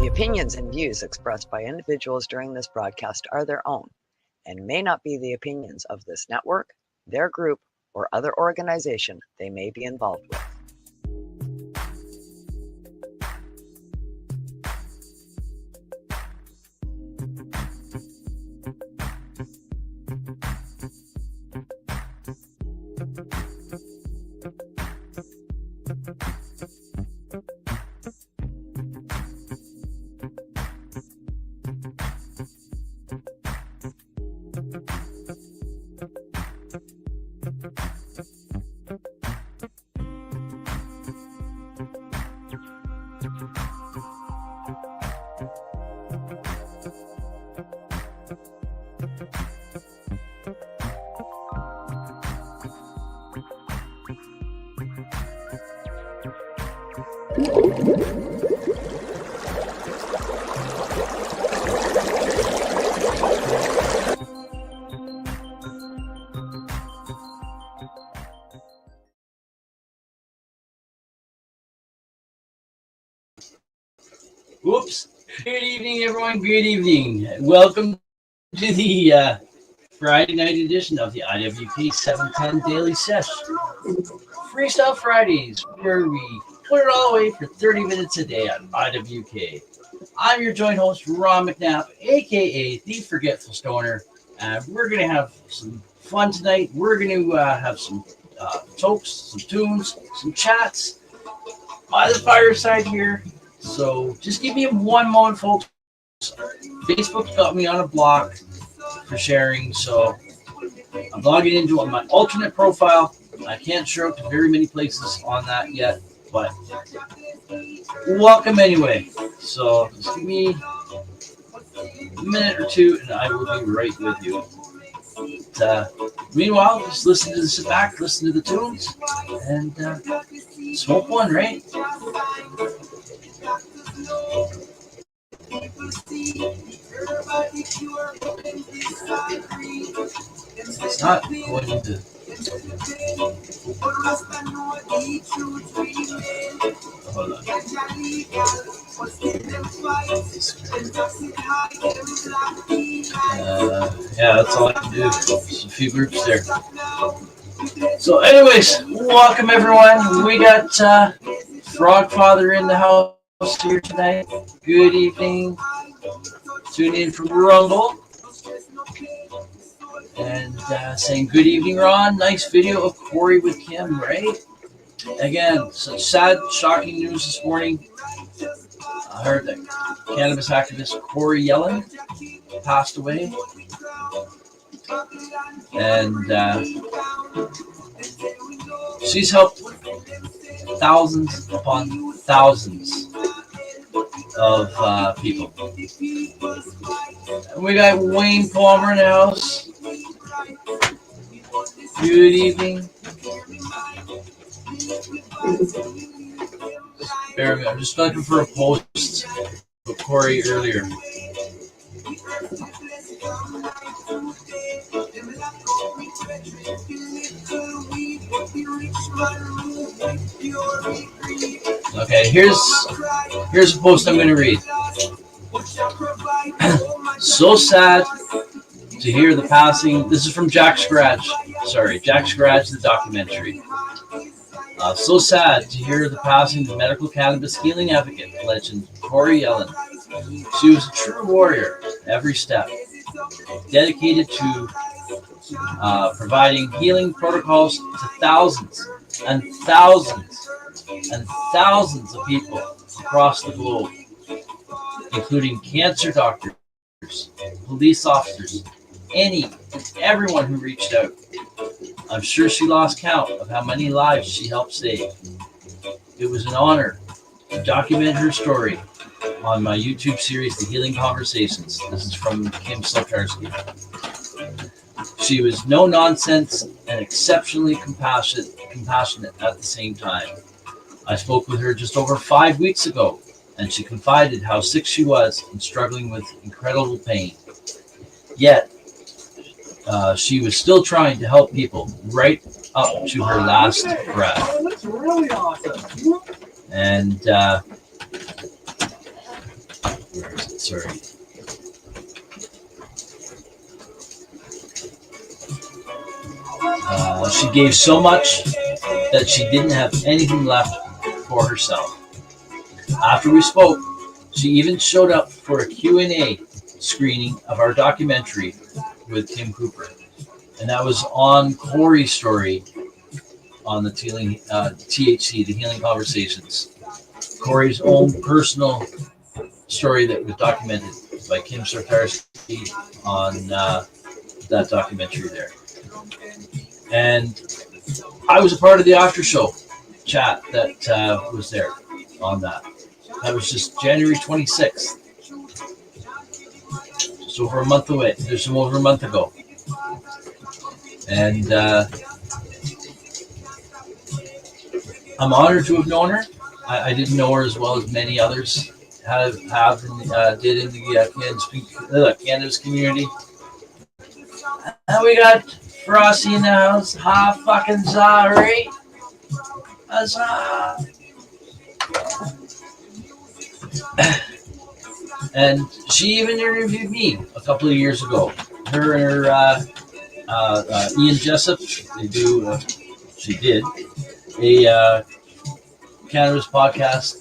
The opinions and views expressed by individuals during this broadcast are their own and may not be the opinions of this network, their group, or other organization they may be involved with. Whoops. Good evening, everyone. Good evening. Welcome to the Friday night edition of the IWK 710 Daily Sesh. Freestyle Fridays, where we put it all away for 30 minutes a day on IWK. I'm your joint host, Ron McNabb, a.k.a. The Forgetful Stoner. We're going to have some fun tonight. We're going to have some tokes, some tunes, some chats by the fireside here. So just give me one moment, folks. Facebook's got me on a block for sharing, so I'm logging into my alternate profile. I can't share up to very many places on that yet, but welcome anyway. So just give me a minute or two, and I will be right with you. Meanwhile, just sit back, listen to the tunes, and smoke one, right? It's not going to. Hold on. Yeah, that's all I can do. Just a few groups there. So, anyways, welcome everyone. We got Frogfather in the house here tonight. Good evening. Tune in from Rumble. And saying good evening, Ron. Nice video of Corey with Kim, right? Again, such sad, shocking news this morning. I heard that cannabis activist Corey Yellen passed away. And she's helped thousands upon thousands of people. And we got Wayne Palmer in the house. Good evening. Bear with me. I'm just looking for a post of Corey earlier. Okay, here's a post I'm going to read. So sad to hear the passing. This is from Jack Scratch. Sorry, Jack Scratch, the documentary. So sad to hear the passing of medical cannabis healing advocate legend Corey Yellen. She was a true warrior every step, dedicated to providing healing protocols to thousands and thousands and thousands of people across the globe, including cancer doctors, police officers, any and everyone who reached out. I'm sure she lost count of how many lives she helped save. It was an honor to document her story on my YouTube series, The Healing Conversations. This is from Kim Slotarski. She was no nonsense and exceptionally compassionate at the same time. I spoke with her just over 5 weeks ago, and she confided how sick she was and struggling with incredible pain. Yet, she was still trying to help people right up to her last breath. Oh, that's really awesome. And Where is it? Sorry. She gave so much that she didn't have anything left for herself. After we spoke, she even showed up for a Q&A screening of our documentary with Kim Cooper. And that was on Corey's story on the THC, the Healing Conversations. Corey's own personal story that was documented by Kim Sartarsky on that documentary there. And I was a part of the after show chat that was there on that. That was just January 26th. Just over a month away. Just over a month ago. And I'm honored to have known her. I didn't know her as well as many others did in the cannabis community. And we got Frosty in the house. Ha fucking sorry. And she even interviewed me a couple of years ago. Her and Ian Jessup, she did a cannabis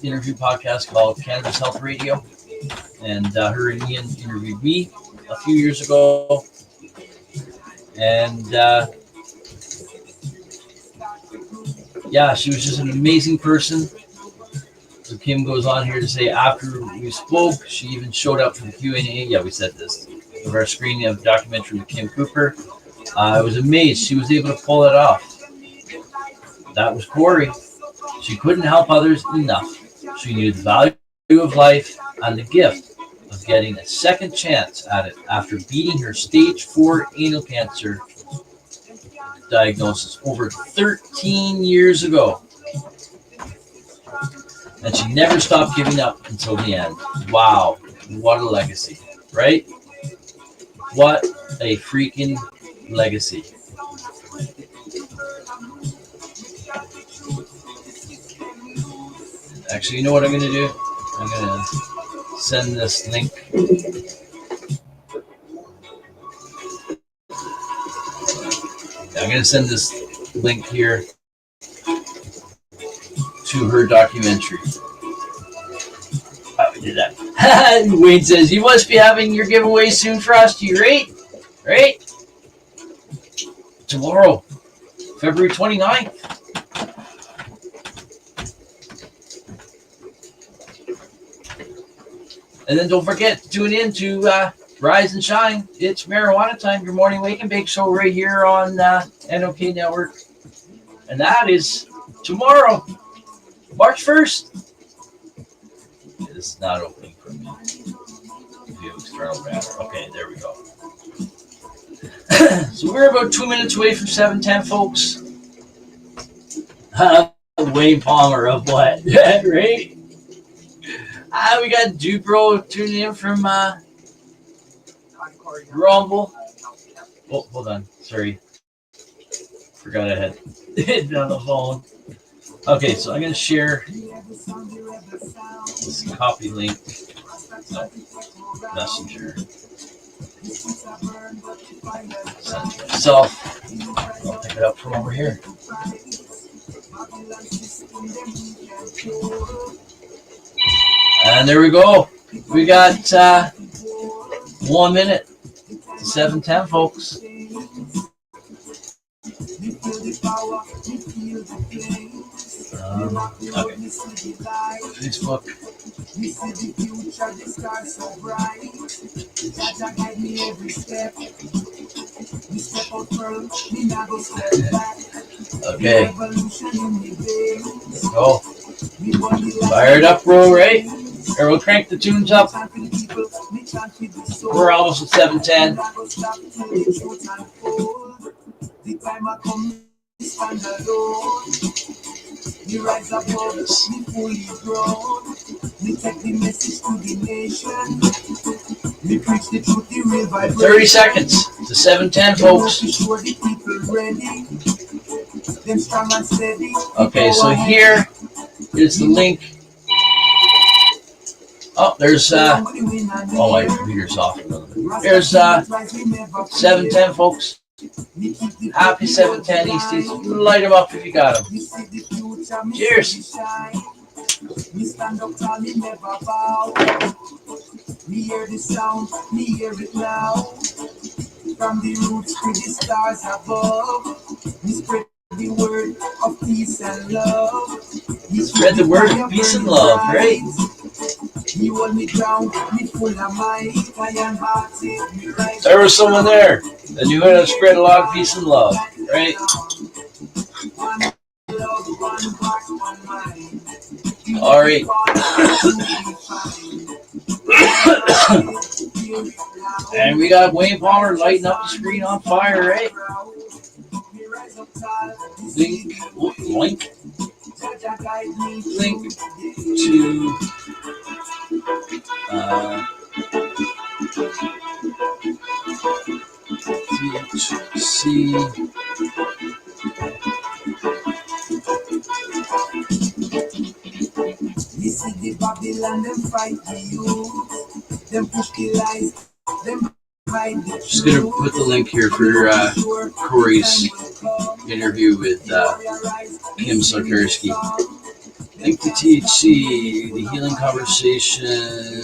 interview podcast called Cannabis Health Radio. And her and Ian interviewed me a few years ago. And she was just an amazing person. So Kim goes on here to say after we spoke, she even showed up for the Q&A. Yeah, we said this. Of our screening of documentary with Kim Cooper. I was amazed she was able to pull it off. That was Corey. She couldn't help others enough. She knew the value of life and the gift of getting a second chance at it after beating her stage 4 anal cancer diagnosis over 13 years ago. And she never stopped giving up until the end. Wow, what a legacy, right? What a freaking legacy. Actually, you know what I'm going to do? I'm going to send this link. I'm going to send this link here to her documentary. Oh, we did that. Wayne says, you must be having your giveaway soon, Frosty, right? Right? Tomorrow, February 29th. And then don't forget to tune in to Rise and Shine. It's marijuana time, your morning wake and bake show right here on NOK Network. And that is tomorrow, March 1st. Okay, this is not opening for me. View external banner. Okay, there we go. So we're about 2 minutes away from 7:10, folks. Wayne Palmer of what? Right? We got Dupro tuning in from Rumble. Oh, hold on. Sorry. Forgot I had it on the phone. Okay, so I'm going to share this copy link. No, Messenger. Send it to myself. I'll pick it up from over here. And there we go. We got 1 minute to 7:10, folks. Okay. Facebook. Okay. Let's go. Fire it up, bro, right? Or we'll crank the tunes up. We're almost at 7:10. You rise above us, we fully grown. We take the message to the nation. We preach the truth, the real vibration. 30 seconds to 7:10, folks. Okay, so here is the link Oh, there's oh, my computer's off a little bit. There's 710, folks. Happy 710 Easties. Light them up if you got them. Cheers. Me stand up tall, me never bow. Me hear the sound, me hear it now. From the roots to the stars above, me spread the word of peace and love. Spread the word of peace and love, right? He hold me down, me full of might. I am hearted, me right. There was someone there that knew how to spread a lot of peace and love, right? All right. And we got Wayne Palmer lighting up the screen on fire, right? Link to see. You see the Babylon, them fight the youth, them push the lies, them hide the truth. Just gonna put the link here for Corey's interview with Kim Sokarski. Link to THC, the Healing Conversations,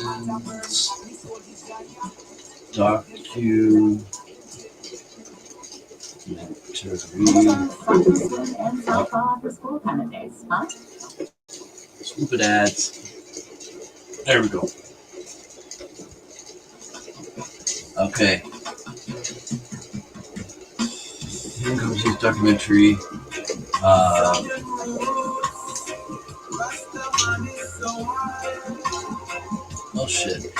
Stupid ads. There we go. Okay. Here comes his documentary. Oh shit.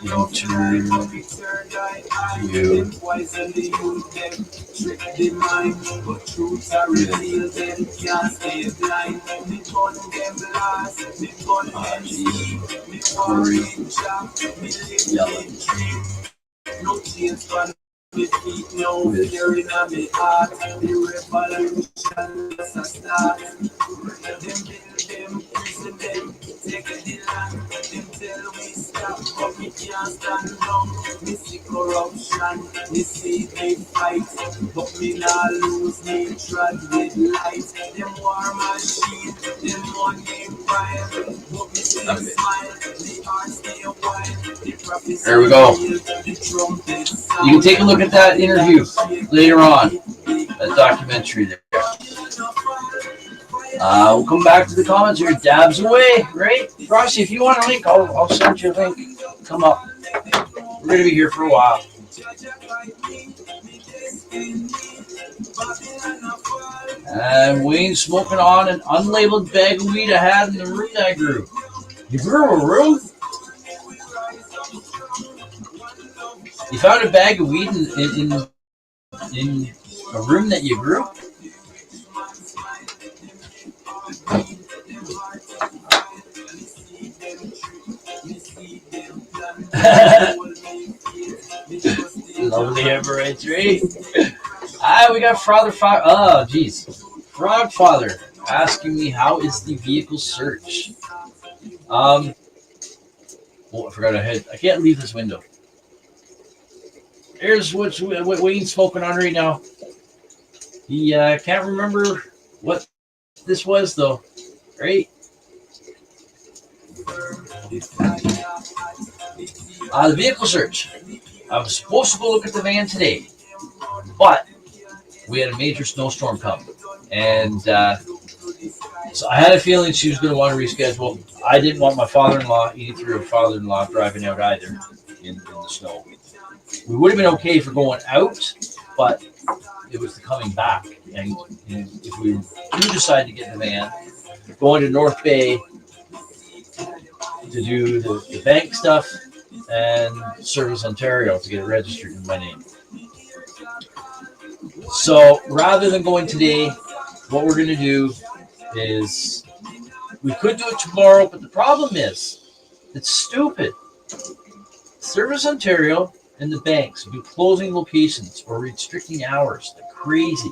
No chance for me feet, no fear in my heart. The revolution is a start. Them prison them, take the land. Them tell we stop, but we can't stand down. Me see corruption, me see they fight, but me not lose me trod with light. Them war machine, them money fire, but me still smile. The heart stay wild. The prophecy. There we go. You can take a look at that interview later on, that documentary there. We'll come back to the comments here. Dabs away, right? Frosty, if you want a link, I'll send you a link. Come up. We're going to be here for a while. And Wayne smoking on an unlabeled bag of weed I had in the room that I grew. You grew a room? You found a bag of weed in a room that you grew? Lovely embroidery. We got Frog Father asking me, how is the vehicle search? Oh, I forgot I can't leave this window. Here's what Wayne's smoking on right now. He can't remember what this was, though. Right? The vehicle search. I was supposed to go look at the van today, but we had a major snowstorm come. And so I had a feeling she was going to want to reschedule. I didn't want my father-in-law, either a father-in-law, driving out either in the snow. We would have been okay for going out, but it was the coming back. And if we do decide to get the van, going to North Bay to do the bank stuff and Service Ontario to get it registered in my name. So rather than going today, what we're going to do is we could do it tomorrow, but the problem is it's stupid. Service Ontario and the banks will be closing locations or restricting hours. They're crazy.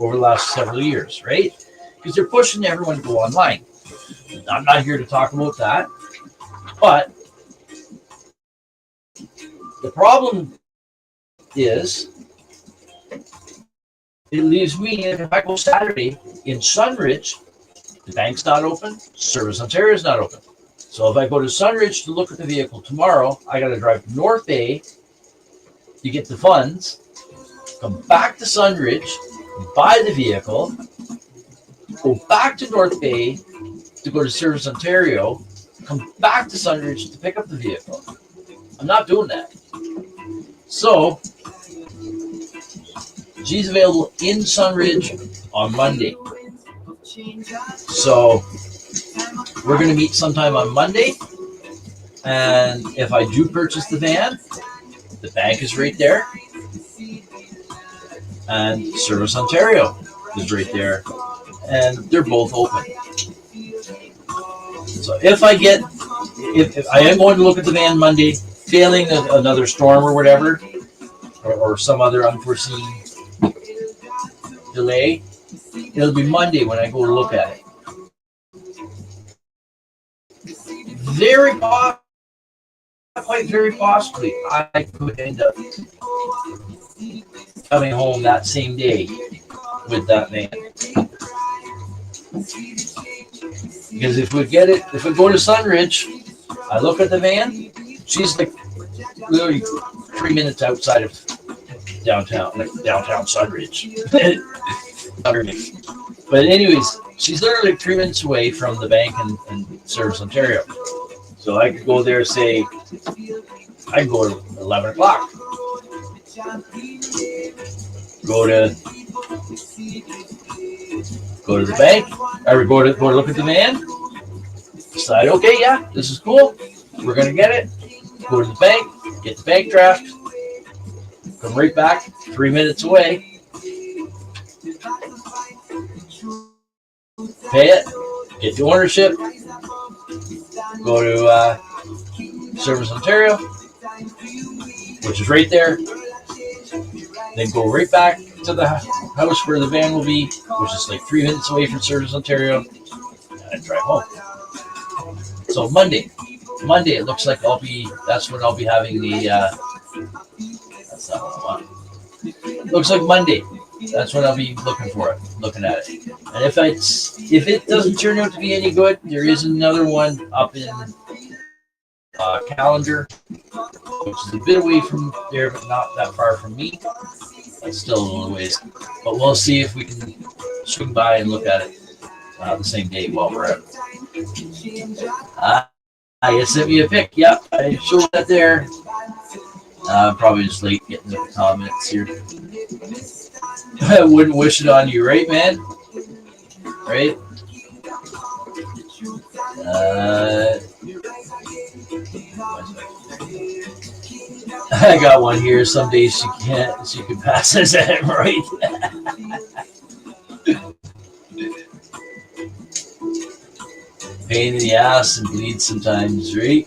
over the last several years, right? Because they're pushing everyone to go online. I'm not here to talk about that, but the problem is it leaves me, if I go Saturday in Sunridge, the bank's not open, Service Ontario is not open. So if I go to Sunridge to look at the vehicle tomorrow, I got to drive to North Bay to get the funds, come back to Sunridge, buy the vehicle, go back to North Bay to go to Service Ontario, come back to Sunridge to pick up the vehicle. I'm not doing that. So she's available in Sunridge on Monday. So we're going to meet sometime on Monday. And if I do purchase the van, the bank is right there. And Service Ontario is right there. And they're both open. So if I am going to look at the van Monday, failing another storm or whatever, or some other unforeseen delay, it'll be Monday when I go to look at it. Very possibly, I could end up coming home that same day with that van. Because if we go to Sunridge, I look at the van, she's like literally 3 minutes outside of downtown, like downtown Sunridge. But anyways, she's literally 3 minutes away from the bank and Service Ontario. So I could go there, say, I can go at 11 o'clock. Go to the bank, or go to look at the van, decide, okay, yeah, this is cool, we're going to get it, go to the bank, get the bank draft, come right back, 3 minutes away, pay it, get the ownership, go to Service Ontario, which is right there, then go right back to the house where the van will be, which is like 3 minutes away from Service Ontario, and drive home. So Monday, it looks like that's when I'll be having the, that's not what I want. Looks like Monday, that's when I'll be looking at it. And if it doesn't turn out to be any good, there is another one up in Calendar, which is a bit away from there, but not that far from me. That's still a little ways. But we'll see if we can swing by and look at it the same day while we're out. You sent me a pic. Yep, I showed that there. I'm probably just late getting the comments here. I wouldn't wish it on you, right, man? Right? I got one here. Some days she can pass as that, right? Pain in the ass and bleed sometimes, right?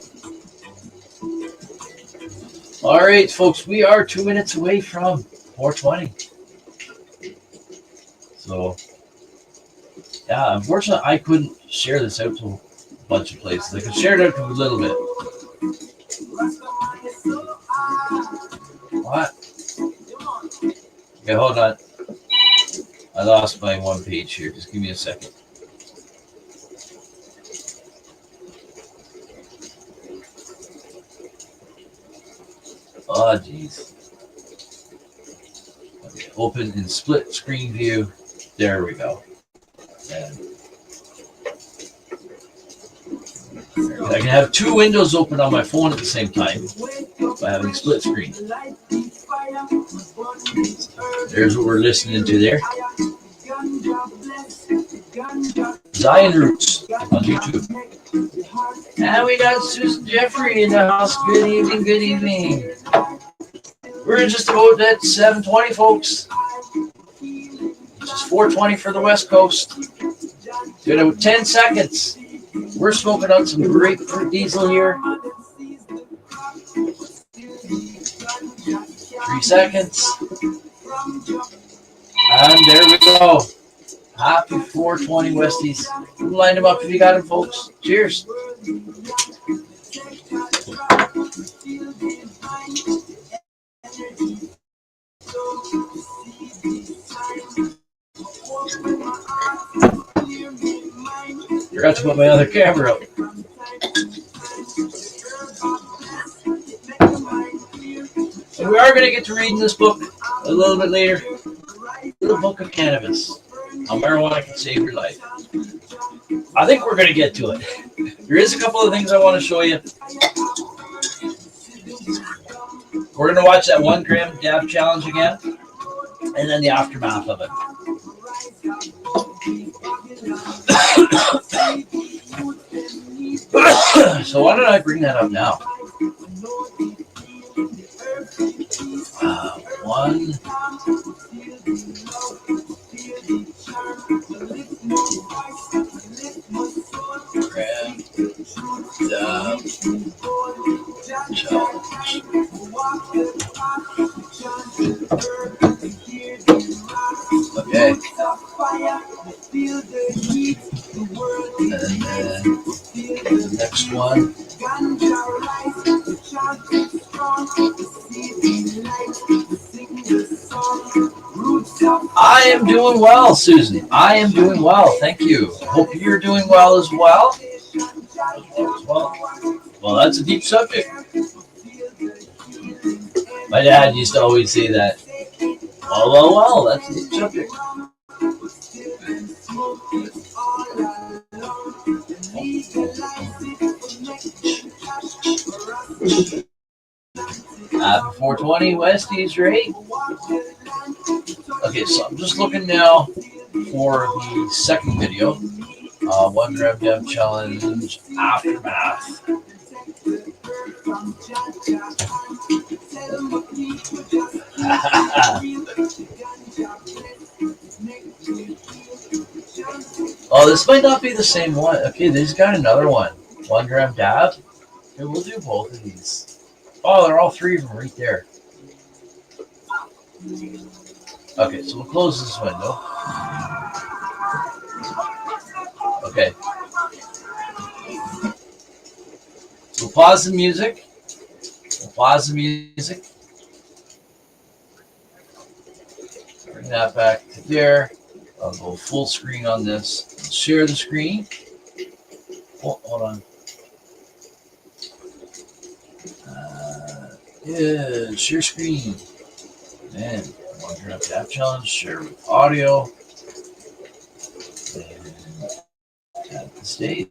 All right, folks, we are 2 minutes away from 420. So, yeah, unfortunately, I couldn't share this out to a bunch of places. I could share it out to a little bit. What? Okay, hold on. I lost my one page here. Just give me a second. Oh, geez. Okay, open in split screen view. There we go. And I can have two windows open on my phone at the same time by having split screen. There's what we're listening to there. Zion Roots on YouTube. And we got Susan Jeffrey in the house. Good evening, good evening. We're just about at 7:20, folks. Which is 4:20 for the West Coast. Good about 10 seconds. We're smoking on some grapefruit diesel here. 3 seconds. And there we go. Happy 420 Westies. Line them up if you got them, folks. Cheers. Forgot to put my other camera up. So we are going to get to reading this book a little bit later. The Book of Cannabis. How marijuana can save your life. I think we're going to get to it. There is a couple of things I want to show you. We're going to watch that 1 gram dab challenge again, and then the aftermath of it. So why don't I bring that up now? 1 gram dab challenge. Okay. And then the next one. I am doing well, Susan. I am doing well. Thank you. Hope you're doing well as well. Well, that's a deep subject. My dad used to always say that. Well, that's a deep subject. Happy 420 Westies, right? Okay, so I'm just looking now for the second video. 1 gram dab challenge aftermath. Oh, this might not be the same one. Okay, they've got another one. 1 gram dab. Okay, we'll do both of these. Oh, they're all 3 of them right there. Okay, so we'll close this window. Okay. So we'll pause the music. Bring that back to there. I'll go full screen on this. Let's share the screen. Oh, hold on. Yeah, share screen. And 1 gram dab challenge, share with audio. And at the stage.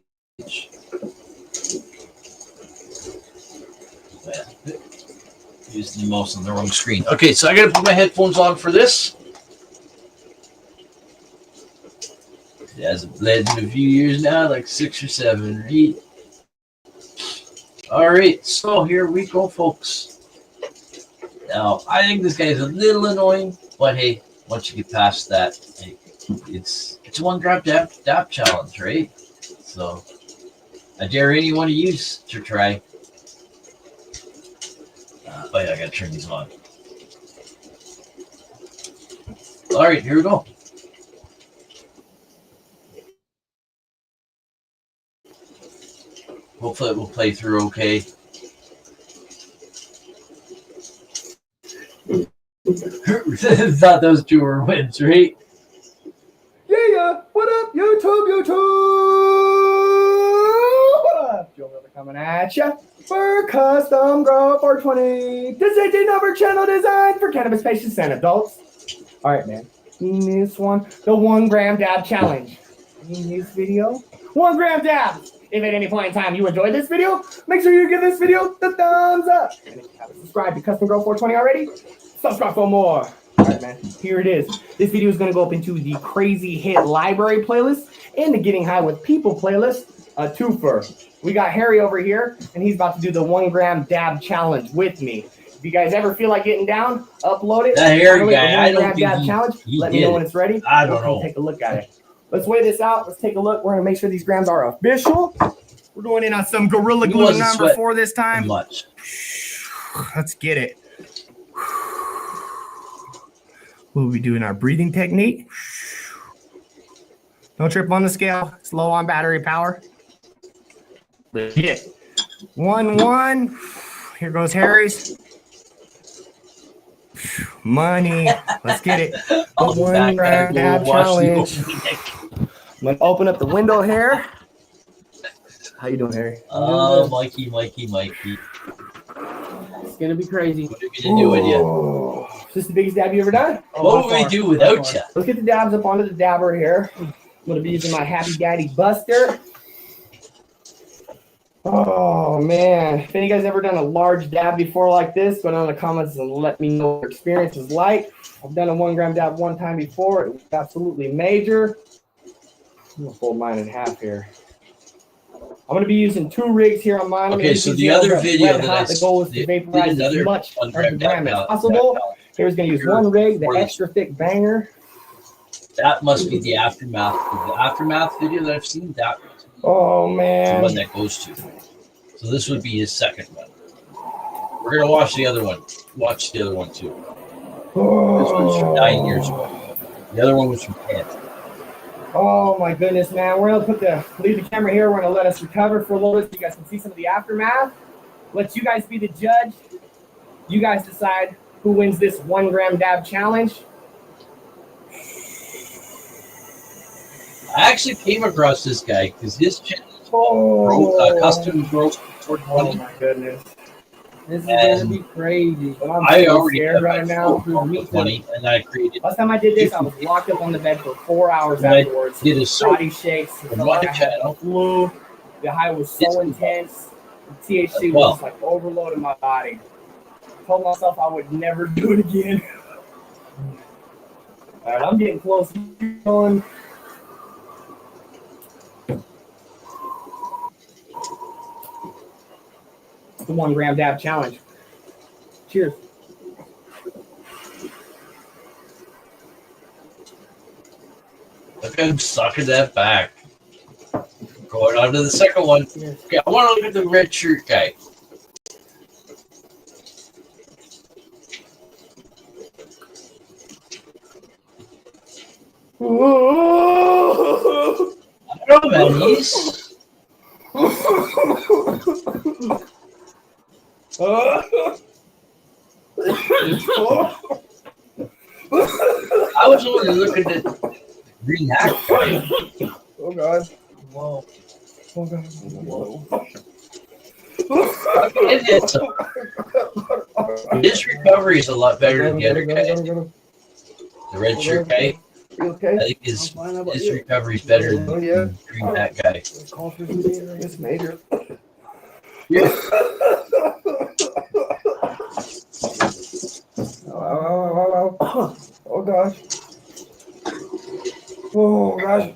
Using the mouse on the wrong screen. Okay, so I gotta put my headphones on for this. It hasn't bled in a few years now, like 6 or 7, right? All right, so here we go, folks. Now, I think this guy is a little annoying, but hey, once you get past that, hey, it's a 1 gram dab challenge, right? So I dare anyone of you to try. Oh yeah, I gotta turn these on. All right, here we go. Hopefully it will play through okay. Thought those 2 were wins, right? Yeah. What up, YouTube? What up? Joe Miller coming at ya for Custom Grow 420. This is another channel designed for cannabis patients and adults. All right, man. In this one, the 1 gram dab challenge. In this video, 1 gram dab. If at any point in time you enjoyed this video, make sure you give this video the thumbs up. And if you haven't subscribed to Custom Grow 420 already, subscribe for more. All right, man. Here it is. This video is going to go up into the Crazy Hit Library playlist and the Getting High with People playlist, a twofer. We got Harry over here, and he's about to do the 1 gram dab challenge with me. If you guys ever feel like getting down, upload it. That Harry guy, I don't think dab challenge. Let me know when it's ready. I don't know. Take a look at it. Let's weigh this out. Let's take a look. We're going to make sure these grams are official. We're going in on some Gorilla Glue number 4 this time. Much. Let's get it. We'll be doing our breathing technique. Don't trip on the scale. It's low on battery power. Legit. 1-1. Here goes Harry's. Money. Let's get it. The one gram dab challenge. I'm gonna open up the window here. How you doing, Harry? Mikey. It's gonna be crazy. What are we gonna do with you? Is this the biggest dab you ever done? What would we do without you? Let's get the dabs up onto the dabber here. I'm gonna be using my Happy Daddy Buster. Oh man, if any guys ever done a large dab before like this, go down in the comments and let me know what your experience is like. I've done a 1 gram dab one time before. It was absolutely major. I'm gonna fold mine in half here. I'm gonna be using 2 rigs here on mine. Okay, so the other video that I the goal is to vaporize as much of the gram as possible. Here's gonna use 1 rig, the extra thick banger. That must be the aftermath. The aftermath video that I've seen, that Oh the man. one that goes to. So this would be his second one. We're gonna watch the other one. Watch the other one too. This one's from 9 years ago. The other one was from 10. Oh my goodness, man. We're gonna leave the camera here. We're gonna let us recover for a little bit so you guys can see some of the aftermath. Let you guys be the judge. You guys decide who wins this 1 gram dab challenge. I actually came across this guy because his channel is custom growth Oh 420. my goodness. This is gonna be crazy. But I'm I so already scared have right my now. 420, and I created Last time I did this, I was locked up on the bed for 4 hours And I afterwards. did a search Body shakes. from Felt my like I had channel. the flu. The high was so intense. The THC Well. was just like overloading my body. I told myself I would never do it again. All right, I'm getting close. Going. The 1 gram dab challenge. Cheers. Look at him sucking that back. Going on to the second one. Okay, I want to look at the red shirt guy. I don't know, man. He's I was only looking at green hat guy. Oh God. Whoa. Oh God. Whoa. His recovery is a lot better than the other guy. The red shirt guy. You okay? I think his recovery is better than the green hat guy. It's major. Yeah. Oh gosh. Oh gosh.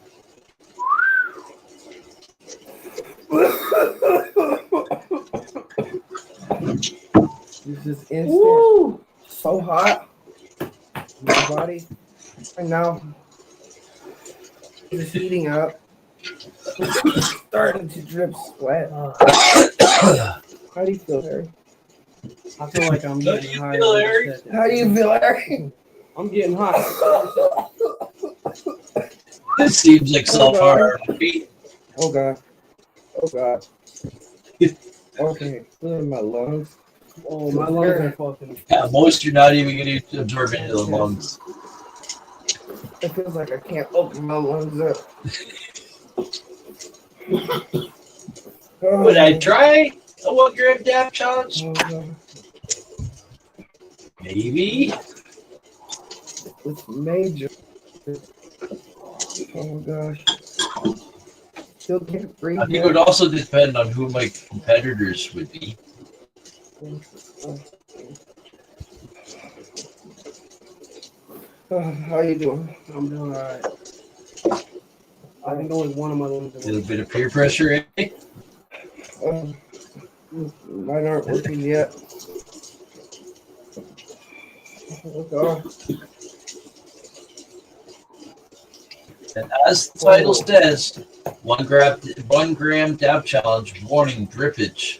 This is instant. Woo! So hot. My body right now is heating up. Starting to drip sweat. How do you feel, Harry? I feel like I'm getting you high. feel, Eric? How do you feel, Harry? I'm getting hot. This seems like self-harm. Oh God. Oh God. Okay, feeling my lungs. Oh, my lungs are fucking. Yeah, most you're not even going to absorb into the lungs. It feels like I can't open my lungs up. Would I try a 1 gram dab challenge? Oh, God. Maybe. It's major. Oh gosh. Still can't breathe. I think it would also depend on who my competitors would be. How you doing? I'm doing alright. I think only one of my lungs A are little bit of peer pressure, eh? Mine aren't working yet. Oh God. And as the title says, 1 gram dab challenge, warning, drippage.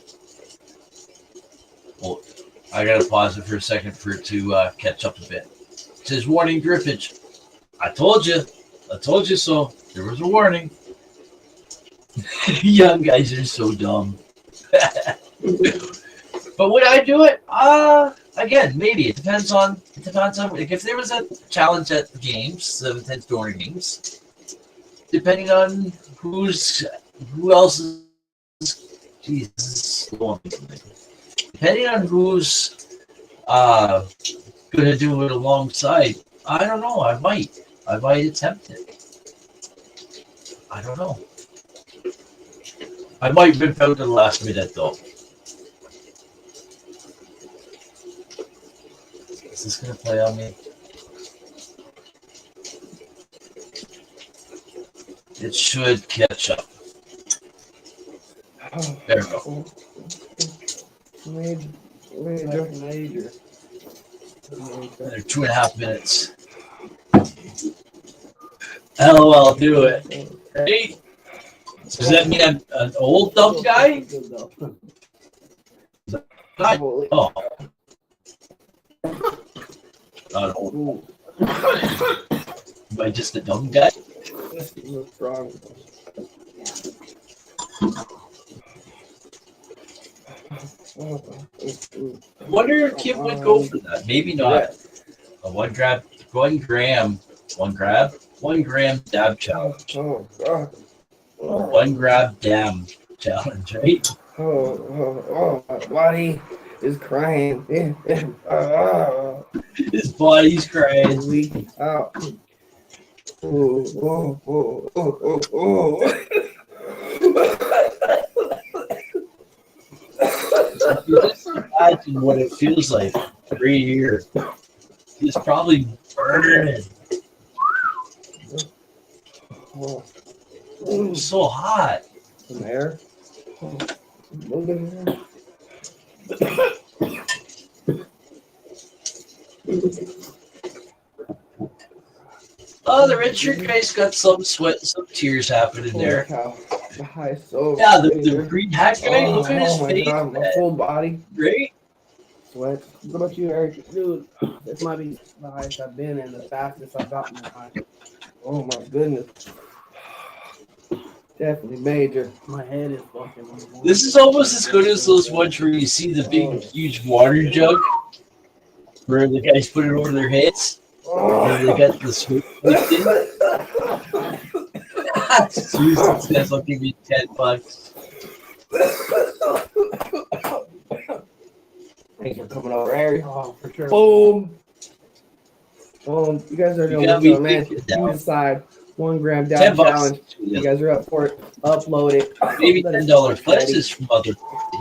Well, I gotta pause it for a second for it to catch up a bit. It says warning drippage. I told you so. There was a warning. Young guys are so dumb. But would I do it? Again, maybe. It depends on like if there was a challenge at the games, the 10 story games, depending on who else is Jesus. Depending on who's gonna do it alongside, I don't know. I might attempt it. I don't know. I might rip out at the last minute though. Is this gonna play on me? It should catch up. There we go. Major. Another 2.5 minutes. LOL, do it. Hey, does that mean I'm an old dumb guy? Oh. Not old. Am I just a dumb guy? What's wrong? I wonder if Kim would go for that. Maybe not. A 1 gram dab challenge. Oh, God. 1 gram dab challenge, right? Oh, my body is crying. His body's crying. Leak out. Oh. Just imagine what it feels like right here. It's probably burning. It's so hot. Some air. Oh, the red shirt guy's got some sweat, some tears happening there. The high so Yeah, the green hat guy. Look at his oh my face. God, my full body. Great. Sweat. What about you, Eric? Dude, this might be the highest I've been and the fastest I've gotten. Oh my goodness. Definitely major. My head is fucking. This is almost as good as those ones where you see the big, huge water jug where the guys put it over their heads. And they got the sweat. Jesus, guys, I'll give you $10. Thanks for coming over, Eric. Oh, for sure. Boom. You guys are You going got to me man. thinking You down. decide. 1 gram down $10. challenge. You guys are up for it. Upload it. Maybe Let us $10 know pledges from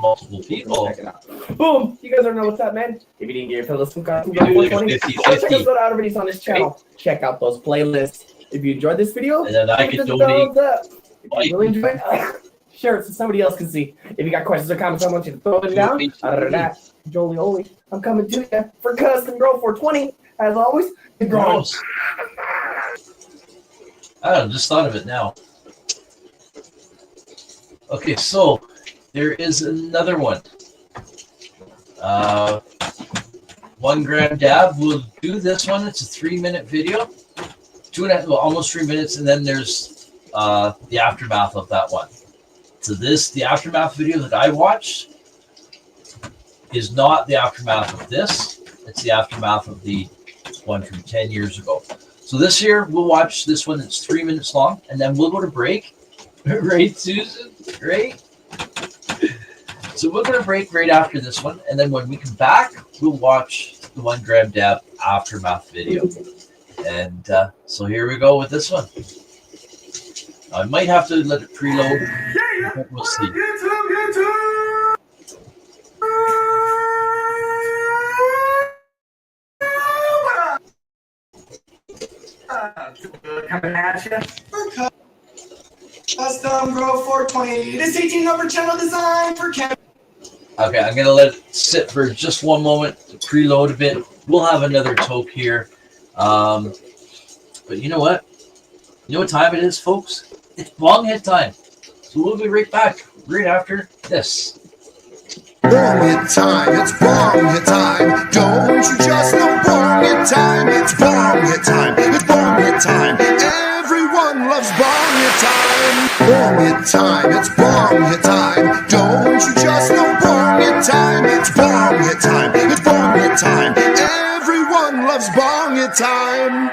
multiple people. Check it out. Boom! You guys already know what's up, man. If you didn't get your fill of some kind of We do like a 420, 50-50. check us out everybody's on this channel. Check out those playlists. If you enjoyed this video, And then I give can us a donate. thumbs up. If you really enjoyed it, share it so somebody else can see. If you got questions or comments, I want you to throw them down. Other than that, Jolie Oli, I'm coming to you for Custom Grow 420. As always, the growing. Gross. I just thought of it now. Okay, so there is another one. 1 gram dab. We'll do this one. It's a 3-minute video. 2.5, well, almost 3 minutes, and then there's the aftermath of that one. So the aftermath video that I watched is not the aftermath of this. It's the aftermath of the one from 10 years ago. So this year, we'll watch this one. It's 3 minutes long, and then we'll go to break. Right, Susan? Right? So we're going to break right after this one, and then when we come back, we'll watch the 1 gram dab aftermath video. And so here we go with this one. I might have to let it preload. But we'll see. Coming at you. Custom Grow 420. This 18 number channel designed for Canada. Okay, I'm going to let it sit for just one moment to preload a bit. We'll have another toke here. But you know what? You know what time it is, folks? It's bong hit time. So we'll be right back right after this. Bong hit time, it's bong hit time. Don't you just know bong hit time? It's bong time. Bong hit time, it's bong hit time. Don't you just know bong hit time? It's bong hit time, it's bong hit time. Everyone loves bong hit time.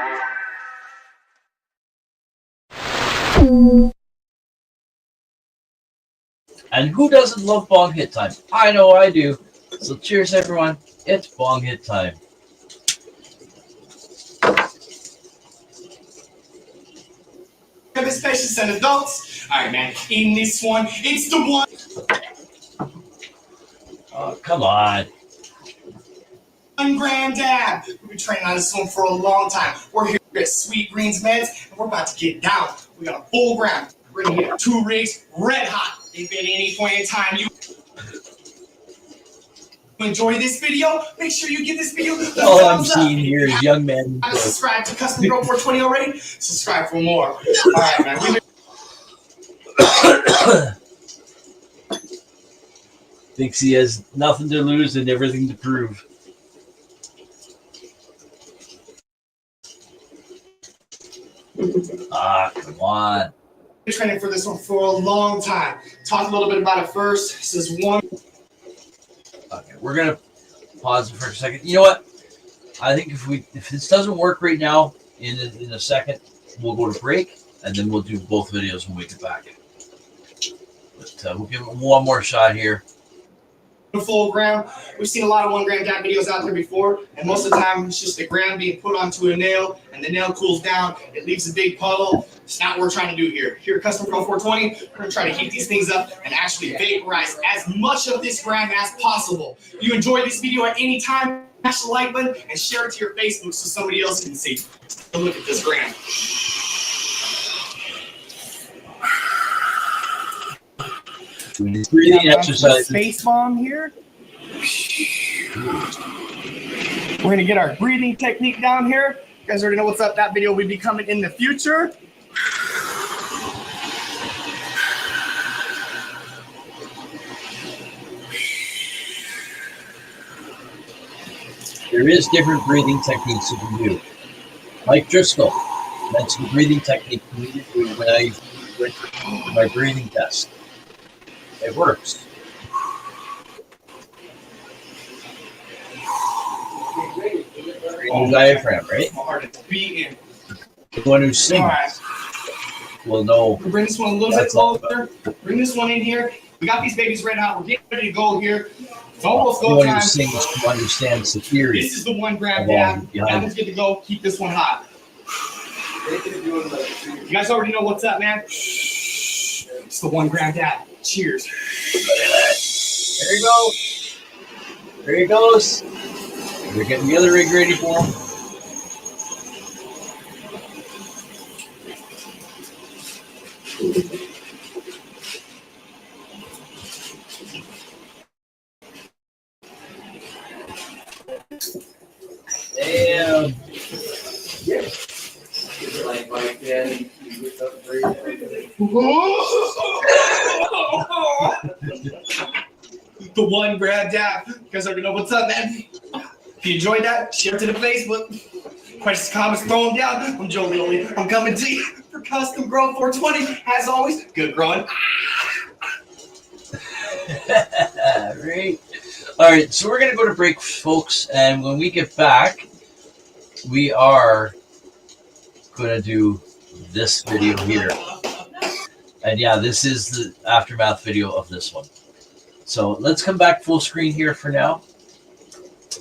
And who doesn't love bong hit time? I know I do. So cheers, everyone. It's bong hit time. Cannabis patients and adults. All right, man. In this one, it's the one. Oh, come on. 1 gram dab. We've been training on this one for a long time. We're here at Sweet Greens Meds, and we're about to get down. We got a full gram. We're gonna hit 2 rigs red hot. If at any point in time you enjoy this video, make sure you give this video a All I'm thumbs up. seeing here is young men. Subscribe to Custom Grow 420 already? Subscribe for more. All right, man. Thinks he has nothing to lose and everything to prove. Ah, come on. Been training for this one for a long time. Talk a little bit about it first. This is one. Okay, we're gonna pause it for a second. You know what? I think if this doesn't work right now, in a second, we'll go to break and then we'll do both videos when we get back. But we'll give it one more shot here. Full gram. We've seen a lot of 1 gram dab videos out there before, and most of the time it's just a gram being put onto a nail, and the nail cools down. It leaves a big puddle. It's not what we're trying to do here. Here at Custom Pro 420, we're going to try to heat these things up and actually vaporize as much of this gram as possible. If you enjoy this video at any time, smash the like button and share it to your Facebook so somebody else can see. Look at this gram. Breathing exercise. Space bomb here. We're gonna get our breathing technique down here. You guys already know what's up. That video will be coming in the future. There is different breathing techniques you can do. Mike Driscoll mentioned the breathing technique immediately when I went for my breathing test. It works. Your diaphragm, right? My heart is beating. The one who sings All right. will know. Bring this one a little bit closer. Bring this one in here. We got these babies red hot. We're getting ready to go here. It's almost The go one who time. sings understands the theory. This is the 1 gram Of dab. behind That one's good to go. Keep this one hot. You guys already know what's up, man. It's the 1 gram dab. Cheers. There you go. There he goes. We're getting the other rig ready for him. Damn. The 1 gram dab. You guys already know what's up, man. If you enjoyed that, share it to the Facebook. Questions, comments, throw them down. I'm Joe Leoli. I'm coming to you for Custom Grow 420. As always, good growing. Right. All right, so we're going to go to break, folks, and when we get back, we are going to do this video here. And yeah, this is the aftermath video of this one. So let's come back full screen here for now.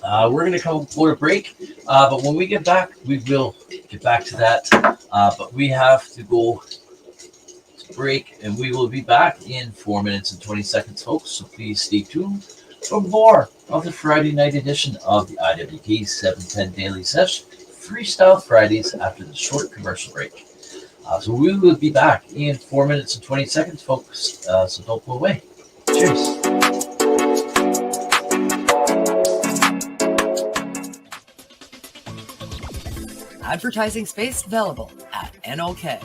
We're going to go to break, but when we get back, we will get back to that. But we have to go to break, and we will be back in 4 minutes and 20 seconds, folks. So please stay tuned for more of the Friday night edition of the IWK 710 Daily Sesh Freestyle Fridays after the short commercial break. So we will be back in 4 minutes and 20 seconds, folks. So don't go away. Cheers. Advertising space available at NOK.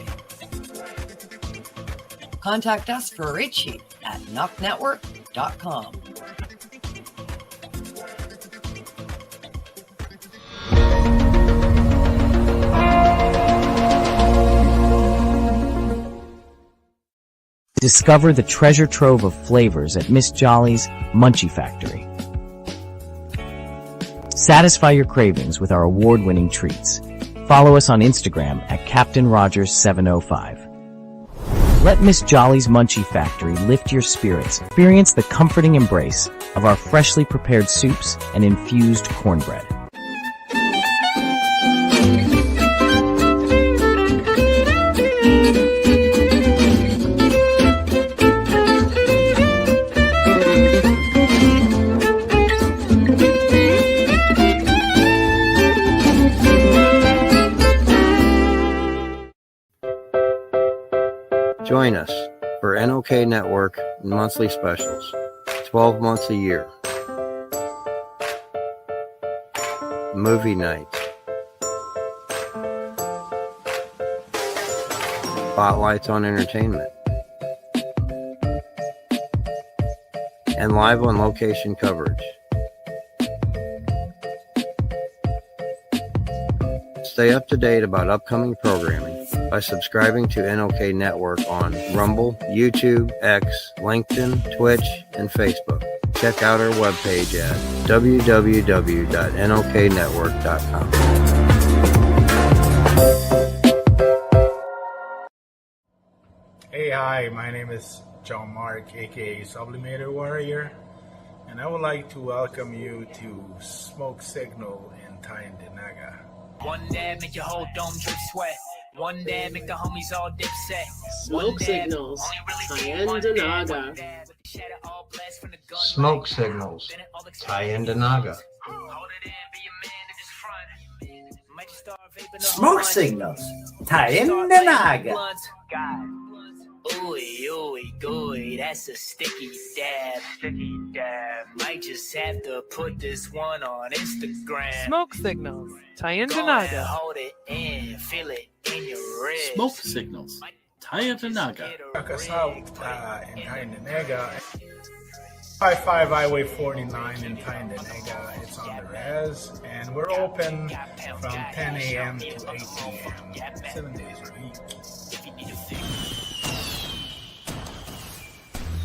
Contact us for a rate sheet at knocknetwork.com. Discover the treasure trove of flavors at Miss Jolly's Munchie Factory. Satisfy your cravings with our award-winning treats. Follow us on Instagram at Captain Rogers 705. Let Miss Jolly's Munchie Factory lift your spirits. Experience the comforting embrace of our freshly prepared soups and infused cornbread. Join us for NOK Network monthly specials, 12 months a year. Movie nights. Spotlights on entertainment. And live on location coverage. Stay up to date about upcoming programming by subscribing to NOK Network on Rumble, YouTube, X, LinkedIn, Twitch, and Facebook. Check out our webpage at www.noknetwork.com. Hey, hi, my name is John Mark, aka Sublimator Warrior, and I would like to welcome you to Smoke Signal in Tyndinaga. One dab make your whole dome drip sweat. One dab make the homies all dip set. Smoke Signals, Tyndinaga. Smoke Signals, Tyndinaga. Smoke Signals, Tyndinaga. Ooey, ooey, gooey, that's a sticky dab. Sticky dab. Might just have to put this one on Instagram. Smoke Signals, Tyndinaga. Hold it in, feel it in your wrist. Smoke Signals, Tyndinaga. Check us out in Tyndinaga. 55 Highway 49 in Tyndinaga. It's on the res, and we're open from 10 a.m. to 8 p.m. 7 days a week.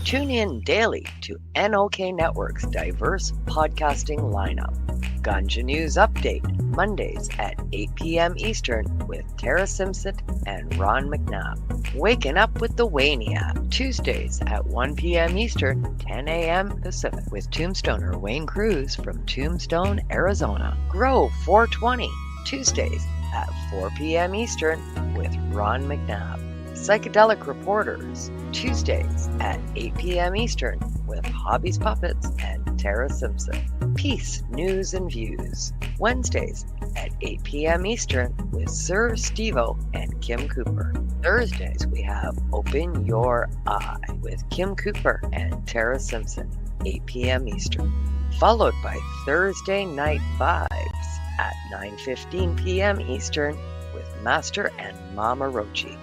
Tune in daily to NOK Network's diverse podcasting lineup. Ganja News Update, Mondays at 8 p.m. Eastern with Tara Simpson and Ron McNabb. Waking Up with the Waniac, Tuesdays at 1 p.m. Eastern, 10 a.m. Pacific with Tombstoner Wayne Cruz from Tombstone, Arizona. Grow 420, Tuesdays at 4 p.m. Eastern with Ron McNabb. Psychedelic Reporters, Tuesdays at 8 p.m. Eastern with Hobbies Puppets and Tara Simpson. Peace, News and Views, Wednesdays at 8 p.m. Eastern with Sir Stevo and Kim Cooper. Thursdays we have Open Your Eye with Kim Cooper and Tara Simpson, 8 p.m. Eastern. Followed by Thursday Night Vibes at 9:15 p.m. Eastern with Master and Mama Rochi.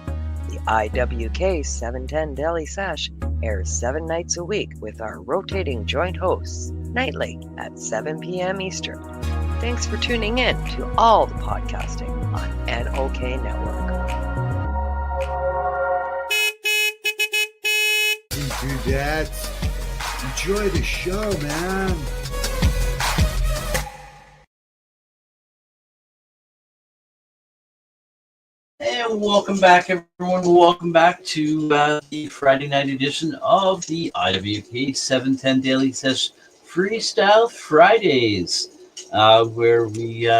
The IWK 710 Daily Sesh airs 7 nights a week with our rotating joint hosts, nightly at 7 p.m. Eastern. Thanks for tuning in to all the podcasting on NOK Network. Dudettes, enjoy the show, man. And welcome back, everyone. Welcome back to the Friday night edition of the IWK 710 Daily Sesh Freestyle Fridays, where we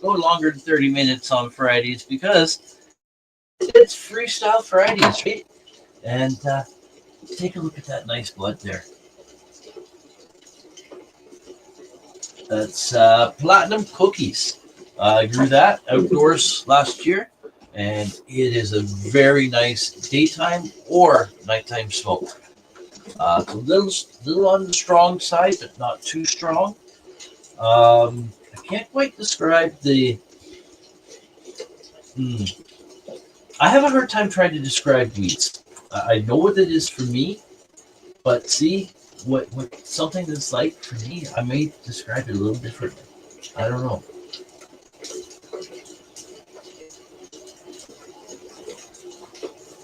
go longer than 30 minutes on Fridays because it's Freestyle Fridays, right? And take a look at that nice bud there. That's Platinum Cookies. I grew that outdoors last year. And it is a very nice daytime or nighttime smoke. It's a little on the strong side, but not too strong. I can't quite describe the. I have a hard time trying to describe weeds. I know what it is for me, but see what something that's like for me. I may describe it a little differently. I don't know.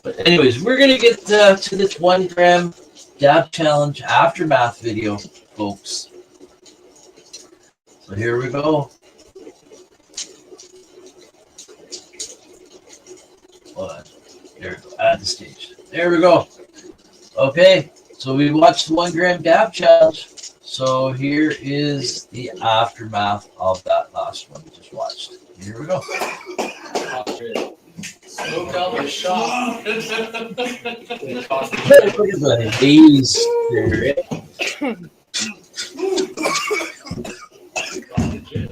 But anyways, we're gonna get to this 1 gram dab challenge aftermath video, folks. So here we go. Hold on. There we go. Add the stage. There we go. Okay, so we watched the 1 gram dab challenge. So here is the aftermath of that last one we just watched. Here we go. Smoke out the shop. Look at the haze there.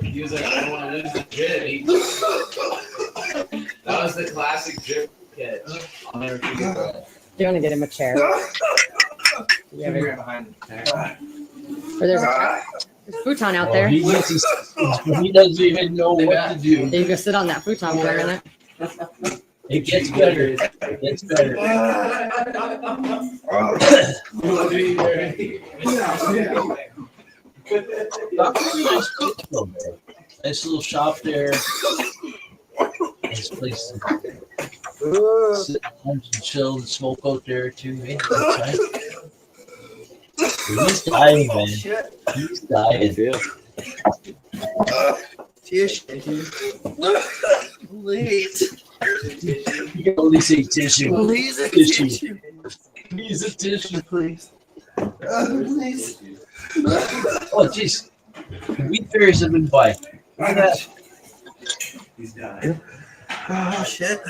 He was like, I don't want to lose the jib. That was the classic jib catch. I'll never forget that. Do you want to get him a chair? Yeah, right behind the chair. Or there's a futon out there. He doesn't even know what to do. You can sit on that futon for a minute. It gets better. It gets better. Nice little shop there. Nice place to sit and chill and smoke out there too. Hey, that's right. He's dying, man. He's dying. Tissue. Please. You can only say tissue. Please a tissue. Please a tissue, please. Please. Oh, jeez. Wheat fairies have been by. Look at that. He's dying. Oh, shit.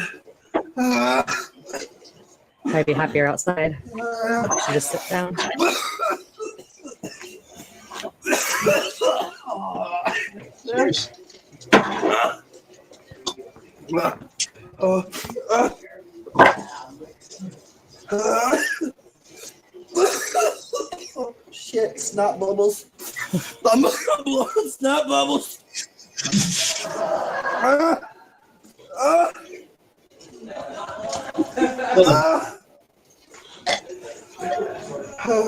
Might be happier outside. Should just sit down. Cheers. Shit, snot bubbles. Snot bubbles.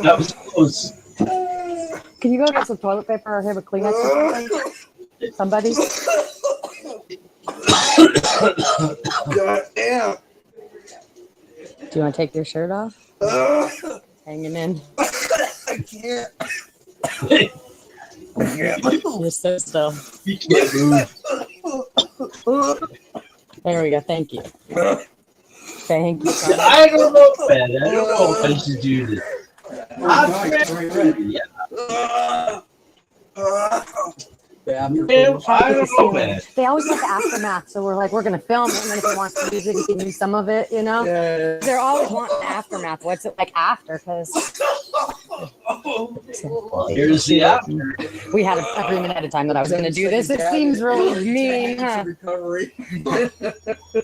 That was close. Can you go get some toilet paper or have a Kleenex or something? Somebody? God damn. Do you want to take your shirt off? Hang him in. I can't. You're so still. You can't move. There we go. Thank you. Thank you. I don't know, man. I don't know if I should do this. Yeah. I don't know, man. They always have the aftermath, so we're like, we're gonna film it, and then if he wants to use it, he can use some of it, you know. Yeah. They're always wanting the aftermath. What's it like after? Because Here's the after. we had an agreement at a time that I was gonna do this. It seems really mean, huh? Recovery.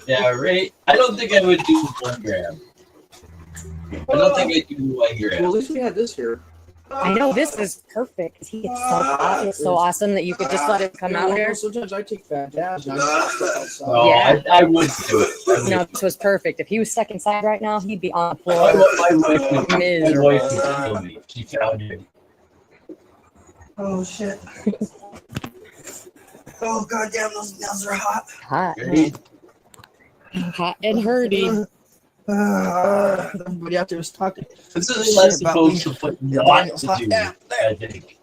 Yeah, right. I don't think I would do 1 gram. I don't think I'd do 1 gram. Well, at least we had this here. I know this is perfect. He gets so hot. It's so awesome that you could just let it come out here. Sometimes I take fat dabs. Oh, Yeah. I would do it. No, this was perfect. If he was stuck inside right now, he'd be on the My floor. wife would Miserable. kill me. She found him. Oh, shit. Oh, goddamn, those nails are hot. Hot. Ready? Hot and hurty. Everybody out there was talking. This is less supposed to put not to do, I think.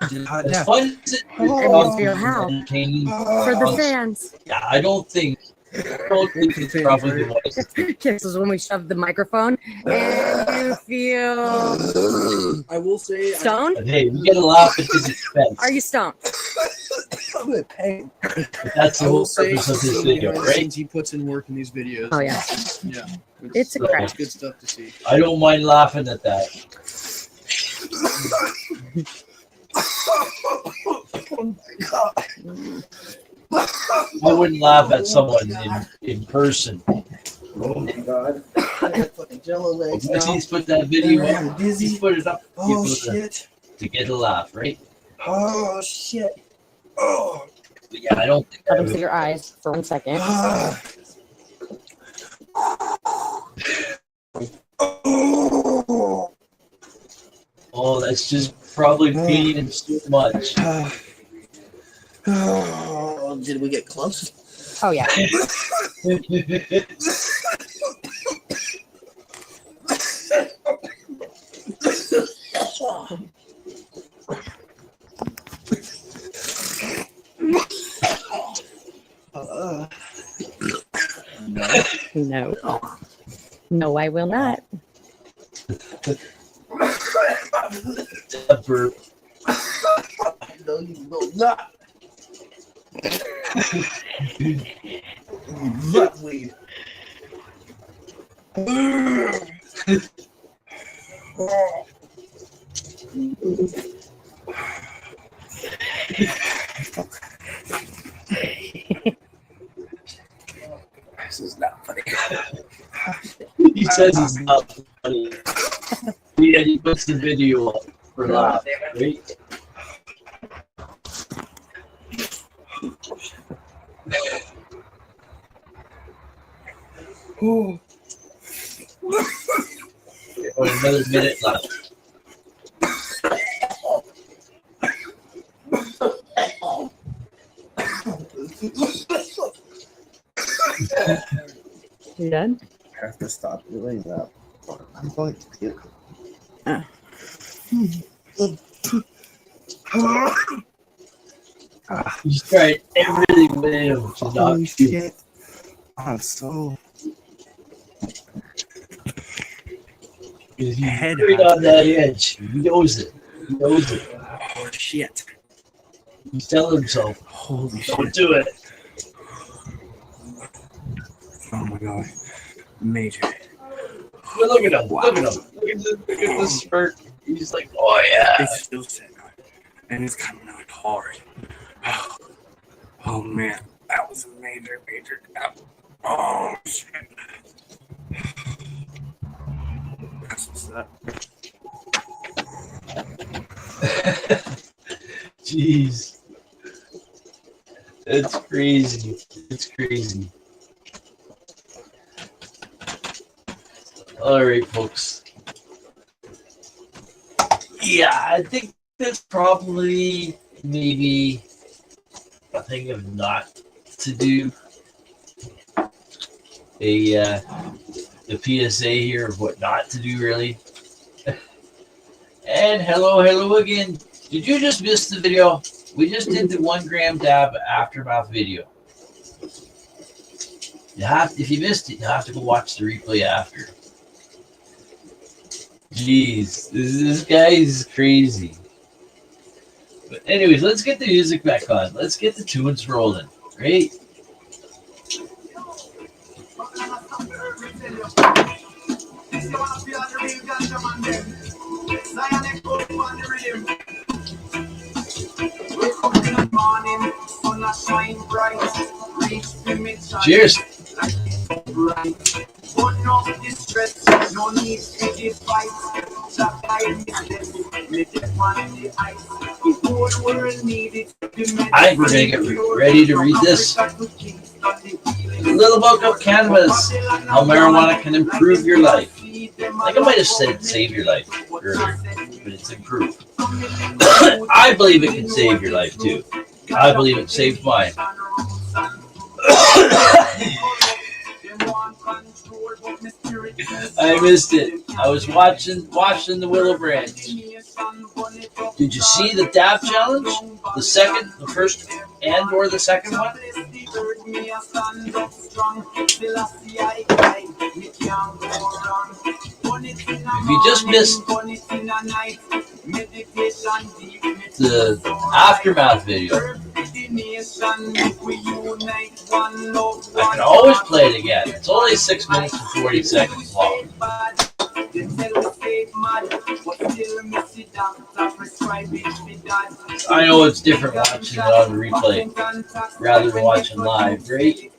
As fun as it And is, for your house. entertaining, For the fans. yeah, I don't think it's probably the wise. This is when we shoved the microphone. And you feel I will say. stoned? But hey, we get a laugh at his expense. Are you stoned? I'm in pain. That's the I whole will say. purpose of this video, right? He puts in work in these videos. Oh, yeah. Yeah. It's a crap. It's good stuff to see. I don't mind laughing at that. Oh my God. I wouldn't laugh at someone in person. Oh my God. I got fucking jello legs Once now. he's put that video I'm up, dizzy. he's put it up Oh to shit. get a laugh, right? Oh shit. Oh. But yeah, I don't think I Let him see would. your eyes for 1 second. Oh. Oh, that's just probably peeing so much. Oh, did we get close? Oh, yeah. No. No, I will not. A burp. No, you will not. Nut weed. This is not funny. He says it's not funny. Yeah, he puts the video up for laugh, right? Oh. Another minute left. You done? I have to stop doing that. I'm going to puke. He's tried everything with him to not Holy puke. shit. I'm so He's right on that edge. He knows it. He knows it. oh shit. He's telling himself, Holy don't shit. do it. Oh my god. Major. But look at him. Look at him. Look at this spurt. He's like, oh yeah. It's still set on. And it's coming out hard. Oh man. That was a major tap. Oh shit. That's what's up. Jeez. It's crazy. It's crazy. All right, folks. Yeah, I think that's probably maybe a thing of not to do. The PSA here of what not to do, really. And hello again. Did you just miss the video? We just did the 1 gram dab aftermath video. If you missed it, you have to go watch the replay after. Jeez, this guy is crazy. But anyways, let's get the music back on. Let's get the tunes rolling, right? Cheers. I think we're going to get ready to read this. The Little Book of Cannabis, How Marijuana Can Improve Your Life. Like I might have said save your life earlier, but it's improve. I believe it can save your life too. I believe it saved mine. I missed it. I was watching the Willow Branch. Did you see the dab challenge? The second, the first, and or the second one? If you just missed the aftermath video, I can always play it again. It's only 6 minutes and 40 seconds long. I know it's different watching it on replay rather than watching live, right?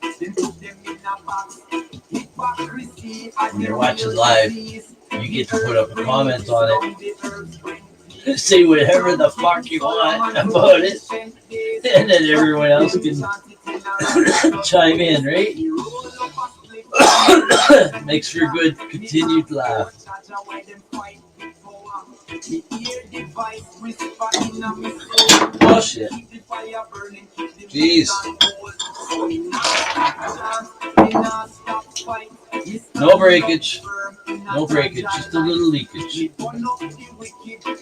When you're watching live, you get to put up a comment on it. Say whatever the fuck you want about it. And then everyone else can chime in, right? Makes for a good continued laugh. Oh shit. Jeez. No breakage. No breakage, just a little leakage.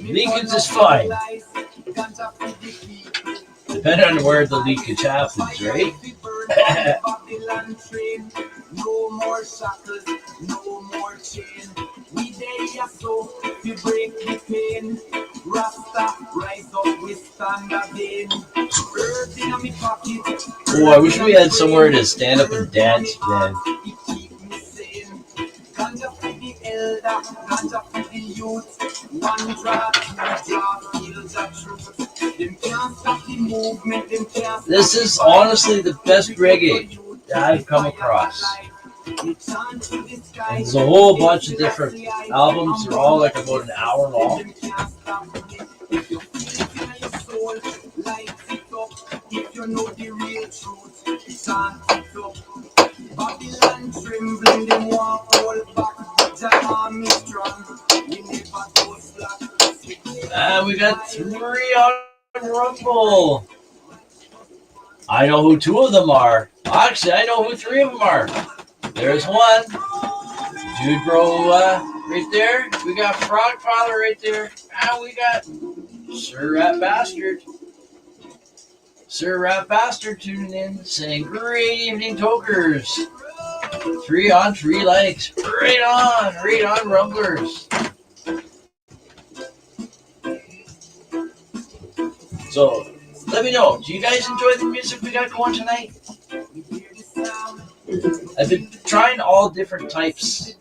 Leakage is fine. Depending on where the leakage happens, right? Babylon train. No more shackles, no more chain. We there so we break the pain. Rasta rise up, we stand again. Earth in my pocket. Oh, I wish we had somewhere to stand up and dance, man. Ganja for the elder, ganja for the youth. One drop, two drop, heals the truth. Them can't stop the movement, them can't. This is honestly the best reggae that I've come across. And there's a whole bunch of different albums. They're all like about an hour long. If you know the real truth, stand it up. Babylon trembling, them want all back. The army strong, we never go slack. We got 3 on Rumble. I know who 2 of them are. Actually, I know who 3 of them are. There's one. Dude Bro right there. We got Frog Father right there. And we got Sir Rat Bastard. Sir Rat Bastard tuning in, saying, "Great evening, tokers. 3 on 3 likes. Right on, rumblers." So, let me know. Do you guys enjoy the music we got going tonight? I've been trying all different types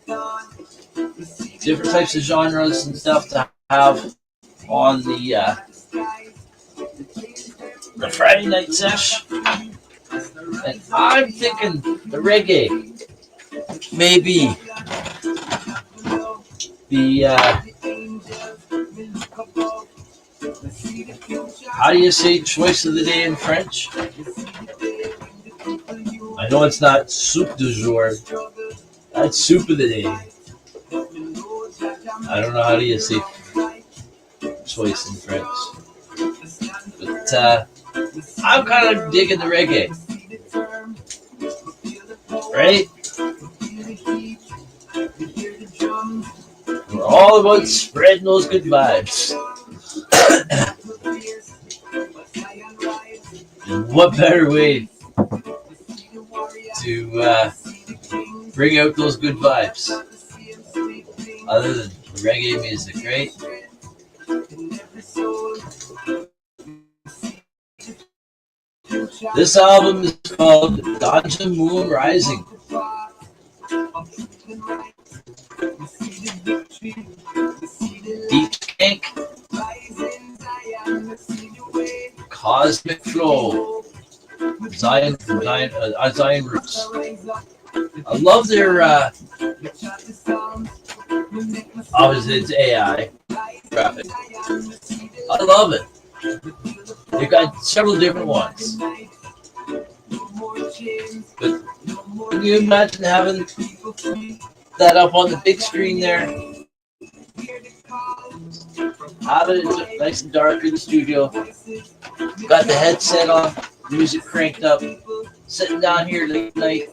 of genres and stuff to have on the Friday night sesh. And I'm thinking the reggae, maybe the how do you say choice of the day in French? I know it's not soup du jour. That's soup of the day. I don't know how do you say choice in French. But I'm kind of digging the reggae. Right? We're all about spreading those good vibes. And what better way to bring out those good vibes other than reggae music, right? This album is called Ganja Moon Rising. Deep Skank, Cosmic Flow, Zion Roots. I love their obviously it's AI graphic. I love it. They've got several different ones. But can you imagine having that up on the big screen there? Having it nice and dark in the studio. Got the headset on, music cranked up, sitting down here late night,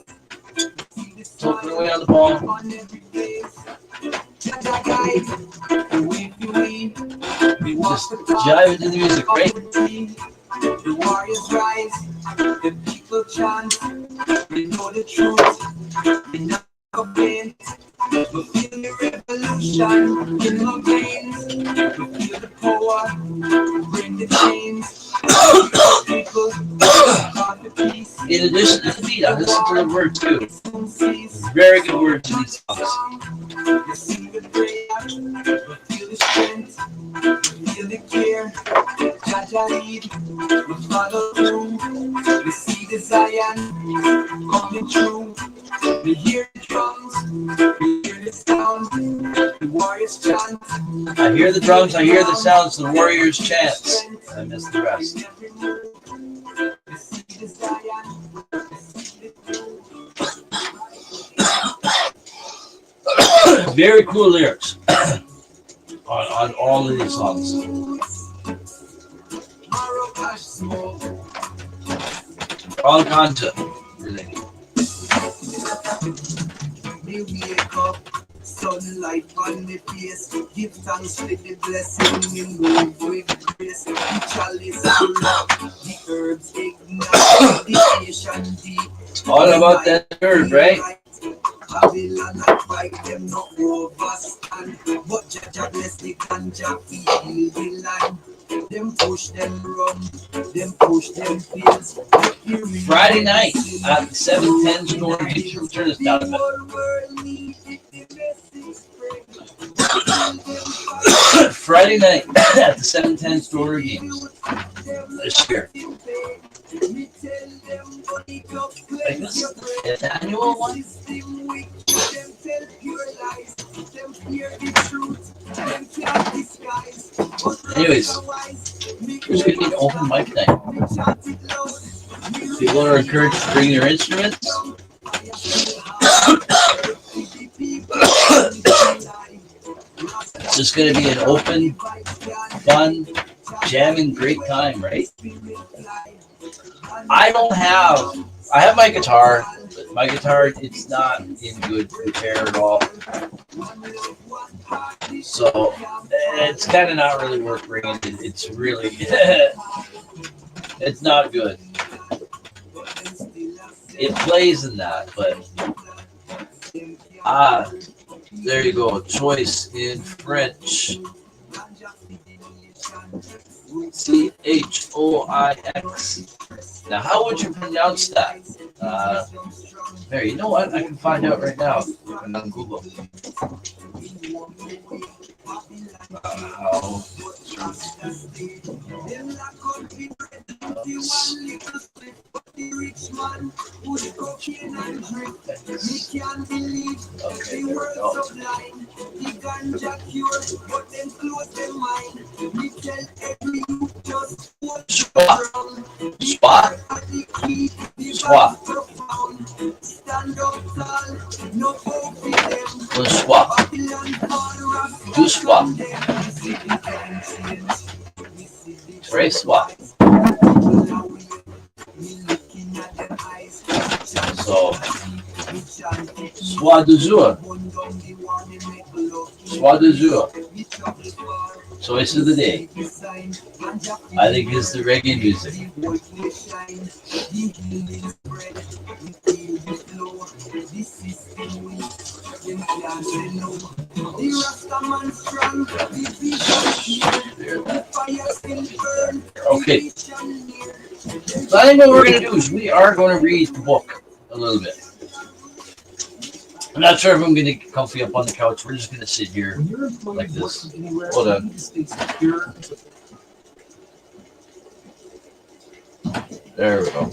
talking away on the ball. Just jiving to the music, right? The warriors rise, the people chant, they know the truth, they not complain. We feel the revolution in my veins, we feel the power, bring the change. In addition to the beat, I listen to the words too. Very good words in these songs. You see the prayer, feel the strength, feel the care. Jaja lead, we follow through. We see the Zion coming true. We hear the drums, we hear the sound. The warriors chant. I hear the drums, I hear the sounds, the warriors chant. I miss the rest. Very cool lyrics on all of these songs. All ganja related. Me wake up, sunlight on my face. Give thanks for the blessing. Me move with grace. The chalice full up, the herbs ignite. The nation deep All about that herb, right? Babylon fight them no overstand, but Jaja bless the ganja feel the land. Them push them rum, them push them fields. Friday night at the 710 store. Turn this down a bit. Friday night at the 710 store games this year. Like this is the 5th annual one. Anyways, there's going to be an open mic night. People are encouraged to bring their instruments. It's just going to be an open, fun, jamming, great time, right? I have my guitar, but my guitar, it's not in good repair at all. So it's kind of not really worth bringing. It's really, it's not good. It plays in that, but there you go. Choice in French. Choix. Now, how would you pronounce that? There, you know what? I can find out right now on Google. Okay, there we go. Spot. Le soir. Du soir. Très soir. So, soir du jour. Soir du jour. Choice of the day. I think it's the reggae music. Okay. So I think what we're going to do is we are going to read the book a little bit. I'm not sure if I'm going to get comfy up on the couch. We're just going to sit here like this. Hold on. There we go.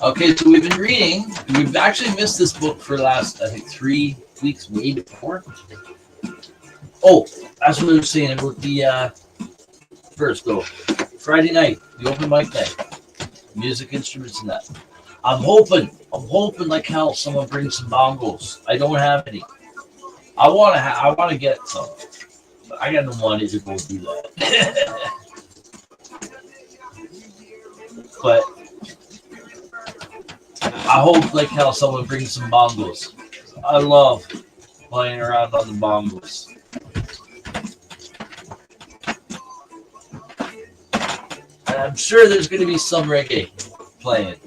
Okay, so we've been reading. We've actually missed this book for the last, I think, 3 weeks, maybe 4. Oh, that's what I was saying about the first, though. Friday night, the open mic night. Music instruments and that. I'm hoping like hell someone brings some bongos. I don't have any. I want to get some. But I got no money to go do that. But I hope like hell someone brings some bongos. I love playing around on the bongos. And I'm sure there's going to be some reggae playing.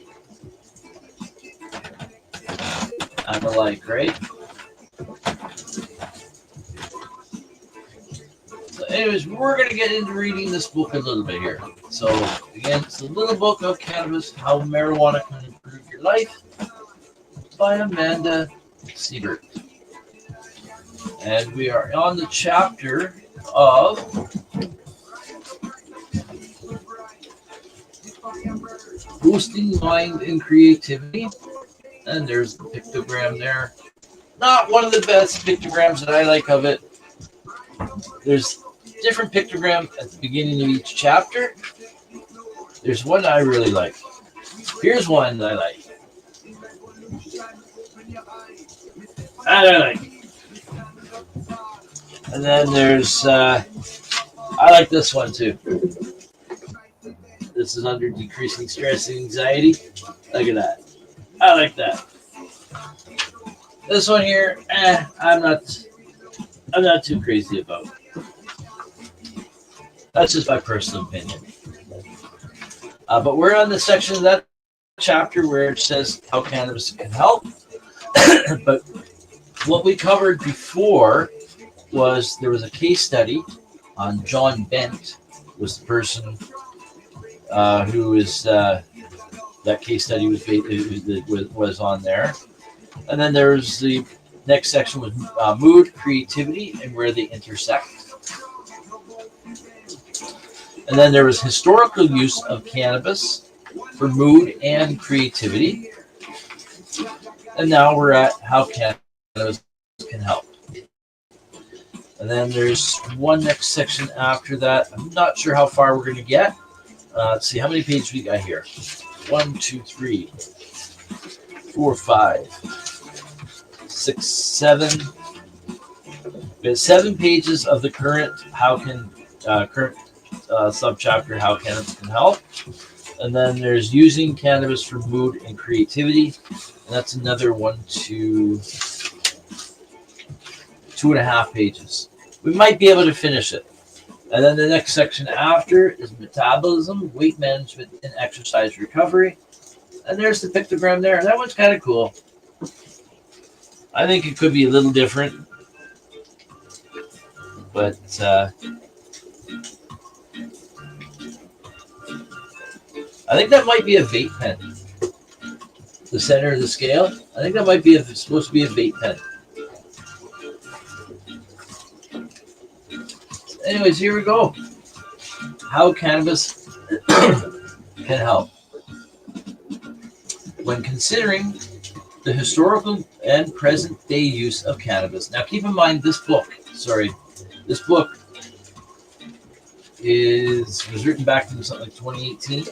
I'm like, right? So anyways, we're going to get into reading this book a little bit here. So again, it's a little book of cannabis, How Marijuana Can Improve Your Life by Amanda Siebert. And we are on the chapter of boosting mind and creativity. And there's the pictogram there. Not one of the best pictograms that I like of it. There's different pictogram at the beginning of each chapter. There's one I really like. Here's one that I like. I like. And then there's, I like this one too. This is under decreasing stress and anxiety. Look at that. I like that. This one here, I'm not too crazy about. That's just my personal opinion. But we're on the section of that chapter where it says how cannabis can help. But what we covered before was there was a case study on John Bent, was the person who is that case study was on there. And then there's the next section was mood, creativity, and where they intersect. And then there was historical use of cannabis for mood and creativity. And now we're at how cannabis can help. And then there's one next section after that. I'm not sure how far we're going to get. Let's see, how many pages we got here? 1, 2, 3, 4, 5, 6, 7. We have 7 pages of the current subchapter, how cannabis can help. And then there's using cannabis for mood and creativity. And that's another 1, 2, 2.5 pages. We might be able to finish it. And then the next section after is metabolism, weight management, and exercise recovery. And there's the pictogram there. That one's kind of cool. I think it could be a little different. But I think that might be a vape pen. The center of the scale. I think that might be supposed to be a vape pen. Anyways, here we go. How cannabis can help. When considering the historical and present day use of cannabis. Now keep in mind this book was written back in something like 2018.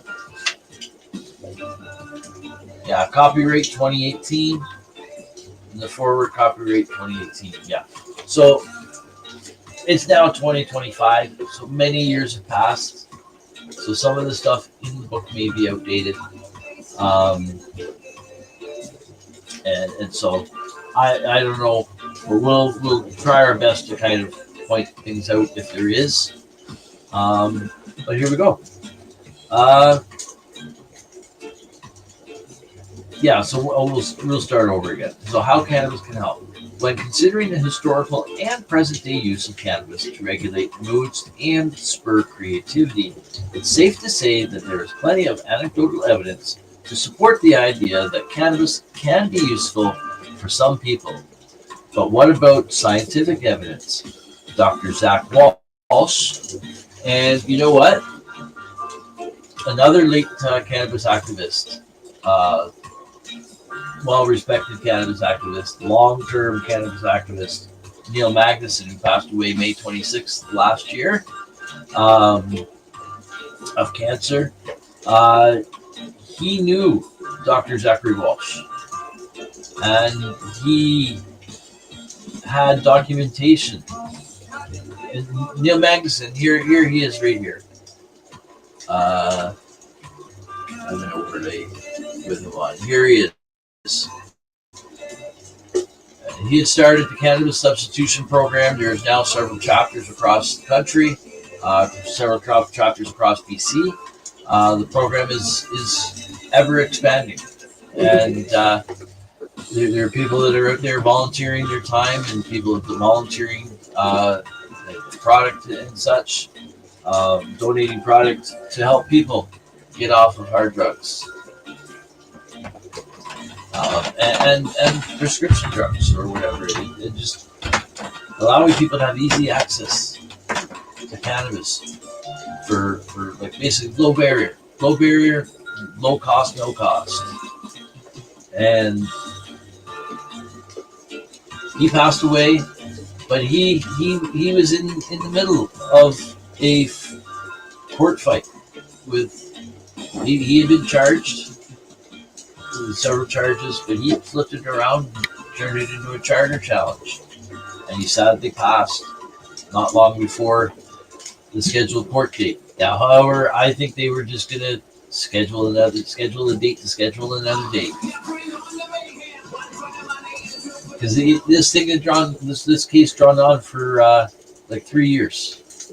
Yeah, copyright 2018. And the forward copyright 2018. Yeah. So it's now 2025, so many years have passed. So some of the stuff in the book may be outdated. And so I don't know. We'll try our best to kind of point things out if there is. But here we go. Yeah, so we'll start over again. So how cannabis can help. When considering the historical and present-day use of cannabis to regulate moods and spur creativity, it's safe to say that there is plenty of anecdotal evidence to support the idea that cannabis can be useful for some people. But what about scientific evidence? Dr. Zach Walsh, and you know what? Another late cannabis activist, well-respected cannabis activist, long-term cannabis activist, Neil Magnuson, who passed away May 26th last year of cancer. He knew Dr. Zachary Walsh, and he had documentation. And Neil Magnuson, here he is right here. I'm going to overlay with him on. Here he is. He had started the cannabis substitution program. There's now several chapters across the country, several chapters across BC. The program is ever expanding, and there are people that are out there volunteering their time, and people that are volunteering product and such, donating product to help people get off of hard drugs. And prescription drugs or whatever. It just allowing people to have easy access to cannabis for like basically low barrier, low cost, no cost. And he passed away, but he was in the middle of a court fight with he had been charged with several charges, but he flipped it around and turned it into a charter challenge. And he sadly passed not long before the scheduled court date. Now, however, I think they were just going to schedule a date to schedule another date. Because this thing had this case drawn on for like 3 years.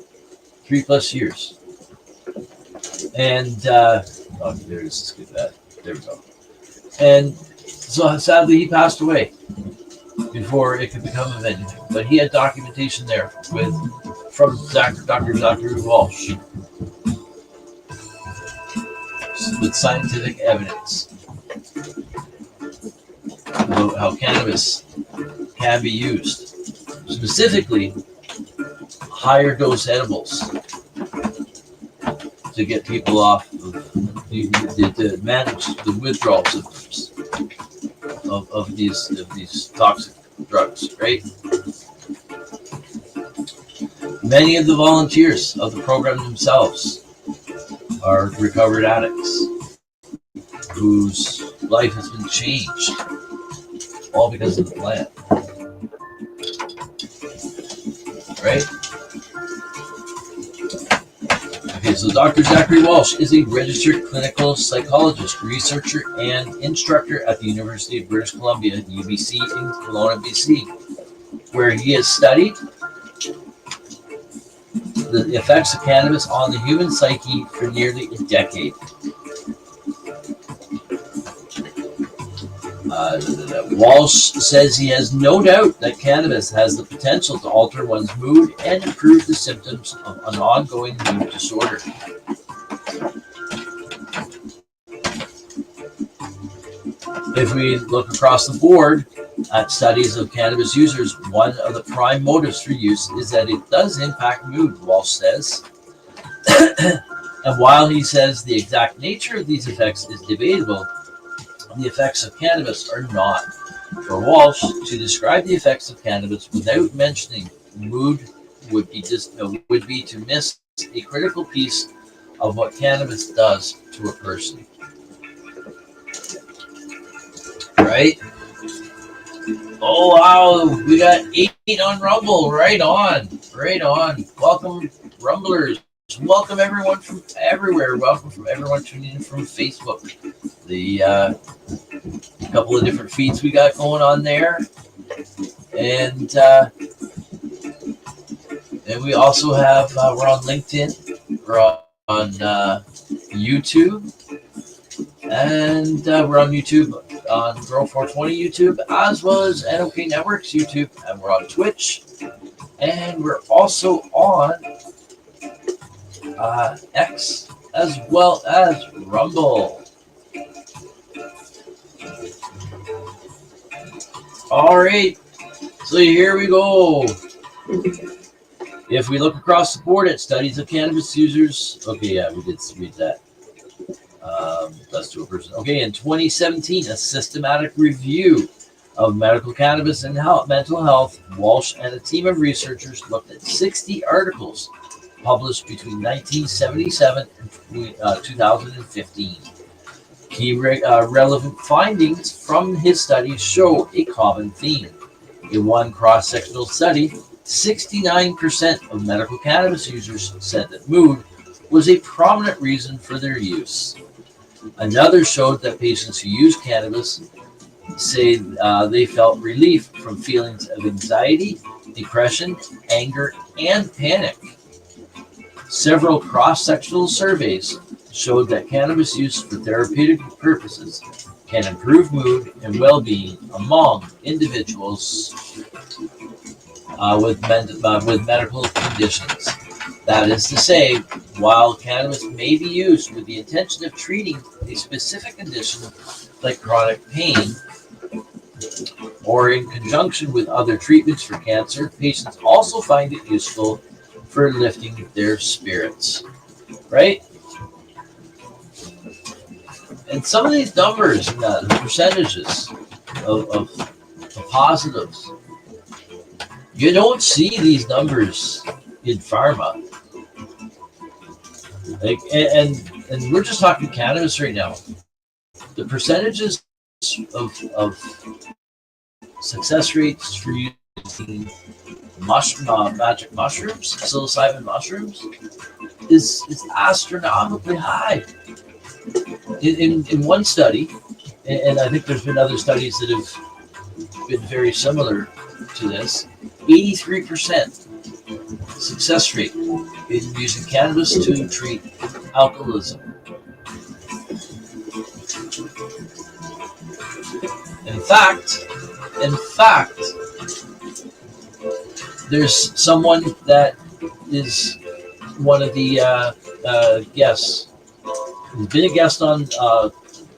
3+ years. And there it is. Let's get that. There we go. And so sadly, he passed away before it could become of anything. But he had documentation there from Dr. Walsh with scientific evidence about how cannabis can be used, specifically higher dose edibles, to get people off of to manage the withdrawal symptoms of these toxic drugs, right? Many of the volunteers of the program themselves are recovered addicts whose life has been changed, all because of the plant, right? Okay, so Dr. Zachary Walsh is a registered clinical psychologist, researcher, and instructor at the University of British Columbia, UBC, in Kelowna, BC, where he has studied the effects of cannabis on the human psyche for nearly a decade. Walsh says he has no doubt that cannabis has the potential to alter one's mood and improve the symptoms of an ongoing mood disorder. If we look across the board at studies of cannabis users, one of the prime motives for use is that it does impact mood, Walsh says. And while he says the exact nature of these effects is debatable, the effects of cannabis are not. For Walsh, to describe the effects of cannabis without mentioning mood would be to miss a critical piece of what cannabis does to a person. Right? Oh wow, we got 8 on Rumble. Right on. Welcome, Rumblers. Welcome everyone from everywhere. Welcome from everyone tuning in from Facebook. The couple of different feeds we got going on there, and we also have we're on LinkedIn, we're on YouTube, and we're on YouTube on Grow 420 YouTube, as well as NOK Networks YouTube, and we're on Twitch, and we're also on X, as well as Rumble. All right, so here we go. If we look across the board at studies of cannabis users, okay, yeah, we did read that. That's to a person. Okay, in 2017, a systematic review of medical cannabis and mental health, Walsh and a team of researchers looked at 60 articles published between 1977 and 2015. Key relevant findings from his studies show a common theme. In one cross-sectional study, 69% of medical cannabis users said that mood was a prominent reason for their use. Another showed that patients who use cannabis say they felt relief from feelings of anxiety, depression, anger, and panic. Several cross-sectional surveys showed that cannabis use for therapeutic purposes can improve mood and well-being among individuals with medical conditions. That is to say, while cannabis may be used with the intention of treating a specific condition like chronic pain, or in conjunction with other treatments for cancer, patients also find it useful for lifting their spirits, right? And some of these numbers, the percentages of positives, you don't see these numbers in pharma. Like, and we're just talking cannabis right now. The percentages of success rates for using magic mushrooms, psilocybin mushrooms, is astronomically high. In one study, and I think there's been other studies that have been very similar to this, 83% success rate in using cannabis to treat alcoholism. In fact, there's someone that is one of the guests. He's been a guest on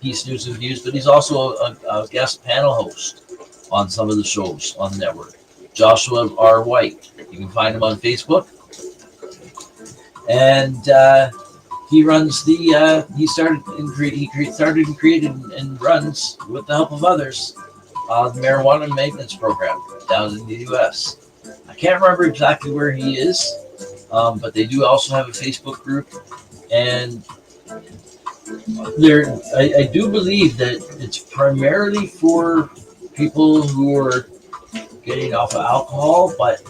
Peace News and Views, but he's also a guest panel host on some of the shows on the network. Joshua R. White. You can find him on Facebook. And he runs the, he started and created and runs, with the help of others, the marijuana maintenance program down in the U.S. I can't remember exactly where he is, but they do also have a Facebook group. And I do believe that it's primarily for people who are getting off of alcohol, but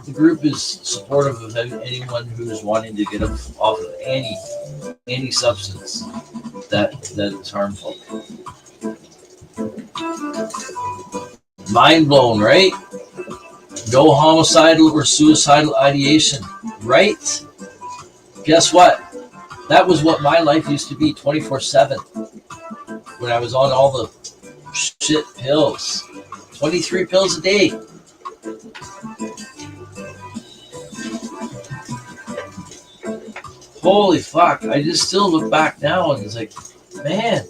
the group is supportive of anyone who's wanting to get off of any substance that is harmful. Mind blown, right? No homicidal or suicidal ideation, right? Guess what? That was what my life used to be 24/7 when I was on all the shit pills. 23 pills a day. Holy fuck. I just still look back now and it's like, man,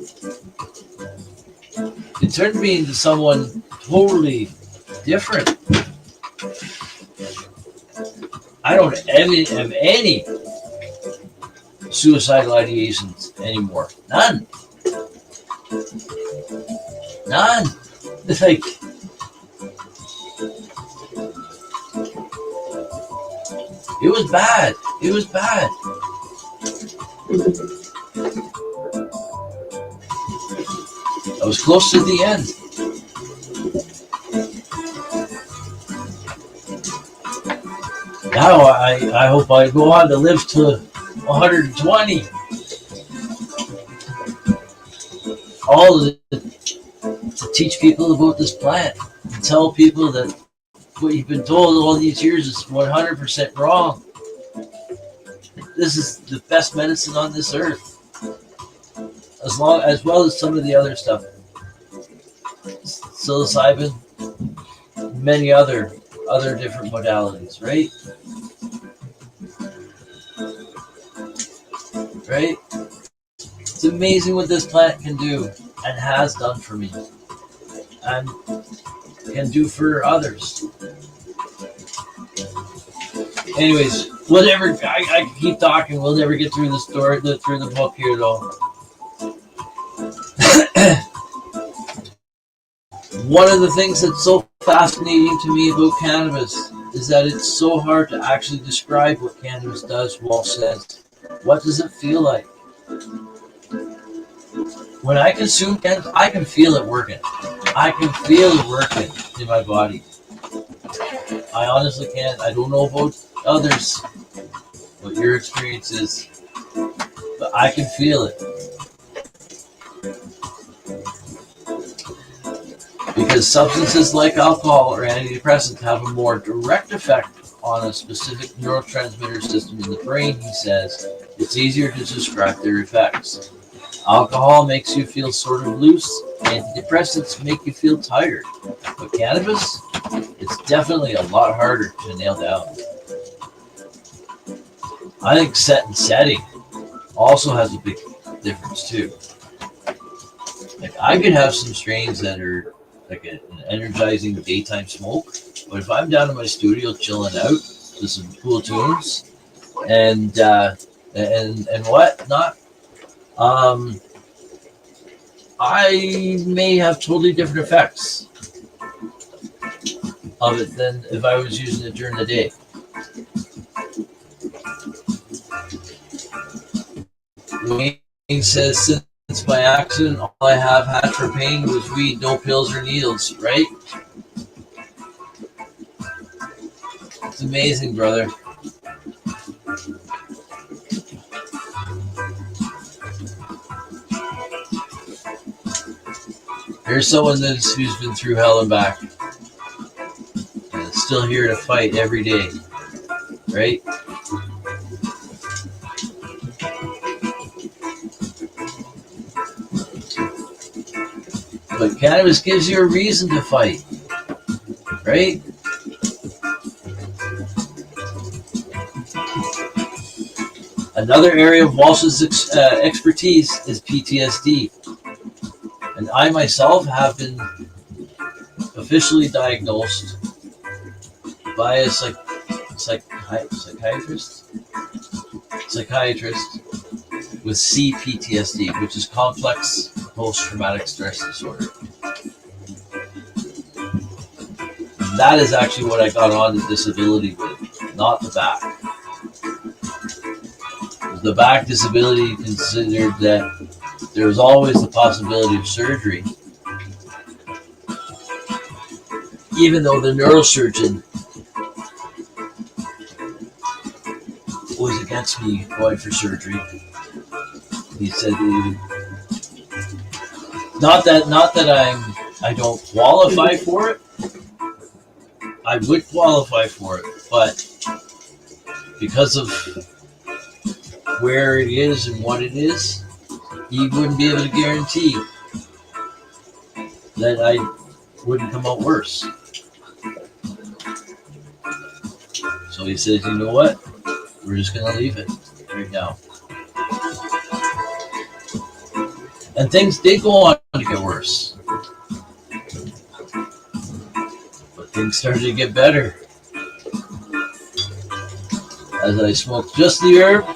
it turned me into someone totally different. I don't have any suicidal ideations anymore. None. It's like, it was bad. I was close to the end. Now I hope I go on to live to 120. All to teach people about this plant and tell people that what you've been told all these years is 100% wrong. This is the best medicine on this earth, as well as some of the other stuff, psilocybin, many other different modalities, right? Right? It's amazing what this plant can do and has done for me and can do for others. Anyways, whatever, I can keep talking. We'll never get through the story, through the book here though. One of the things that's so fascinating to me about cannabis is that it's so hard to actually describe what cannabis does. Wall says, what does it feel like? When I consume cannabis, I can feel it working. I can feel it working in my body. I honestly can. I don't know about others, what your experience is, but I can feel it. Because substances like alcohol or antidepressants have a more direct effect on a specific neurotransmitter system in the brain, he says, it's easier to describe their effects. Alcohol makes you feel sort of loose. Antidepressants make you feel tired. But cannabis, it's definitely a lot harder to nail down. I think set and setting also has a big difference too. Like I could have some strains that are like an energizing daytime smoke, but if I'm down in my studio chilling out to some cool tunes and whatnot, I may have totally different effects of it than if I was using it during the day. Wayne says, since my accident, all I have had for pain was weed, no pills or needles, right? It's amazing, brother. Here's someone who's been through hell and back and is still here to fight every day, right? But cannabis gives you a reason to fight, right? Another area of Walsh's expertise is PTSD. And I myself have been officially diagnosed by a psychiatrist with CPTSD, which is complex post-traumatic stress disorder. That is actually what I got on the disability with, not the back. The back disability considered that there was always the possibility of surgery, even though the neurosurgeon was against me going for surgery. He said, not that I don't qualify for it. I would qualify for it, but because of where it is and what it is, he wouldn't be able to guarantee that I wouldn't come out worse. So he says, you know what? We're just going to leave it right now. And things did go on to get worse. But things started to get better. As I smoked just the herb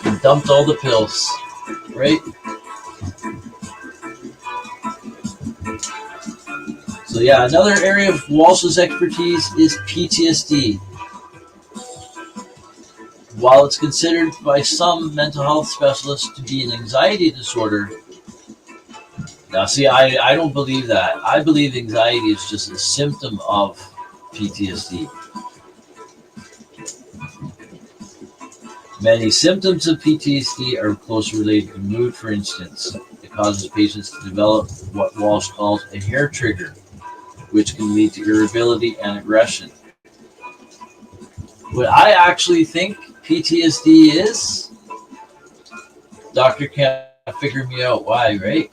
and dumped all the pills, right? So yeah, another area of Walsh's expertise is PTSD. While it's considered by some mental health specialists to be an anxiety disorder, now see, I don't believe that. I believe anxiety is just a symptom of PTSD. Many symptoms of PTSD are closely related to mood, for instance. It causes patients to develop what Walsh calls a hair trigger, which can lead to irritability and aggression. What I actually think PTSD is, doctor can't figure me out why, right?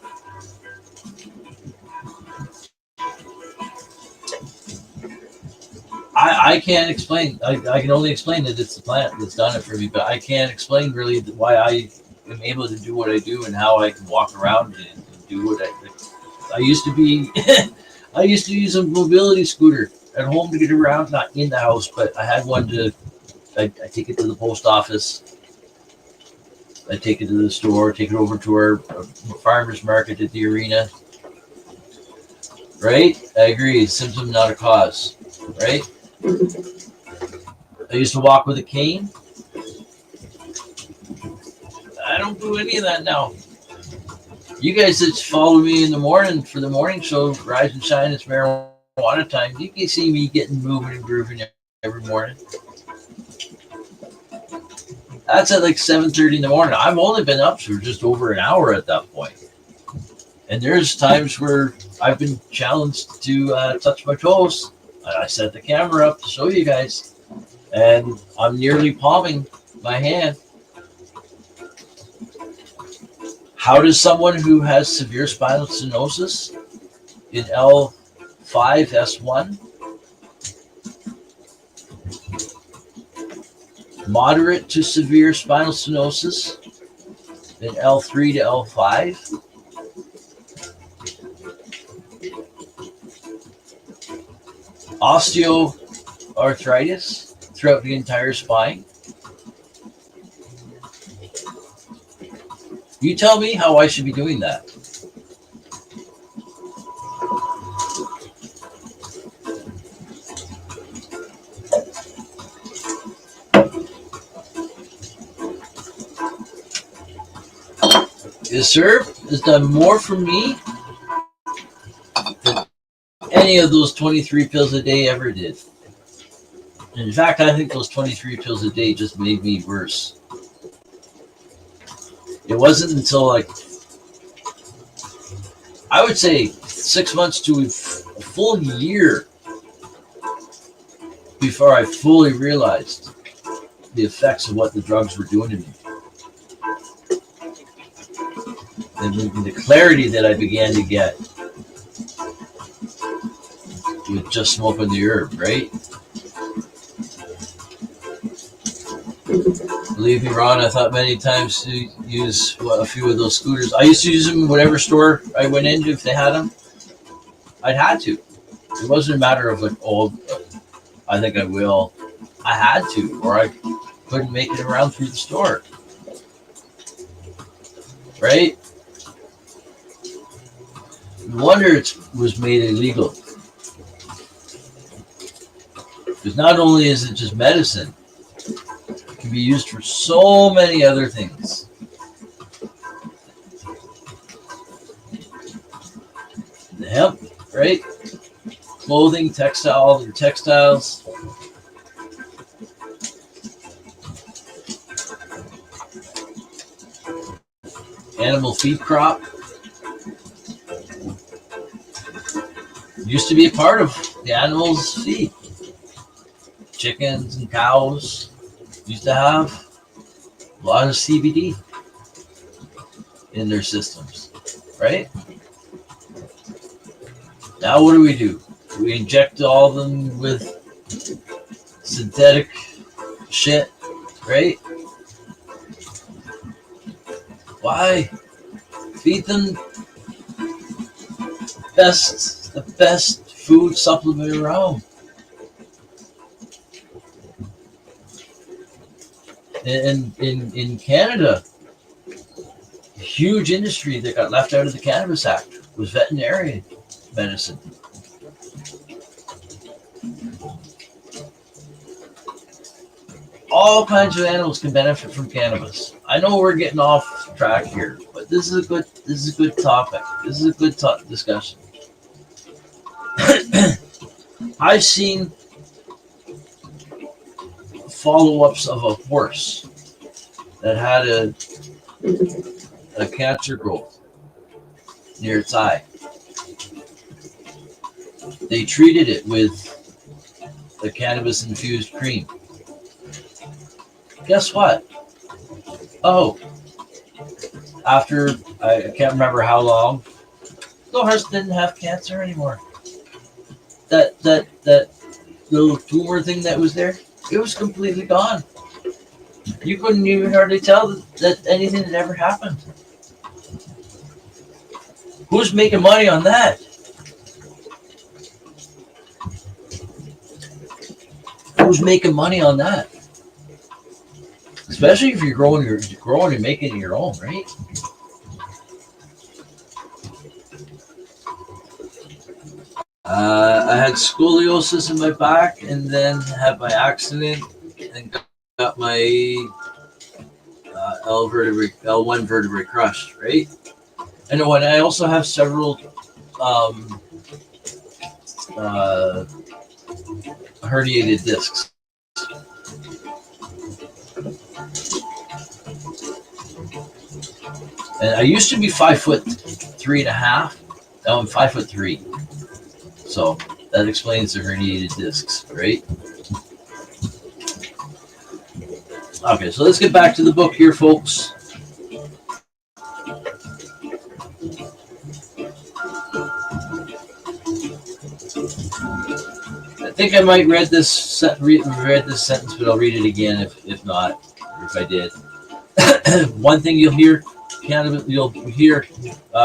I can't explain. I can only explain that it's the plant that's done it for me, but I can't explain really why I am able to do what I do and how I can walk around and do what I used to be. I used to use a mobility scooter at home to get around, not in the house, but I had one to. I take it to the post office. I take it to the store. Take it over to our farmers market at the arena. Right? I agree. Symptom, not a cause. Right? I used to walk with a cane. I don't do any of that now. You guys that follow me in the morning for the morning show, Rise and Shine, it's marijuana time. You can see me getting moving and grooving every morning. That's at like 7:30 in the morning. I've only been up for just over an hour at that point. And there's times where I've been challenged to touch my toes. I set the camera up to show you guys, and I'm nearly palming my hand. How does someone who has severe spinal stenosis in L5S1, moderate to severe spinal stenosis in L3 to L5, osteoarthritis throughout the entire spine? You tell me how I should be doing that. This herb has done more for me than any of those 23 pills a day ever did. In fact, I think those 23 pills a day just made me worse. It wasn't until like, I would say 6 months to a full year before I fully realized the effects of what the drugs were doing to me. And the clarity that I began to get with just smoking the herb, right? Believe me, Ron, I thought many times to use a few of those scooters. I used to use them in whatever store I went into. If they had them, I'd had to. It wasn't a matter of like, oh, I think I will. I had to, or I couldn't make it around through the store. Right? No wonder it was made illegal. Because not only is it just medicine, it can be used for so many other things. The hemp, right? Clothing, textiles. Animal feed crop. Used to be a part of the animals' feed. Chickens and cows used to have a lot of CBD in their systems, right? Now what do? We inject all of them with synthetic shit, right? Why? Feed them the best food supplement around. In Canada, a huge industry that got left out of the Cannabis Act was veterinary medicine. All kinds of animals can benefit from cannabis. I know we're getting off track here, but this is a good topic. This is a good discussion. I've seen follow-ups of a horse that had a cancer growth near its eye. They treated it with the cannabis-infused cream. Guess what? Oh, after I can't remember how long, the horse didn't have cancer anymore. That little tumor thing that was there, it was completely gone. You couldn't even hardly tell that anything had ever happened. Who's making money on that? Who's making money on that? Especially if you're growing and making it your own, right? I had scoliosis in my back, and then had my accident, and got my L1 vertebrae crushed, right? And I also have several herniated discs. And I used to be 5'3.5". Now I'm 5'3". So that explains the herniated discs, right? Okay, so let's get back to the book here, folks. I think I might read this sentence, but I'll read it again if not, if I did. One thing you'll hear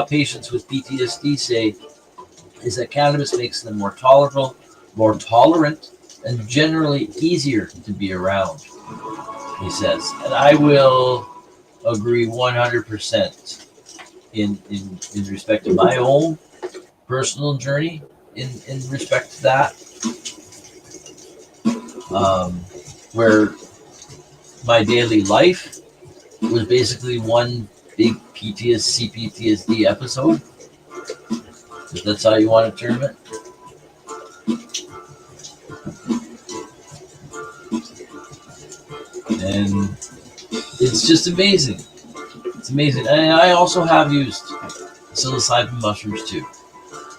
patients with PTSD say is that cannabis makes them more tolerable, more tolerant, and generally easier to be around, he says. And I will agree 100% in respect to my own personal journey in respect to that. Where my daily life was basically one big CPTSD episode, if that's how you want to term it. And it's just amazing. It's amazing. And I also have used psilocybin mushrooms too.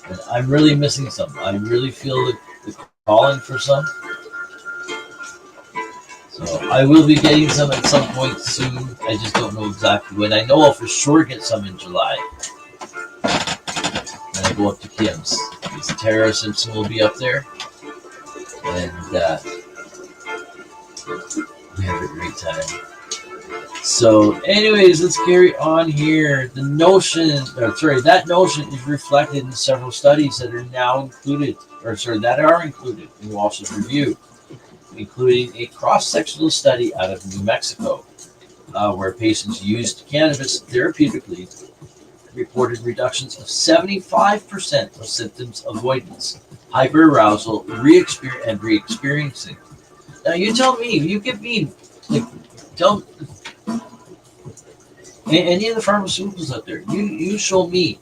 And I'm really missing some. I really feel the calling for some. So I will be getting some at some point soon. I just don't know exactly when. I know I'll for sure get some in July. and I go up to Kim's. Tara Simpson will be up there, and we have a great time. So, anyways, let's carry on here. That notion is reflected in several studies that are now included, that are included in Walsh's review, including a cross-sectional study out of New Mexico, where patients used cannabis therapeutically reported reductions of 75% of symptoms avoidance, hyperarousal, re-experiencing. Now, you tell me, you give me, tell any of the pharmaceuticals out there, you show me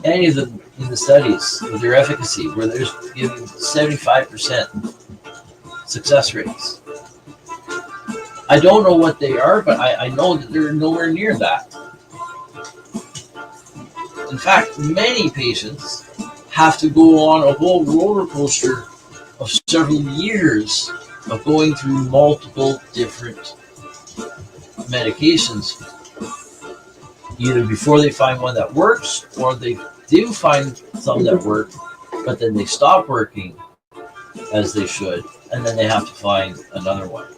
any of them in the studies with their efficacy where there's giving 75% success rates. I don't know what they are, but I know that they're nowhere near that. In fact, many patients have to go on a whole roller coaster of several years of going through multiple different medications, either before they find one that works, or they do find some that work, but then they stop working as they should, and then they have to find another one,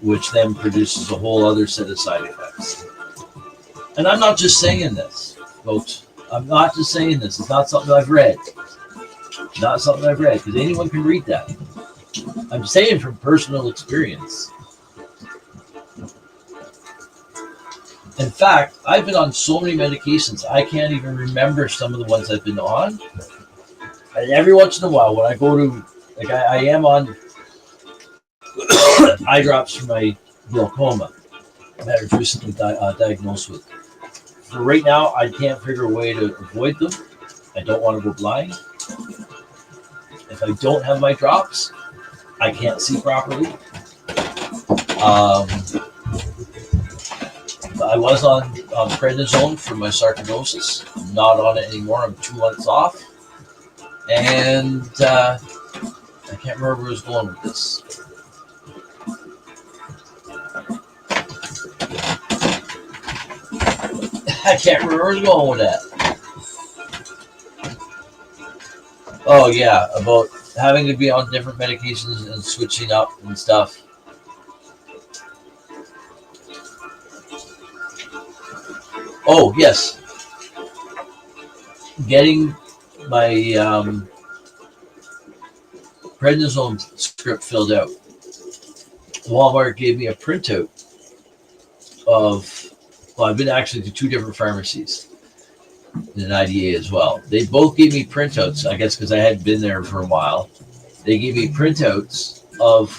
which then produces a whole other set of side effects. And I'm not just saying this, folks. I'm not just saying this. It's not something I've read. Not something I've read, because anyone can read that. I'm saying from personal experience. In fact, I've been on so many medications, I can't even remember some of the ones I've been on. And every once in a while, when I go to, like I am on eye drops for my glaucoma that I was recently diagnosed with. For right now, I can't figure a way to avoid them. I don't want to go blind. If I don't have my drops, I can't see properly. I was on prednisone for my sarcoidosis. I'm not on it anymore. I'm 2 months off. And I can't remember where I was going with this. I can't remember where I was going with that. Oh, yeah, about having to be on different medications and switching up and stuff. Oh, yes. Getting my prednisone script filled out. Walmart gave me a printout of, well, I've been actually to 2 different pharmacies in an IDA as well. They both gave me printouts, I guess because I hadn't been there for a while. They gave me printouts of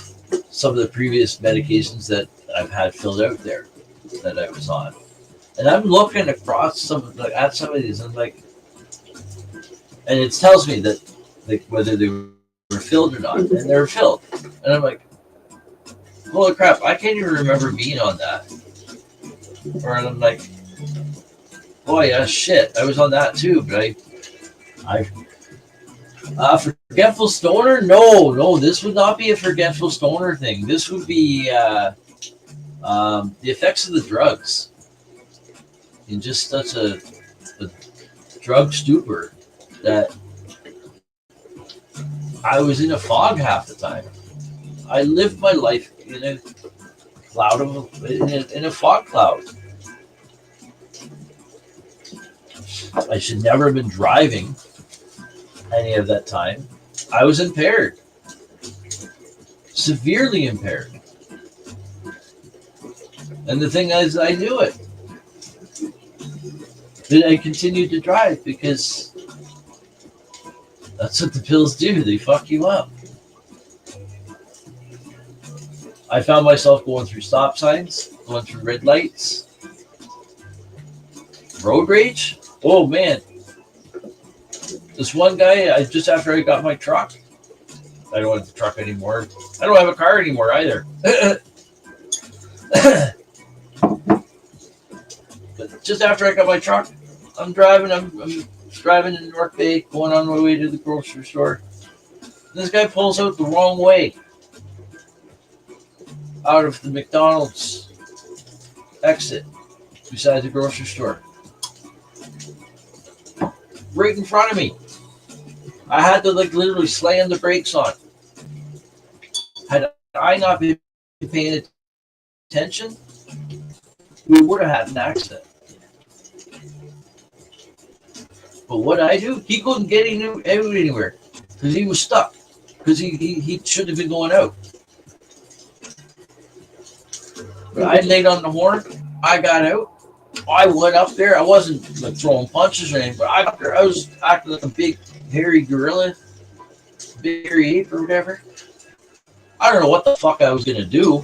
some of the previous medications that I've had filled out there that I was on. And I'm looking across at some of these, and and it tells me that whether they were filled or not, and they're filled. And I'm like, holy crap, I can't even remember being on that. Or I'm like, oh yeah, shit, I was on that too, but forgetful stoner? No, this would not be a forgetful stoner thing. This would be the effects of the drugs. In just such a drug stupor that I was in a fog half the time. I lived my life in a cloud in a fog cloud. I should never have been driving any of that time. I was impaired, severely impaired. And the thing is, I knew it. But I continued to drive because that's what the pills do. They fuck you up. I found myself going through stop signs, going through red lights. Road rage? Oh, man. This one guy, just after I got my truck, I don't have the truck anymore. I don't have a car anymore either. But just after I got my truck, I'm driving in North Bay, going on my way to the grocery store. This guy pulls out the wrong way out of the McDonald's exit beside the grocery store. right in front of me. I had to like literally slam the brakes on. Had I not been paying attention, we would have had an accident. But what I do, he couldn't get anywhere because he was stuck. Because he should have been going out. But I laid on the horn. I got out. I went up there. I wasn't like throwing punches or anything, but I got there. I was acting like a big hairy gorilla, big hairy ape or whatever. I don't know what the fuck I was gonna do.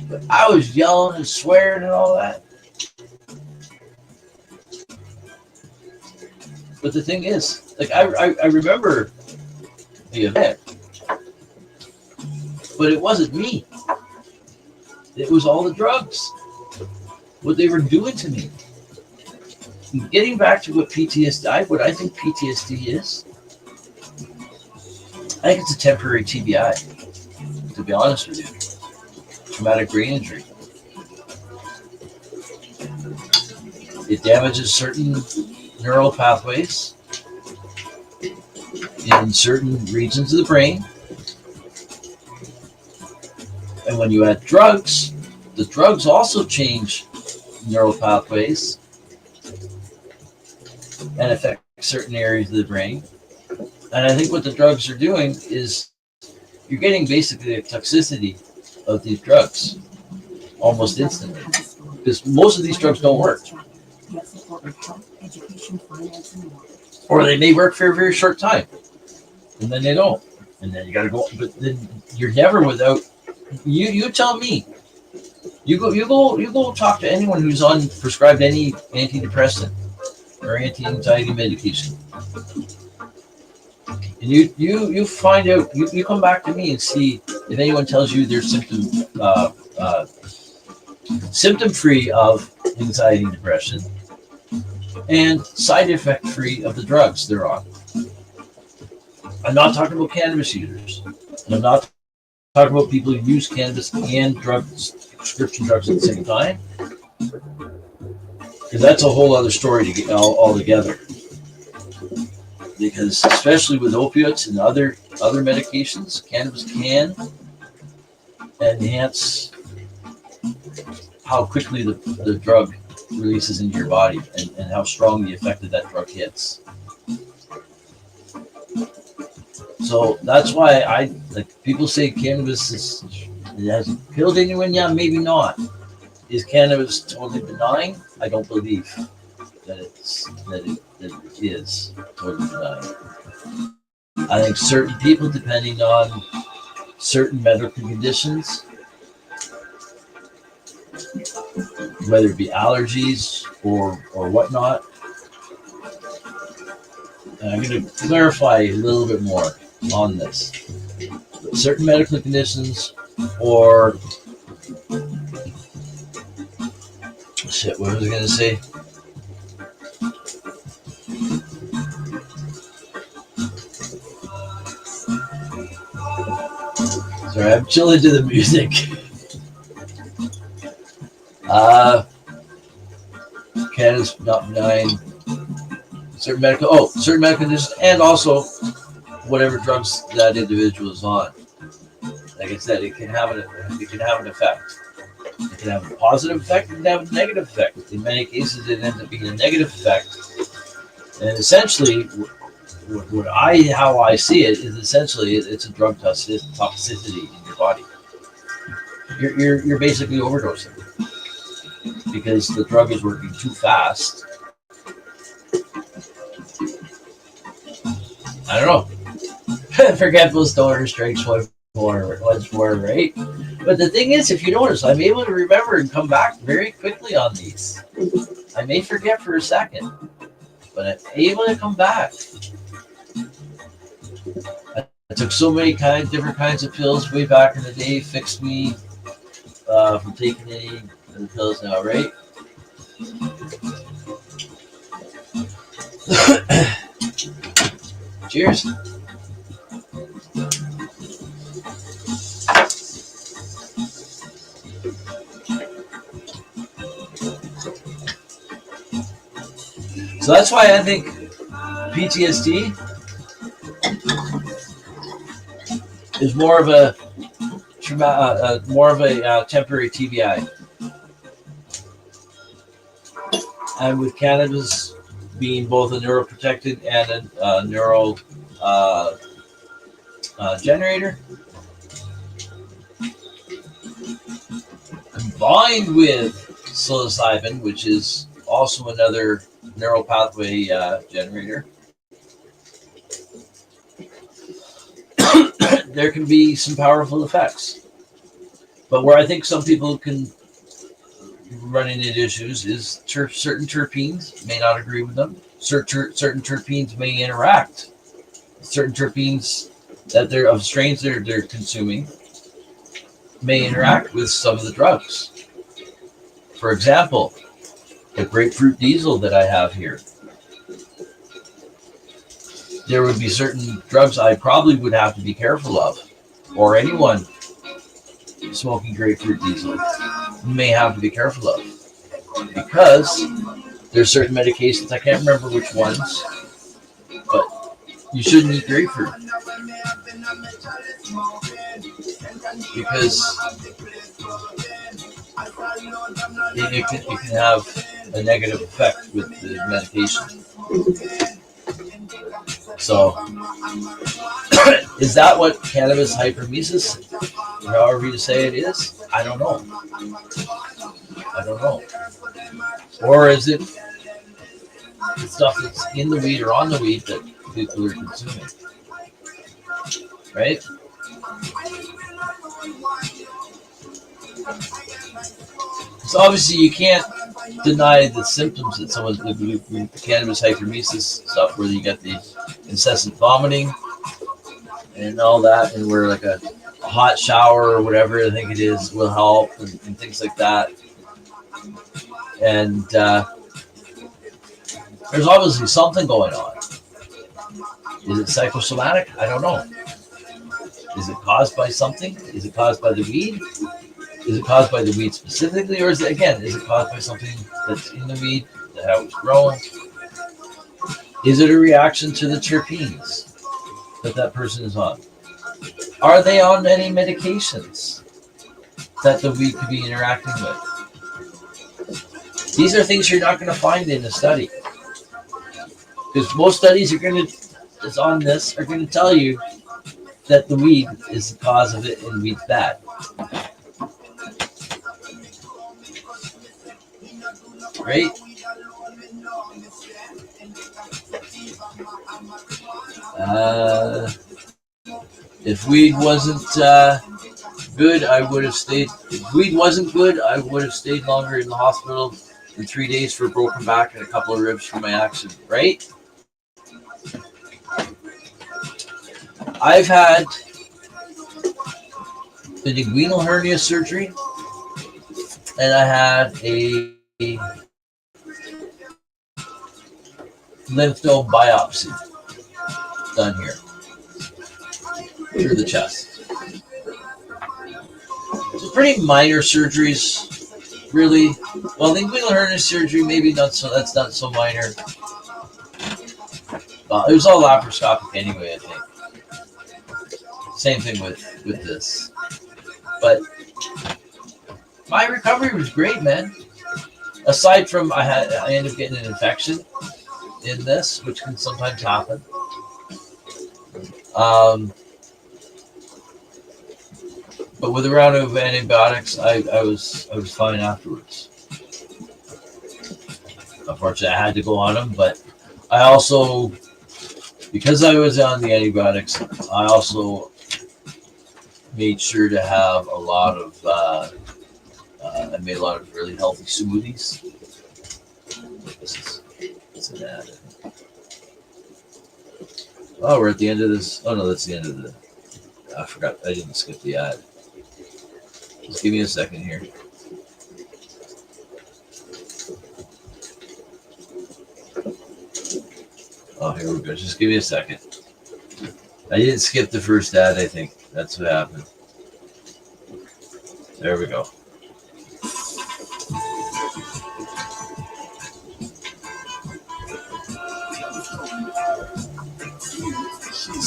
But I was yelling and swearing and all that. But the thing is, like I remember the event, but it wasn't me. It was all the drugs, what they were doing to me. Getting back to what PTSD, what I think PTSD is, I think it's a temporary TBI, to be honest with you. Traumatic brain injury. It damages certain neural pathways in certain regions of the brain. And when you add drugs, the drugs also change neural pathways and affect certain areas of the brain. And I think what the drugs are doing is you're getting basically a toxicity of these drugs almost instantly. Because most of these drugs don't work. Or they may work for a very short time. And then they don't. And then you gotta go, but then you're never without. You tell me. You go talk to anyone who's on prescribed any antidepressant or anti-anxiety medication. And you find out, you come back to me and see if anyone tells you they're symptom free of anxiety and depression and side effect free of the drugs they're on. I'm not talking about cannabis users. And I'm not talking about people who use cannabis and drugs, prescription drugs at the same time. Because that's a whole other story to get all together. Because especially with opiates and other medications, cannabis can enhance how quickly the drug releases into your body and how strong the effect of that drug hits. So that's why people say cannabis it hasn't killed anyone. Yeah, maybe not. Is cannabis totally benign? I don't believe that it is totally benign. I think certain people, depending on certain medical conditions, whether it be allergies or whatnot, and I'm going to clarify a little bit more on this. But certain medical conditions or shit, what was I going to say? Sorry, I'm chilling to the music. Cannabis not benign. Certain medical conditions, and also whatever drugs that individual is on. Like I said, it can have an effect. It can have a positive effect. It can have a negative effect. In many cases, it ends up being a negative effect. And essentially, how I see it is essentially it's a drug toxicity in your body. You're basically overdosing because the drug is working too fast. I don't know. Forgetful stoner strikes once more, right? But the thing is, if you notice, I'm able to remember and come back very quickly on these. I may forget for a second, but I'm able to come back. I took so many different kinds of pills way back in the day, fixed me from taking any of the pills now, right? Cheers. So that's why I think PTSD is more of a temporary TBI, and with cannabis being both a neuroprotectant and a neural generator, combined with psilocybin, which is also another neural pathway generator, there can be some powerful effects. But where I think some people can run into issues is certain terpenes may not agree with them. Certain terpenes may interact. Certain terpenes that they're of strains they're consuming may interact with some of the drugs. For example, the grapefruit diesel that I have here. There would be certain drugs I probably would have to be careful of, or anyone smoking grapefruit diesel may have to be careful of, because there's certain medications, I can't remember which ones, but you shouldn't eat grapefruit because it can have a negative effect with the medication. So, is that what cannabis hypermesis, however you say it is? I don't know. Or is it the stuff that's in the weed or on the weed that people are consuming? Right? So obviously you can't deny the symptoms that someone with cannabis hypermesis stuff, where you get the incessant vomiting and all that, and where like a hot shower or whatever I think it is will help, and things like that. And there's obviously something going on. Is it psychosomatic? I don't know. Is it caused by something? Is it caused by the weed? Is it caused by the weed specifically, or is it caused by something that's in the weed, how it's grown? Is it a reaction to the terpenes that person is on? Are they on any medications that the weed could be interacting with? These are things you're not going to find in a study, because most studies are going to tell you that the weed is the cause of it and weed's bad. Right? If weed wasn't good, I would have stayed. If weed wasn't good, I would have stayed longer in the hospital in 3 days for a broken back and a couple of ribs from my accident. Right? I've had an inguinal hernia surgery, and I had a lymph node biopsy done here through the chest. So pretty minor surgeries, really. Well, the inguinal hernia surgery maybe not so. That's not so minor. It was all laparoscopic anyway, I think. Same thing with this, but my recovery was great, man. Aside from I ended up getting an infection in this, which can sometimes happen. But with a round of antibiotics, I was fine afterwards. Unfortunately, I had to go on them, but I also, because I was on the antibiotics, I also made sure to have a lot of I made a lot of really healthy smoothies. This is an ad. Oh, we're at the end of this. Oh no, that's the end of the. I forgot. I didn't skip the ad. Just give me a second here. Oh, here we go. Just give me a second. I didn't skip the first ad, I think. That's what happened. There we go.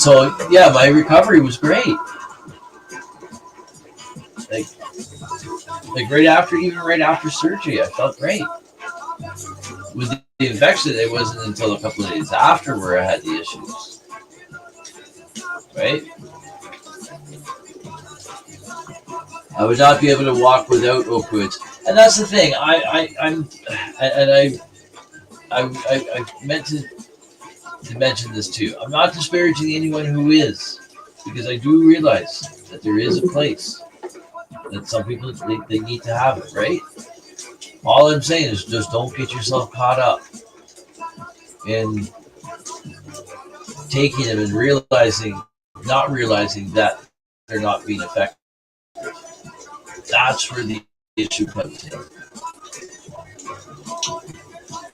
So yeah, my recovery was great. Like right after surgery, I felt great. With the infection, it wasn't until a couple of days after where I had the issues. Right? I would not be able to walk without opioids, and that's the thing. I meant to mention this too. I'm not disparaging anyone who is, because I do realize that there is a place that some people they need to have it, right? All I'm saying is just don't get yourself caught up in taking them and not realizing that they're not being effective. That's where the issue comes in.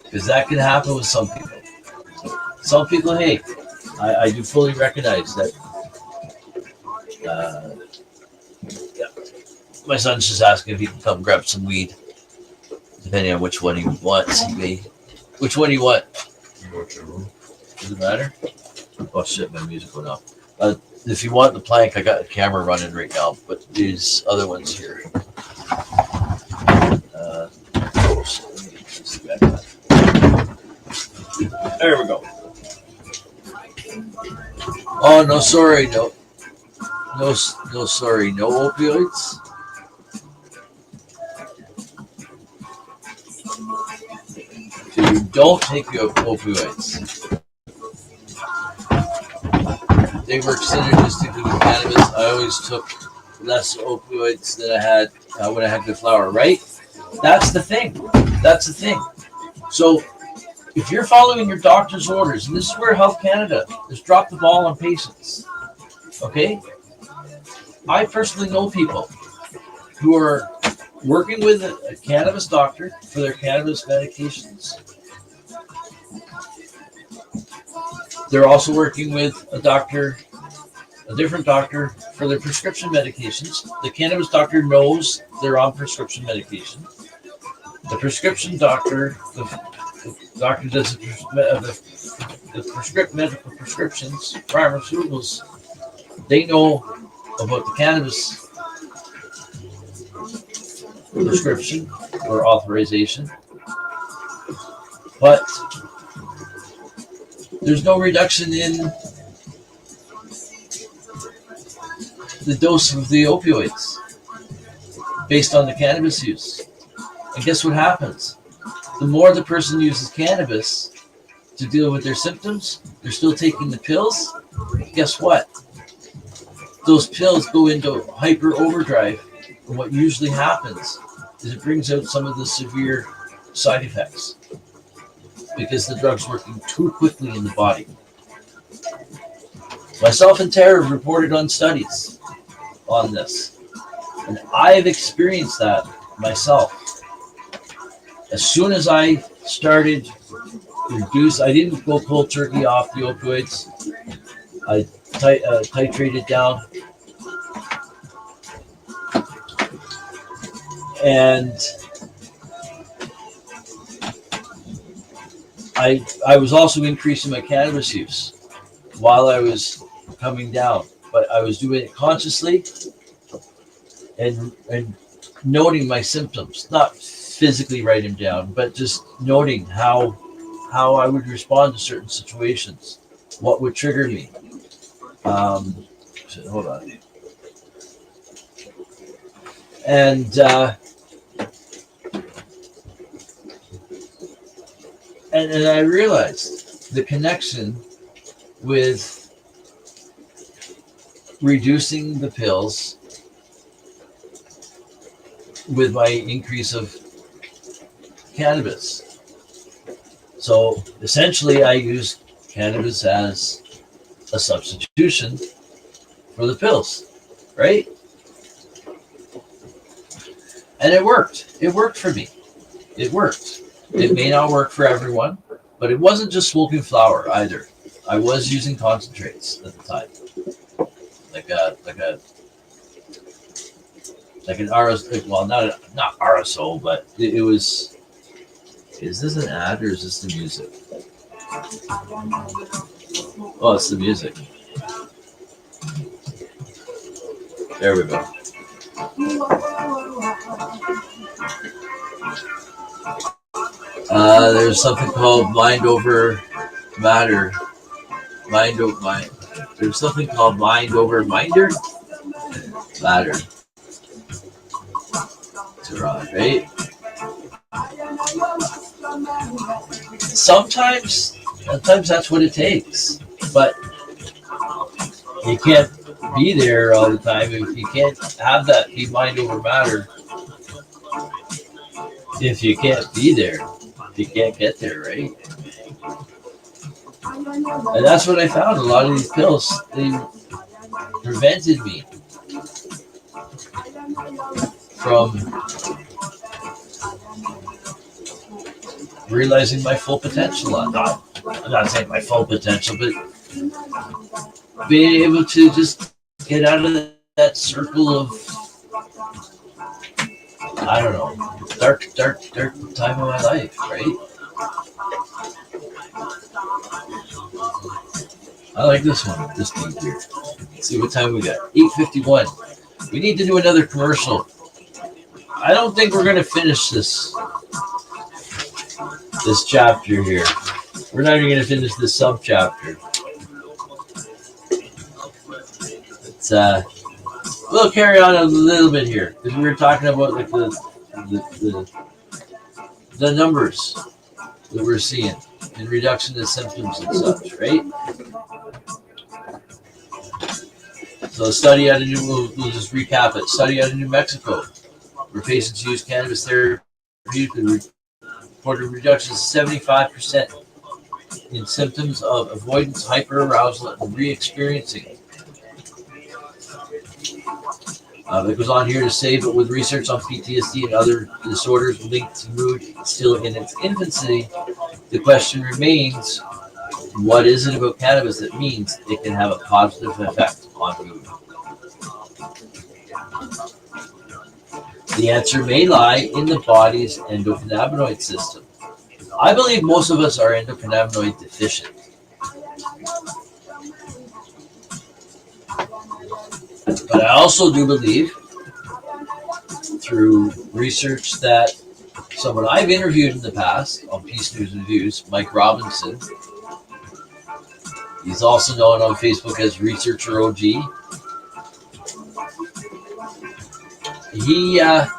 Because that can happen with some people. Some people, hey, I do fully recognize that. Yeah. My son's just asking if he can come grab some weed, depending on which one he wants. Which one do you want? Does it matter? Oh shit, my music went off. If you want the plank, I got the camera running right now, but these other ones here. There we go. Oh no, sorry, no, sorry, no opioids. So you don't take your opioids. They work synergistically with cannabis. I always took less opioids than I had when I had good flower, right? That's the thing. So if you're following your doctor's orders, and this is where Health Canada has dropped the ball on patients, okay? I personally know people who are working with a cannabis doctor for their cannabis medications. They're also working with a different doctor for their prescription medications. The cannabis doctor knows they're on prescription medication. The prescription doctor, the doctor does the medical prescriptions, pharmaceuticals, they know about the cannabis prescription or authorization. But there's no reduction in the dose of the opioids based on the cannabis use. And guess what happens? The more the person uses cannabis to deal with their symptoms, they're still taking the pills. Guess what? Those pills go into hyper overdrive. And what usually happens is it brings out some of the severe side effects because the drug's working too quickly in the body. Myself and Tara have reported on studies on this, and I've experienced that myself. As soon as I started I didn't go cold turkey off the opioids. I titrated down, and I was also increasing my cannabis use while I was coming down, but I was doing it consciously and noting my symptoms, not physically write them down, but just noting how I would respond to certain situations, what would trigger me. Hold on. And I realized the connection with reducing the pills with my increase of cannabis. So essentially I used cannabis as a substitution for the pills, right? And it worked. It worked for me. It worked. It may not work for everyone, but it wasn't just smoking flower either. I was using concentrates at the time, like an RSO. Well, not RSO, but it was. Is this an ad or is this the music? Oh, it's the music. There we go. There's something called mind over matter. Mind over mind. There's something called mind over minder. Matter. It's wrong, right? Sometimes that's what it takes, but you can't be there all the time. You can't have that be mind over matter if you can't be there. If you can't get there, right? And that's what I found. A lot of these pills, they prevented me from realizing my full potential. I'm not saying my full potential, but being able to just get out of that circle of, I don't know, dark time of my life, right? I like this one, this beat here. Let's see what time we got. 8:51. We need to do another commercial. I don't think we're going to finish this chapter here. We're not even going to finish this sub-chapter. We'll carry on a little bit here because we were talking about like the numbers that we're seeing in reduction of symptoms and such, right? So a study out of we'll just recap it. Study out of New Mexico, where patients use cannabis therapeutically, reported reductions of 75% in symptoms of avoidance, hyperarousal, and re-experiencing. It goes on here to say, but with research on PTSD and other disorders linked to mood still in its infancy, the question remains, what is it about cannabis that means it can have a positive effect on mood? The answer may lie in the body's endocannabinoid system. I believe most of us are endocannabinoid deficient. But I also do believe, through research that someone I've interviewed in the past on Peace News and Views, Mike Robinson, he's also known on Facebook as Researcher OG. He, what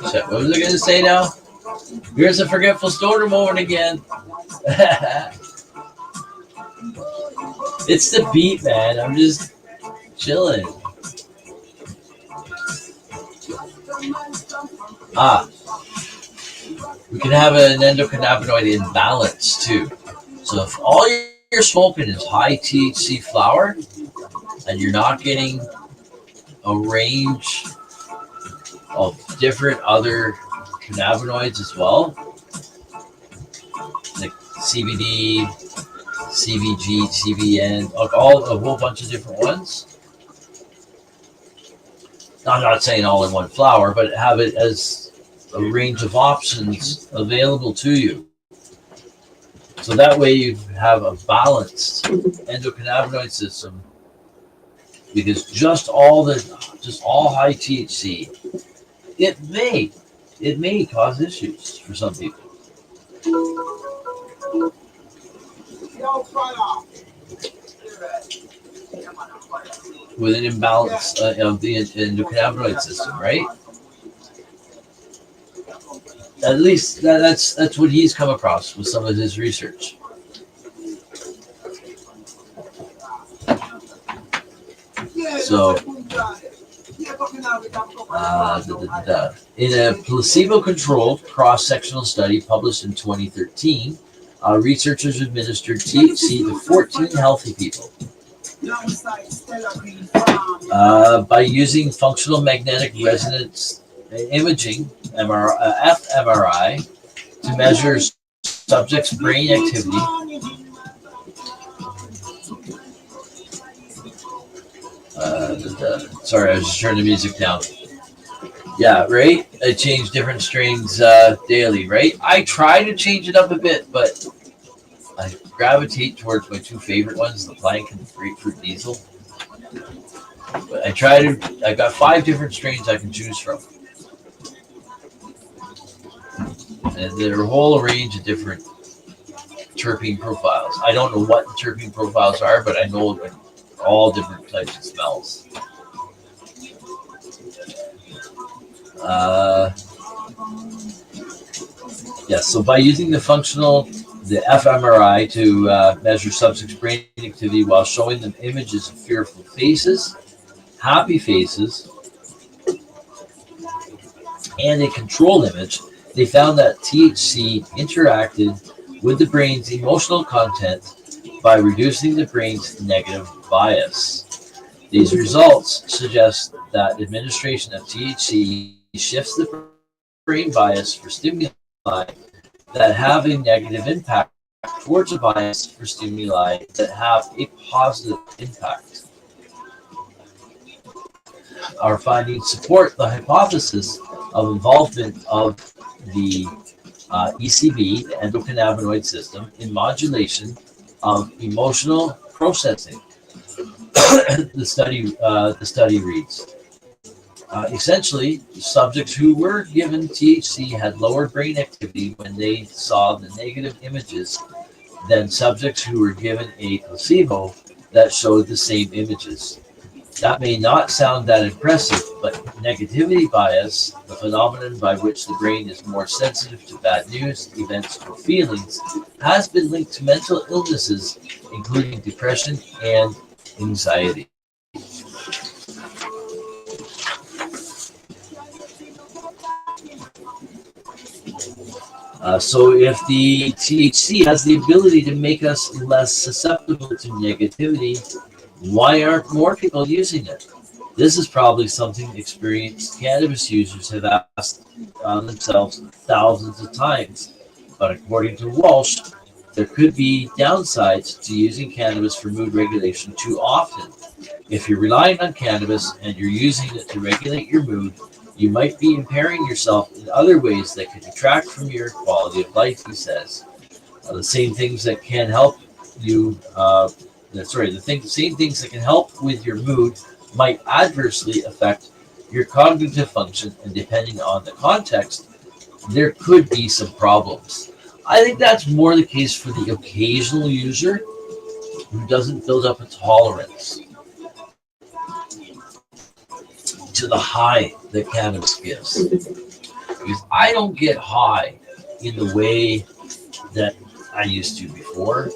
was I going to say now? Here's a forgetful stoner moment again. It's the beat, man. I'm just chilling. We can have an endocannabinoid imbalance too. So if all you're smoking is high THC flower and you're not getting a range of different other cannabinoids as well, like CBD, CBG, CBN, a whole bunch of different ones. I'm not saying all in one flower, but have it as a range of options available to you. So that way you have a balanced endocannabinoid system, because just all high THC, it may cause issues for some people. With an imbalance of the endocannabinoid system, right? At least that's what he's come across with some of his research. So, in a placebo-controlled cross-sectional study published in 2013, researchers administered THC to 14 healthy people by using functional magnetic resonance imaging, fMRI, to measure subjects' brain activity. Sorry, I was just turning the music down. Yeah, right? I change different strains daily, right? I try to change it up a bit, but I gravitate towards my two favorite ones, the Plank and the Grapefruit Diesel. But I got 5 different strains I can choose from. And there are a whole range of different terpene profiles. I don't know what the terpene profiles are, but I know like all different types of smells. Yes, so by using the fMRI to measure subjects' brain activity while showing them images of fearful faces, happy faces, and a control image, they found that THC interacted with the brain's emotional content by reducing the brain's negative bias. These results suggest that administration of THC shifts the brain bias for stimuli that have a negative impact towards a bias for stimuli that have a positive impact. Our findings support the hypothesis of involvement of the ECB, the endocannabinoid system, in modulation of emotional processing. The study reads. Essentially, subjects who were given THC had lower brain activity when they saw the negative images than subjects who were given a placebo that showed the same images. That may not sound that impressive, but negativity bias, the phenomenon by which the brain is more sensitive to bad news, events, or feelings, has been linked to mental illnesses, including depression and anxiety. So if the THC has the ability to make us less susceptible to negativity, why aren't more people using it? This is probably something experienced cannabis users have asked themselves thousands of times. But according to Walsh, there could be downsides to using cannabis for mood regulation too often. If you're relying on cannabis and you're using it to regulate your mood, you might be impairing yourself in other ways that could detract from your quality of life, he says. The same things that can help you, same things that can help with your mood might adversely affect your cognitive function, and depending on the context, there could be some problems. I think that's more the case for the occasional user who doesn't build up a tolerance to the high that cannabis gives. Because I don't get high in the way that I used to before.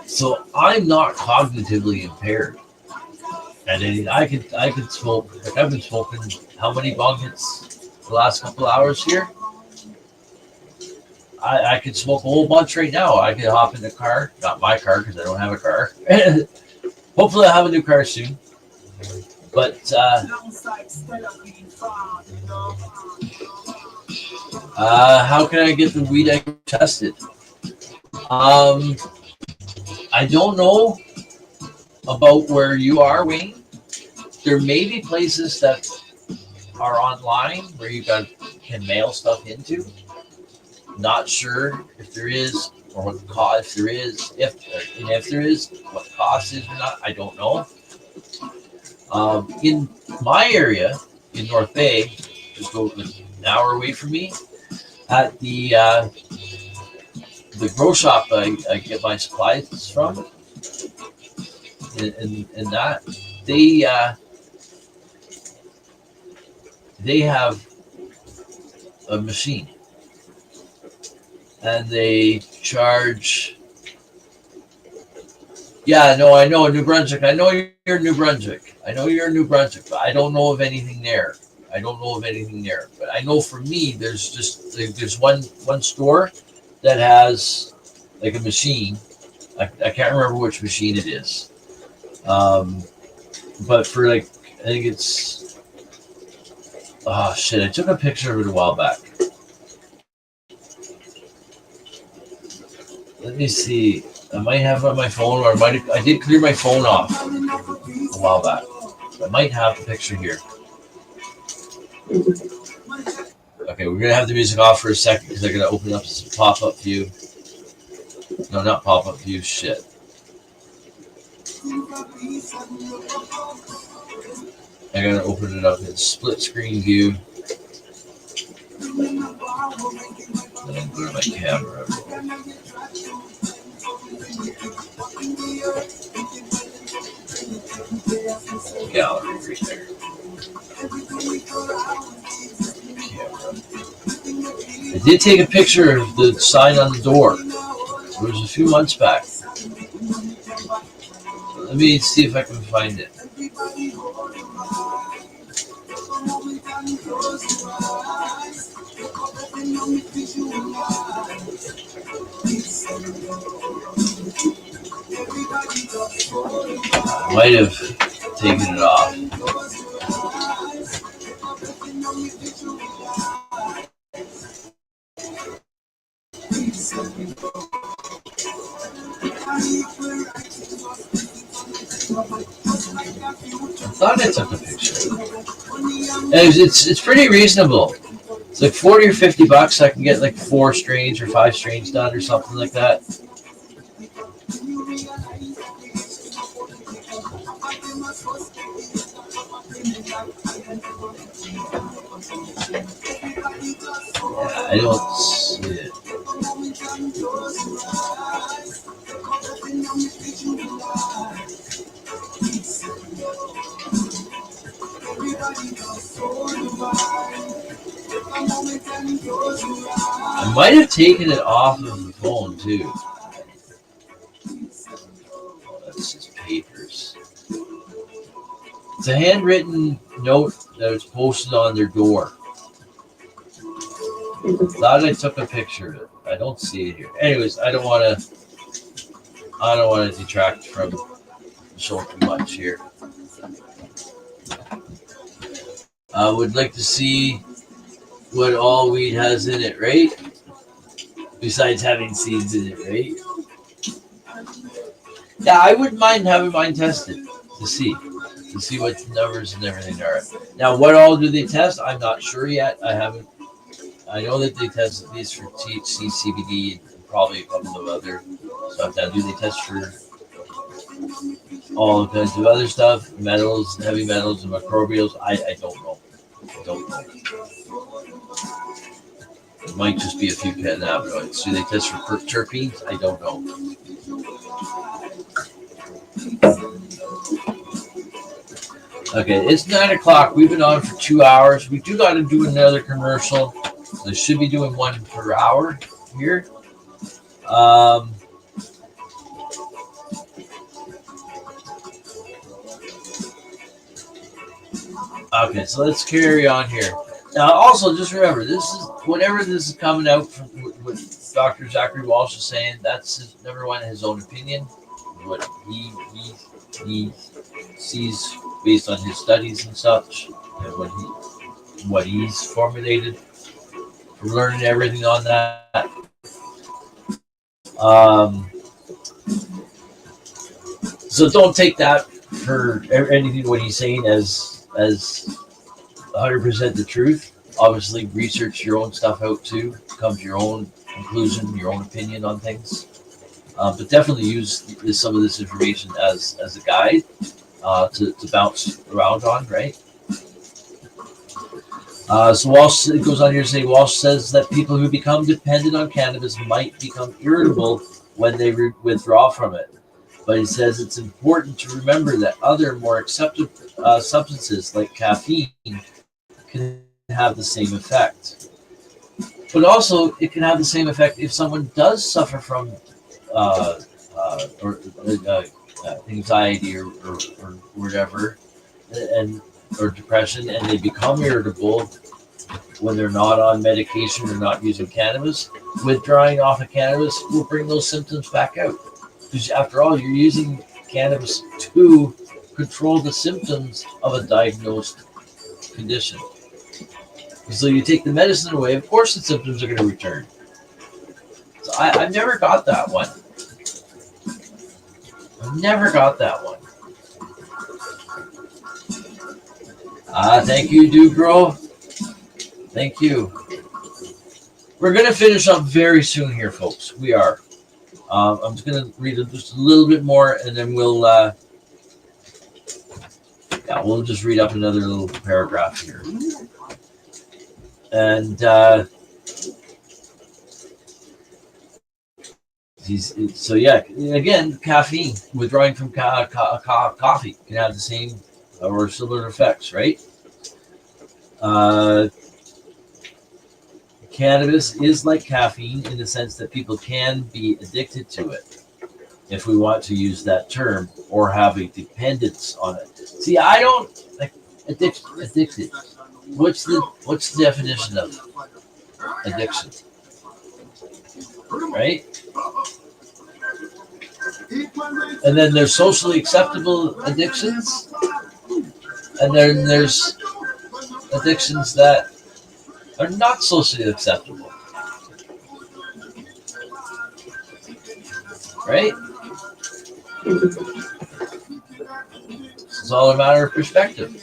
So I'm not cognitively impaired. And I could smoke, like I've been smoking how many bong hits the last couple of hours here? I could smoke a whole bunch right now. I could hop in the car, not my car because I don't have a car. Hopefully I'll have a new car soon. But how can I get the weed I tested? I don't know about where you are, Wayne. There may be places that are online where you can mail stuff into. Not sure if there is, or what the cost, if there is, if there is, what the cost is or not. I don't know. In my area, in North Bay, just about an hour away from me, at the grow shop I get my supplies from, and that they have a machine, and they charge. Yeah, no, I know New Brunswick. I know you're New Brunswick. I know you're New Brunswick, but I don't know of anything there. But I know for me, there's one store that has like a machine. I can't remember which machine it is. But for like, I think it's, oh shit, I took a picture of it a while back. Let me see. I might have it on my phone, or I did clear my phone off a while back. I might have the picture here. Okay, we're gonna have the music off for a second because I'm gonna open up some pop-up view. No, not pop-up view. Shit. I gotta open it up in split screen view. Then go to my camera. Gallery right there. I did take a picture of the sign on the door. It was a few months back. Let me see if I can find it. I might have taken it off. I thought I took a picture. It's pretty reasonable. It's like $40 or $50. I can get like 4 strains or 5 strains done or something like that. Yeah, I don't see it. I might have taken it off of the phone too. Oh, that's just papers. It's a handwritten note that was posted on their door. Thought I took a picture of it. I don't see it here. Anyways, I don't want to detract from the show too much here. I would like to see what all weed has in it, right? Besides having seeds in it, right? Yeah, I wouldn't mind having mine tested to see what the numbers and everything are. Now, what all do they test? I'm not sure yet. I know that they test at least for THC, CBD, and probably a couple of other stuff. Now, do they test for all kinds of other stuff, metals, heavy metals, and microbials? I don't know. It might just be a few cannabinoids. Do they test for terpenes? I don't know. Okay, it's 9 o'clock. We've been on for 2 hours. We do got to do another commercial. I should be doing 1 per hour here. Okay, so let's carry on here. Now, also, just remember, this is whatever this is coming out from what Dr. Zachary Walsh is saying. That's number one, his own opinion, what he sees based on his studies and such, and what he's formulated from learning everything on that. So don't take that for anything what he's saying as 100% the truth. Obviously, research your own stuff out too. Come to your own conclusion, your own opinion on things. But definitely use some of this information as a guide to bounce around on, right? So Walsh goes on here to say, Walsh says that people who become dependent on cannabis might become irritable when they withdraw from it. But he says it's important to remember that other more accepted substances like caffeine can have the same effect. But also, it can have the same effect if someone does suffer from anxiety or whatever, or depression, and they become irritable when they're not on medication or not using cannabis. Withdrawing off of cannabis will bring those symptoms back out. Because after all, you're using cannabis to control the symptoms of a diagnosed condition. So you take the medicine away, of course the symptoms are going to return. So I've never got that one. Thank you, Dugro. Thank you. We're going to finish up very soon here, folks. We are. I'm just going to read just a little bit more, and then we'll just read up another little paragraph here. And again, caffeine, withdrawing from coffee can have the same or similar effects, right? Cannabis is like caffeine in the sense that people can be addicted to it, if we want to use that term, or have a dependence on it. See, I don't like addicted. What's the definition of addiction? Right? And then there's socially acceptable addictions, and then there's addictions that are not socially acceptable. Right? It's all a matter of perspective.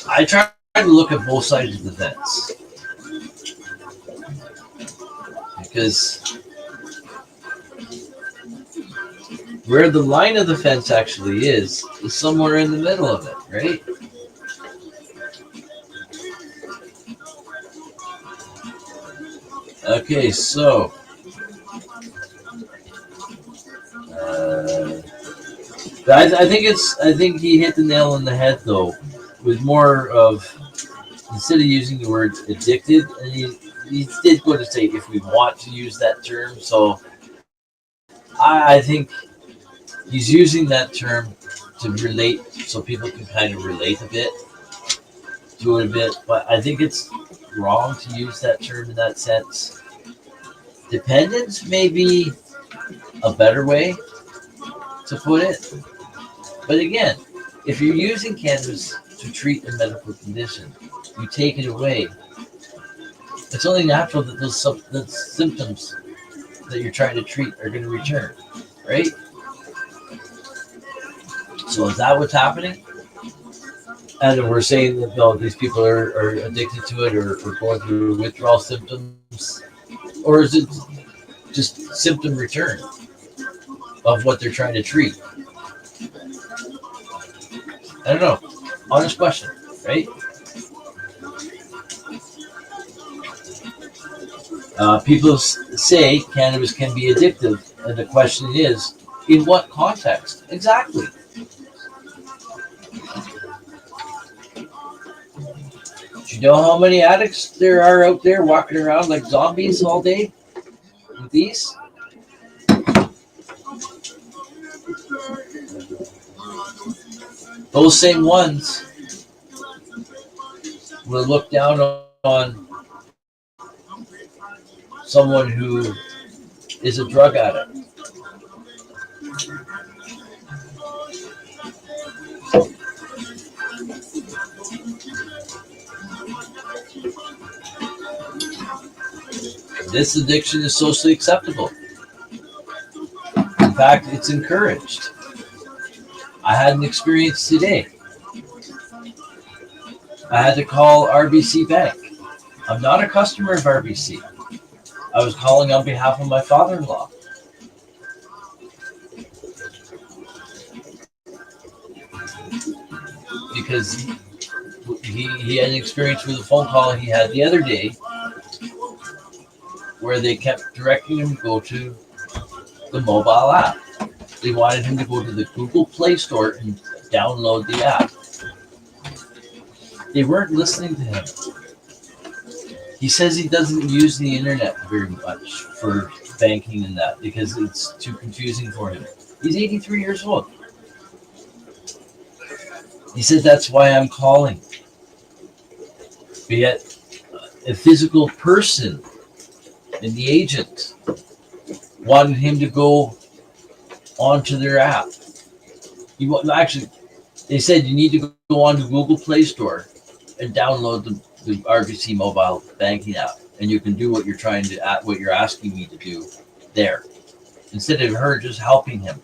I try to look at both sides of the fence, because where the line of the fence actually is somewhere in the middle of it, right? Okay, so I think he hit the nail on the head, though, with more of, instead of using the word addicted, and he did go to say if we want to use that term. So I think he's using that term to relate, so people can kind of relate a bit to it a bit. But I think it's wrong to use that term in that sense. Dependence may be a better way to put it. But again, if you're using cannabis to treat a medical condition, you take it away. It's only natural that those symptoms that you're trying to treat are going to return, right? So is that what's happening? And we're saying that these people are addicted to it, or going through withdrawal symptoms, or is it just symptom return of what they're trying to treat? I don't know. Honest question, right? People say cannabis can be addictive, and the question is, in what context? Exactly. Do you know how many addicts there are out there walking around like zombies all day with these? Those same ones will look down on someone who is a drug addict. This addiction is socially acceptable. In fact, it's encouraged. I had an experience today. I had to call RBC Bank. I'm not a customer of RBC. I was calling on behalf of my father-in-law. Because he had an experience with a phone call he had the other day where they kept directing him to go to the mobile app. They wanted him to go to the Google Play Store and download the app. They weren't listening to him. He says he doesn't use the internet very much for banking and that because it's too confusing for him. He's 83 years old. He said, that's why I'm calling. But yet, a physical person and the agent wanted him to go onto their app. Actually, they said you need to go onto Google Play Store and download the RBC mobile banking app, and you can do what you're asking me to do there, instead of her just helping him.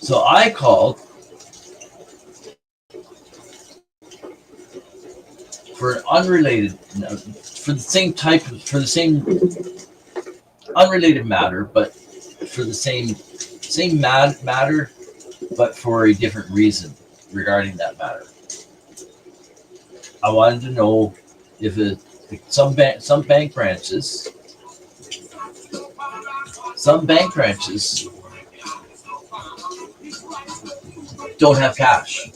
So I called for an unrelated, for the same unrelated matter, but for the same matter, but for a different reason regarding that matter. I wanted to know if some bank branches don't have cash,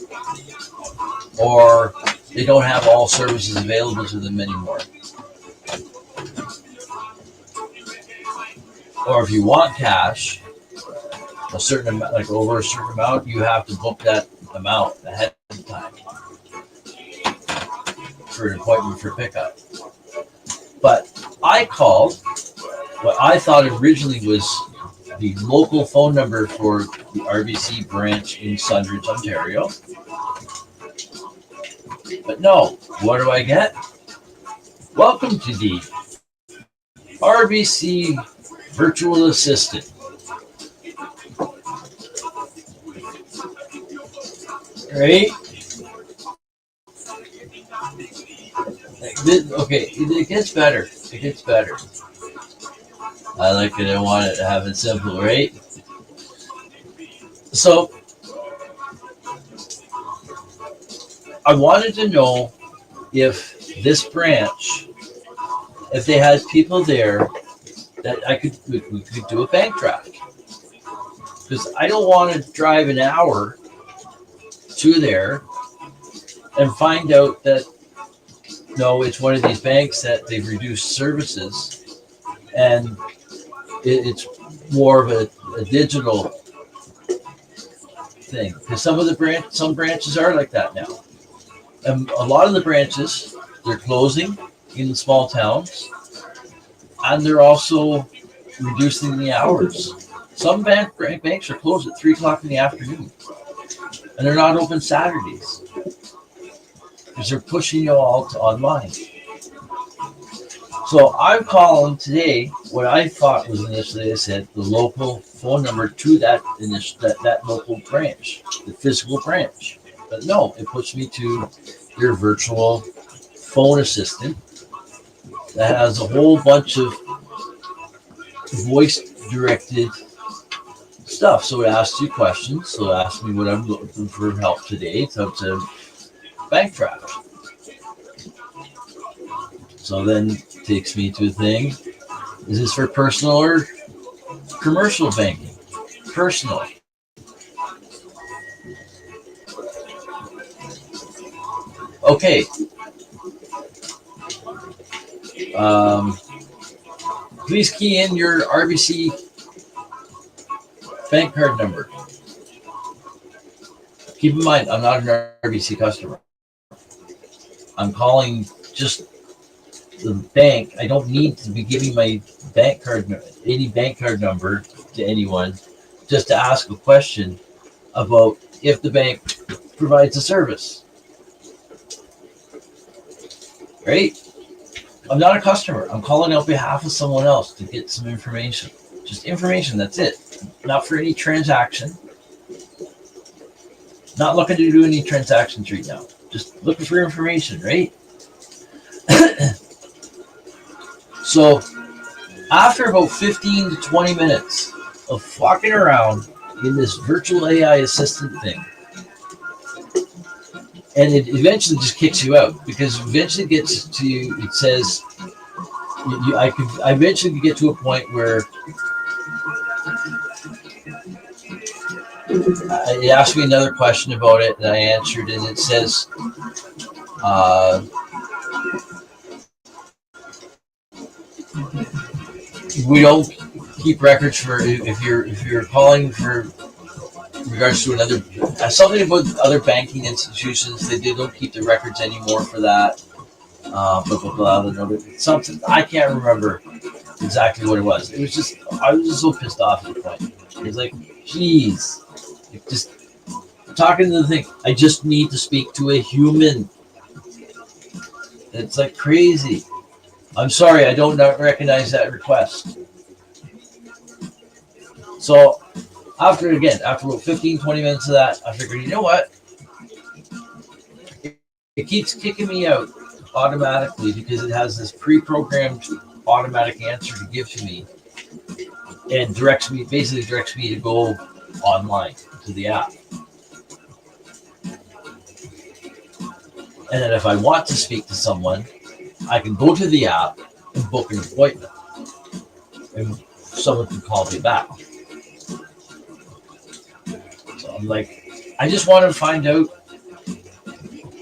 or they don't have all services available to them anymore. Or if you want cash, a certain amount, like over a certain amount, you have to book that amount ahead of time for an appointment for pickup. But I called what I thought originally was the local phone number for the RBC branch in Sundridge, Ontario. But no, what do I get? Welcome to the RBC virtual assistant. Right? Okay, it gets better. It gets better. I like it. I want it to have it simple, right? So I wanted to know if this branch, if they had people there that we could do a bank draft. Because I don't want to drive an hour to there and find out that no, it's one of these banks that they've reduced services, and it's more of a digital thing. Because some branches are like that now, and a lot of the branches, they're closing in the small towns, and they're also reducing the hours. Some banks are closed at 3:00 in the afternoon, and they're not open Saturdays because they're pushing you all to online. So I'm calling today what I thought was initially, I said, the local phone number to that local branch, the physical branch. But no, it puts me to your virtual phone assistant that has a whole bunch of voice-directed stuff. So it asks you questions. So it asks me what I'm looking for help today. So it's a bank draft. So then it takes me to a thing. Is this for personal or commercial banking? Personal. Okay. Please key in your RBC bank card number. Keep in mind, I'm not an RBC customer. I'm calling just the bank. I don't need to be giving my any bank card number to anyone just to ask a question about if the bank provides a service. Right? I'm not a customer. I'm calling on behalf of someone else to get some information. Just information, that's it. Not for any transaction. Not looking to do any transactions right now. Just looking for information, right? So after about 15 to 20 minutes of walking around in this virtual AI assistant thing, and it eventually just kicks you out because eventually gets to you, it says, I eventually get to a point where it asked me another question about it, and I answered, and it says, we don't keep records for if you're calling for regards to another something about other banking institutions. They don't keep the records anymore for that. Blah blah blah. Something I can't remember exactly what it was. It was just I was just so pissed off at the point. It was like, geez, just talking to the thing. I just need to speak to a human. It's like crazy. I'm sorry, I don't recognize that request. So After about 15, 20 minutes of that, I figured, you know what? It keeps kicking me out automatically because it has this pre-programmed automatic answer to give to me and basically directs me to go online to the app. And then if I want to speak to someone, I can go to the app and book an appointment. And someone can call me back. So I'm like, I just want to find out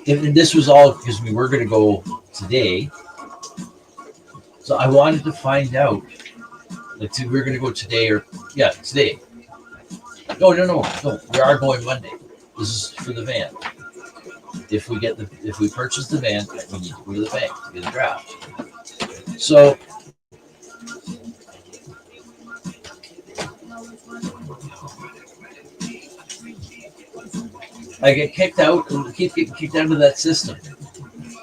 if this was all because we were going to go today. So I wanted to find out, like, we were going to go today today. No, we are going Monday. This is for the van. If we purchase the van, we need to go to the bank to get a draft. So I get kicked out and keep getting kicked out of that system.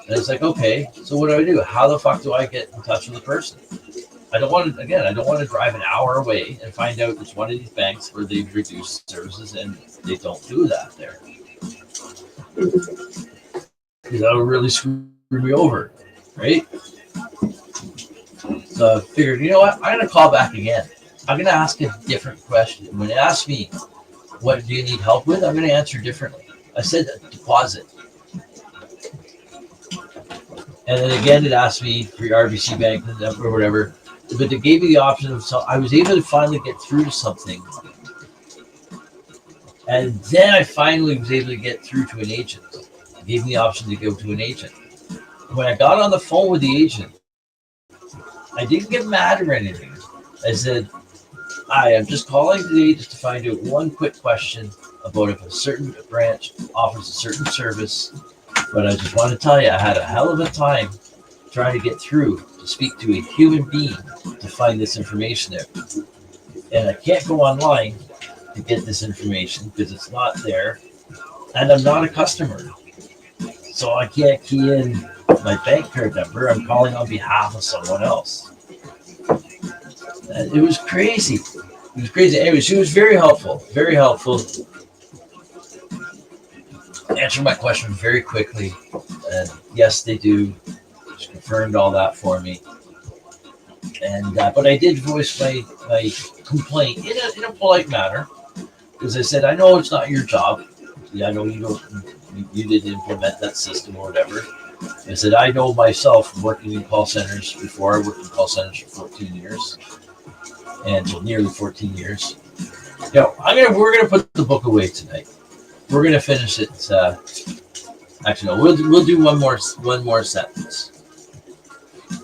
And it's like, okay, so what do? How the fuck do I get in touch with the person? I don't want to drive an hour away and find out it's one of these banks where they've reduced services and they don't do that there. Because that would really screw me over, right? So I figured, you know what? I'm going to call back again. I'm going to ask a different question. When it asks me, what do you need help with? I'm going to answer differently. I said deposit. And then again, it asked me for your RBC bank or whatever. But it gave me the option of, so I was able to finally get through to something. And then I finally was able to get through to an agent. It gave me the option to go to an agent. When I got on the phone with the agent, I didn't get mad or anything. I said, hi, I'm just calling today just to find out one quick question about if a certain branch offers a certain service. But I just want to tell you, I had a hell of a time trying to get through to speak to a human being to find this information out. And I can't go online to get this information because it's not there. And I'm not a customer. So I can't key in my bank card number. I'm calling on behalf of someone else. And it was crazy. It was crazy. Anyway, she was very helpful. Very helpful. Answered my question very quickly. And yes, they do. She confirmed all that for me. And but I did voice my complaint in a polite manner. Because I said, I know it's not your job. Yeah, I know you didn't implement that system or whatever. I said, I know myself from working in call centers before. I worked in call centers for 14 years. And nearly 14 years. We're gonna put the book away tonight. We're gonna finish it. Actually, no. We'll do one more sentence.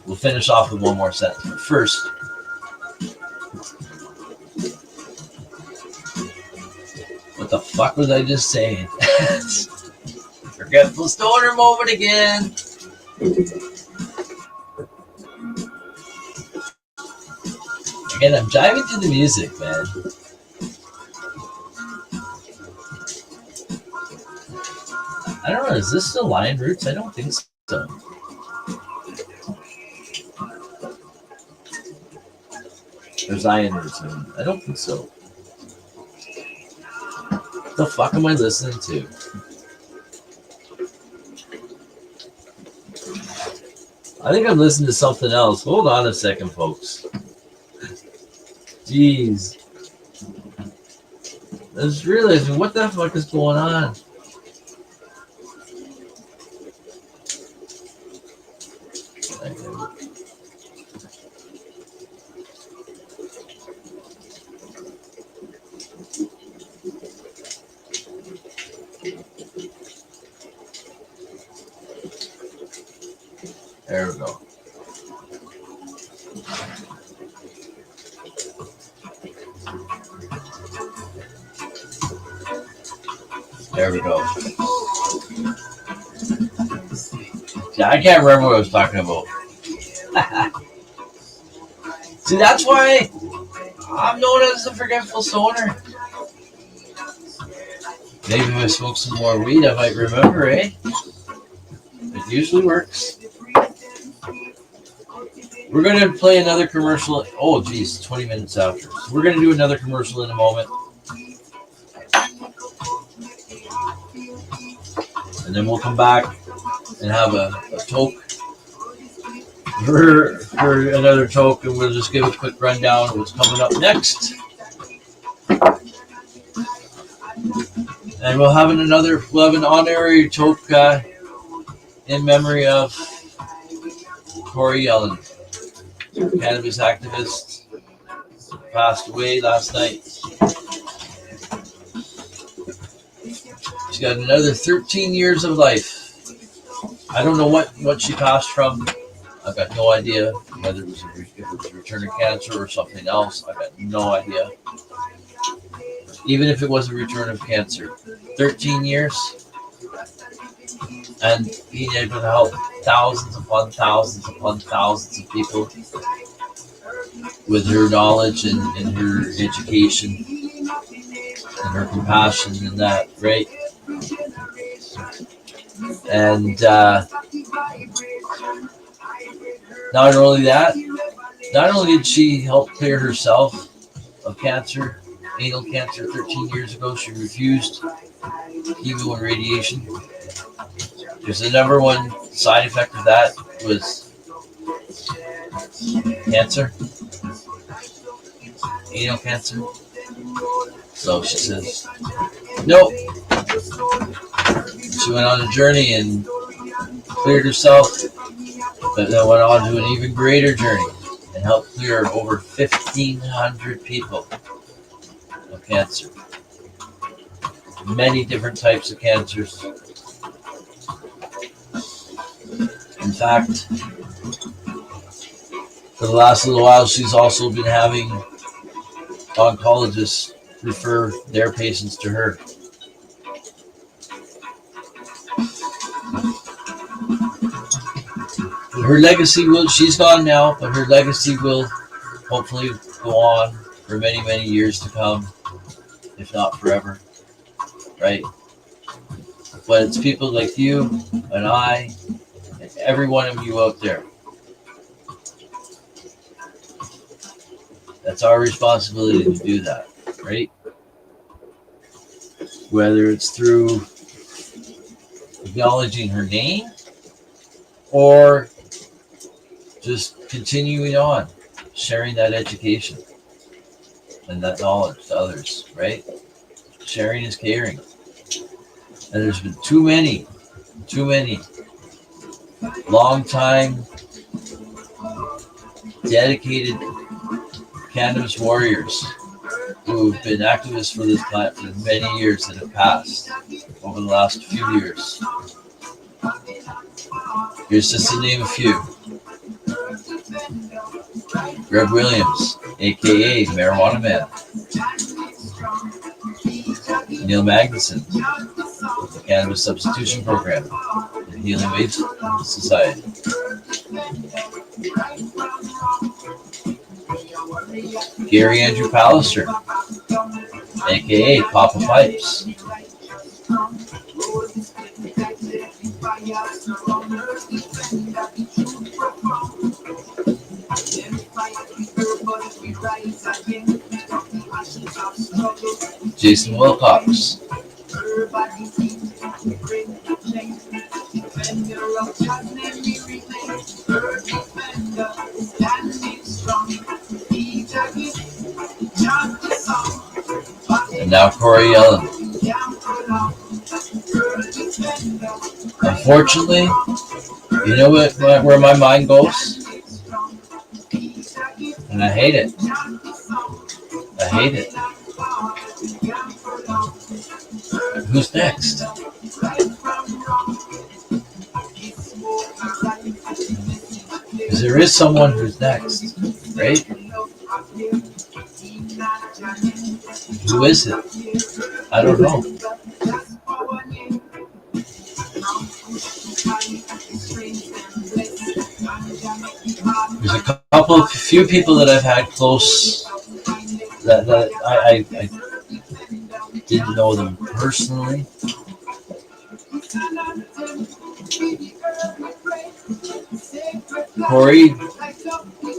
We'll finish off with one more sentence. But first, what the fuck was I just saying? Forgetful stoner moment again. Again, I'm jiving to the music, man. I don't know, is this still Lion Roots? I don't think so. There's Lion Roots. I don't think so. What the fuck am I listening to? I think I'm listening to something else. Hold on a second, folks. Jeez. I just realized, what the fuck is going on? There we go. There we go. Yeah, I can't remember what I was talking about. See, that's why I'm known as the forgetful stoner. Maybe if I smoke some more weed, I might remember, eh? It usually works. We're going to play another commercial. Oh, geez, 20 minutes after. So we're going to do another commercial in a moment. then we'll come back and have a toke for another toke, and we'll just give a quick rundown of what's coming up next. And we'll have an honorary toke in memory of Corey Yellen, cannabis activist, passed away last night. She's got another 13 years of life. I don't know what she passed from. I've got no idea whether it was a return of cancer or something else. I've got no idea. Even if it was a return of cancer, 13 years, and being able to help thousands upon thousands upon thousands of people with her knowledge and her education and her compassion and that, right? And not only did she help clear herself of cancer, anal cancer 13 years ago, she refused chemo and radiation. Because the number one side effect of that was cancer, anal cancer. So she says, nope. She went on a journey and cleared herself, but then went on to an even greater journey and helped clear over 1,500 people of cancer. Many different types of cancers. In fact, for the last little while, she's also been having oncologists refer their patients to her. Her legacy she's gone now, but her legacy will hopefully go on for many, many years to come, if not forever, right? But it's people like you and I, and every one of you out there. That's our responsibility to do that, right? Whether it's through acknowledging her name or just continuing on, sharing that education and that knowledge to others, right? Sharing is caring. And there's been too many long-time dedicated cannabis warriors who've been activists for this plant for many years that have passed over the last few years. Here's just to name a few. Greg Williams, aka Marijuana Man. Neil Magnuson, the Cannabis Substitution Program, the Healing Wave Society. Gary Andrew Pallister, aka Papa Pipes. Jason Wilcox. And now Corey Yellen. Unfortunately, you know where my mind goes? And I hate it. I hate it. Who's next? Because there is someone who's next, right? Who is it? I don't know. There's a few people that I've had close that I didn't know them personally. Corey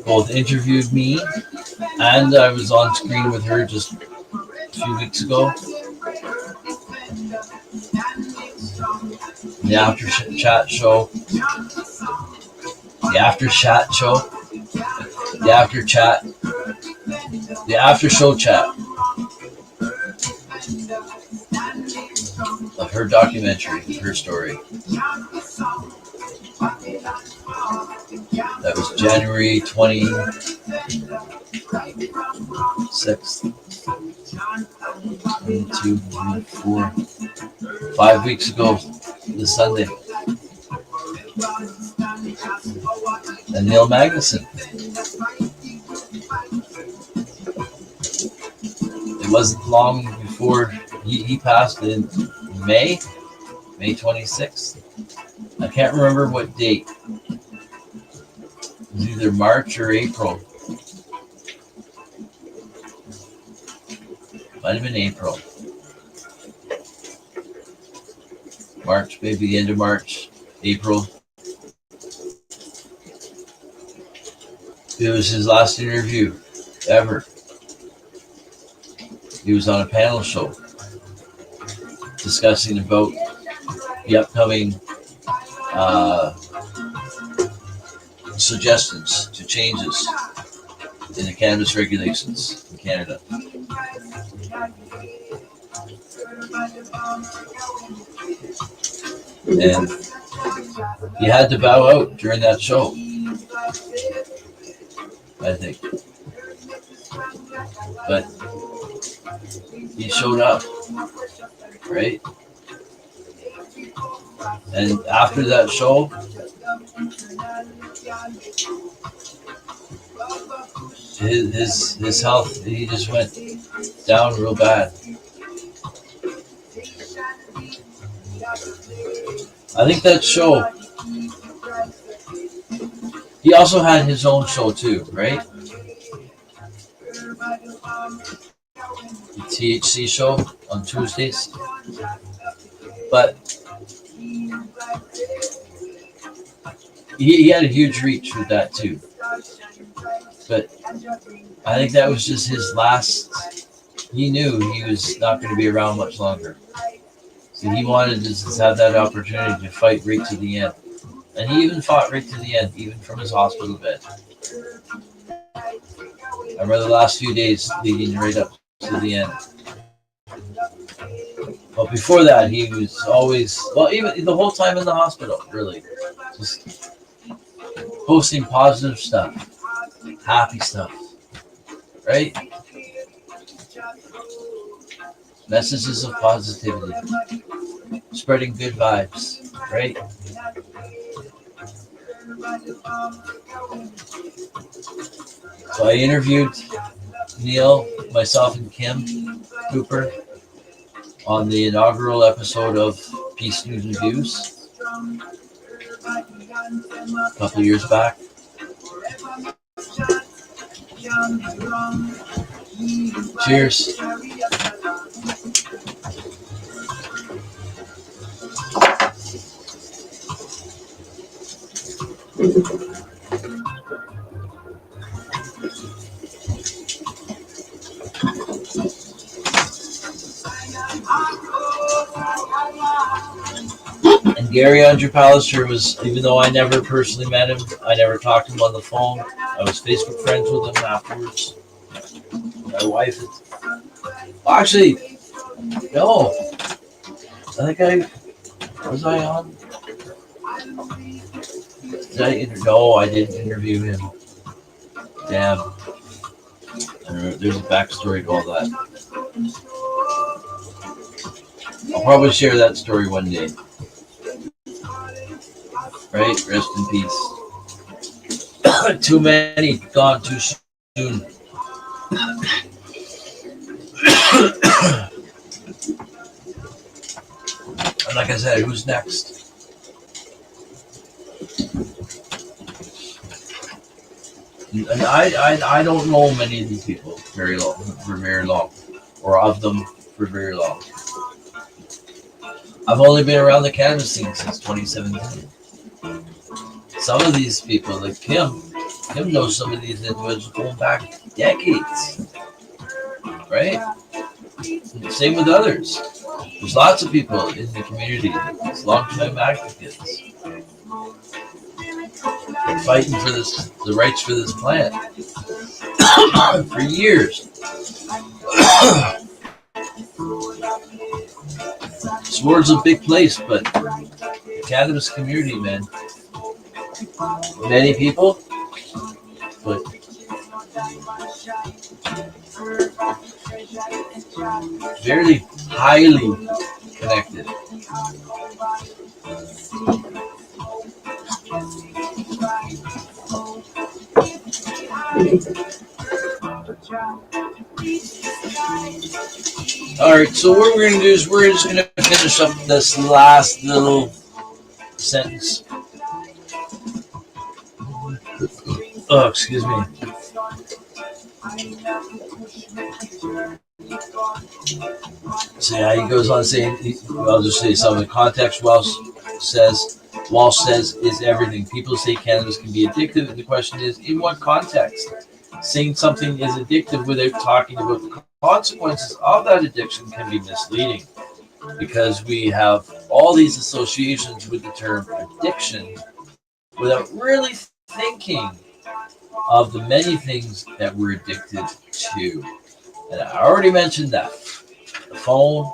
both interviewed me and I was on screen with her just a few weeks ago. the after chat show, the after chat show, the after chat, the after show chat of her documentary, her story. That was January 26th. 1, 2, 3, 4, 5 weeks ago this Sunday. And Neil Magnuson. It wasn't long before he passed in May 26th. I can't remember what date. It was either March or April. Might have been April. March, maybe the end of March, April. It was his last interview ever. He was on a panel show discussing about the upcoming suggestions to changes in the cannabis regulations in Canada. And he had to bow out during that show, I think. But he showed up, right? And after that show, his health, he just went down real bad. I think that show, he also had his own show too, right? The THC show on Tuesdays. But he had a huge reach with that too. But I think that was just his last. He knew he was not going to be around much longer. So he wanted to just have that opportunity to fight right to the end. And he even fought right to the end, even from his hospital bed. I remember the last few days leading right up to the end. But before that, he was always, well, even the whole time in the hospital, really, just posting positive stuff, happy stuff, right? Messages of positivity, spreading good vibes, right? So I interviewed Neil, myself, and Kim Cooper on the inaugural episode of Peace, News, and Views a couple of years back. Cheers. And Gary Andrew Pallister was, even though I never personally met him, I never talked to him on the phone. I was Facebook friends with him afterwards. My wife, actually, no. I think was I on? No, I didn't interview him. Damn. There's a backstory to all that. I'll probably share that story one day. Right? Rest in peace. Too many gone too soon. And like I said, who's next? And I don't know many of these people for very long, or of them for very long. I've only been around the cannabis scene since 2017. Some of these people, like Kim knows some of these individuals going back decades, right? Same with others. There's lots of people in the community, long-time advocates, fighting for the rights for this plant for years. This world's a big place, but the cannabis community, man, many people, but very highly connected. All right, so what we're going to do is we're just going to finish up this last little sentence. Oh, excuse me. So yeah, he goes on saying, I'll just say some of the context. Walsh says, is everything. People say cannabis can be addictive, and the question is, in what context? Saying something is addictive without talking about the consequences of that addiction can be misleading, because we have all these associations with the term addiction without really thinking of the many things that we're addicted to. And I already mentioned that. The phone,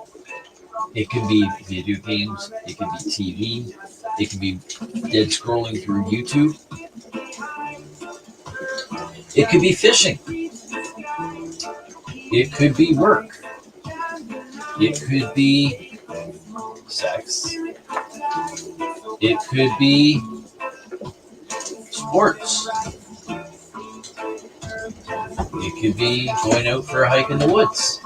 it can be video games, it can be TV, it can be dead scrolling through YouTube. It could be fishing. It could be work. It could be sex. It could be sports. It could be going out for a hike in the woods.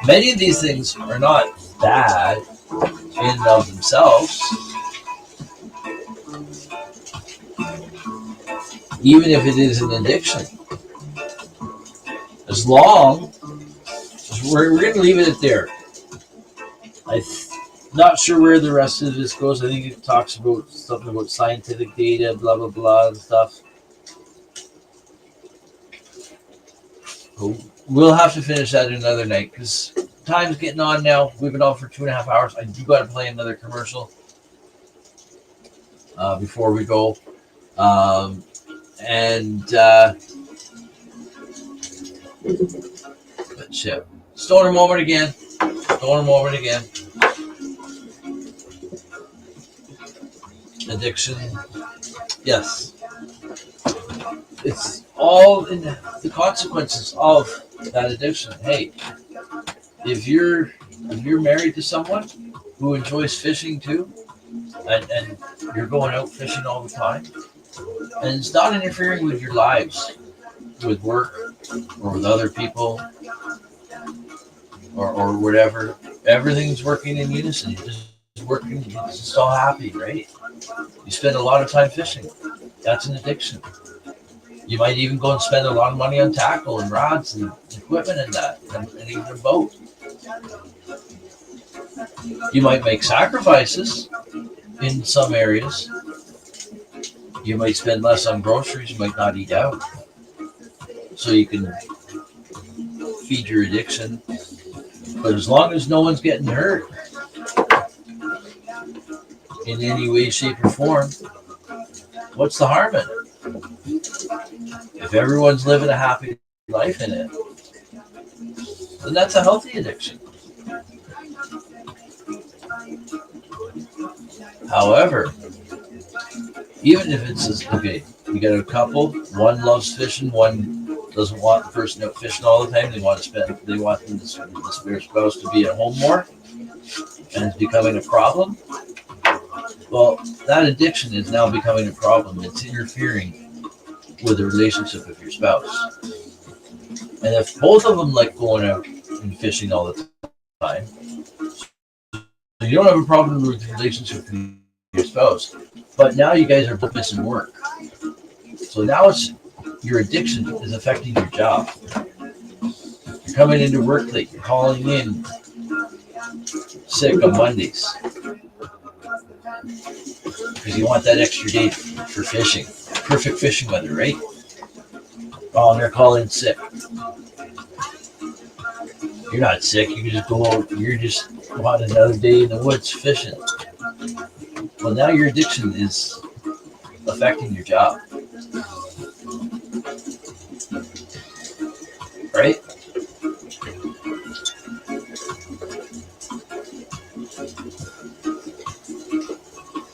Many of these things are not bad in and of themselves, even if it is an addiction. As long as we're going to leave it at there. I'm not sure where the rest of this goes. I think it talks about something about scientific data, blah, blah, blah, and stuff. We'll have to finish that another night because time's getting on now. We've been on for 2.5 hours. I do got to play another commercial before we go. But shit. Stoner moment again. Addiction. Yes. It's all in the consequences of that addiction. Hey, if you're married to someone who enjoys fishing too, and you're going out fishing all the time, and it's not interfering with your lives, with work or with other people or whatever, everything's working in unison. You're just working, you're just all happy, right? You spend a lot of time fishing. That's an addiction. You might even go and spend a lot of money on tackle and rods and equipment and that, and even a boat. You might make sacrifices in some areas. You might spend less on groceries. You might not eat out, so you can feed your addiction. But as long as no one's getting hurt in any way, shape, or form, what's the harm in it? If everyone's living a happy life in it, then that's a healthy addiction. However, even if it's just, okay, you got a couple, one loves fishing, one doesn't want the person out fishing all the time. They want the spare spouse to be at home more, and it's becoming a problem. Well, that addiction is now becoming a problem. It's interfering with the relationship with your spouse. And if both of them like going out and fishing all the time, you don't have a problem with the relationship with your spouse, but now you guys are both missing work. So now it's your addiction is affecting your job. You're coming into work late. You're calling in sick on Mondays because you want that extra day for fishing. Perfect fishing weather, right? Oh, and they're calling sick. You're not sick. You can just go out. You're just go out another day in the woods fishing. Well, now your addiction is affecting your job, right?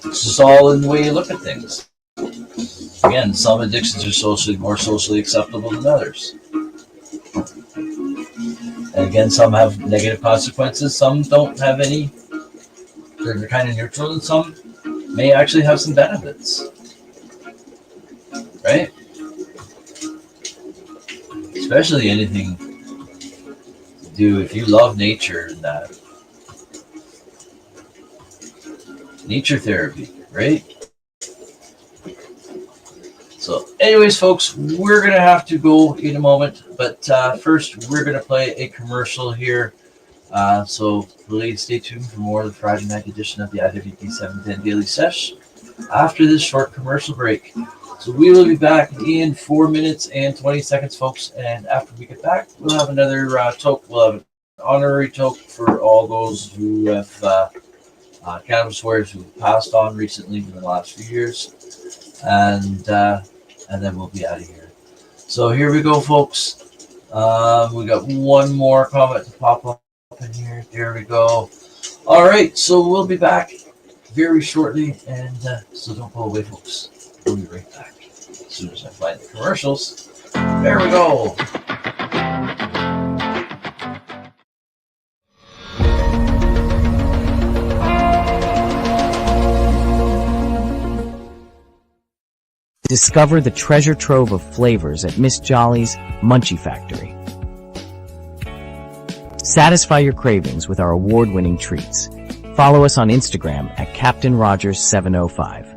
It's just all in the way you look at things. Again, some addictions are more socially acceptable than others. And again, some have negative consequences, some don't have any. They're kind of neutral, and some may actually have some benefits. Right? Especially anything to do if you love nature and that. Nature therapy, right? So anyways, folks, we're going to have to go in a moment. But first, we're going to play a commercial here. So please stay tuned for more of the Friday night edition of the IWK 710 Daily Sesh after this short commercial break. So we will be back in 4 minutes and 20 seconds, folks. And after we get back, we'll have another toke. We'll have an honorary toke for all those who have cannabis wearers who passed on recently in the last few years. And then we'll be out of here. So here we go, folks. We got one more comment to pop up in here. There we go. All right, so we'll be back very shortly, and so don't go away, folks. We'll be right back as soon as I find the commercials. There we go. Discover the treasure trove of flavors at Miss Jolly's Munchie Factory. Satisfy your cravings with our award-winning treats. Follow us on Instagram at Captain Rogers 705.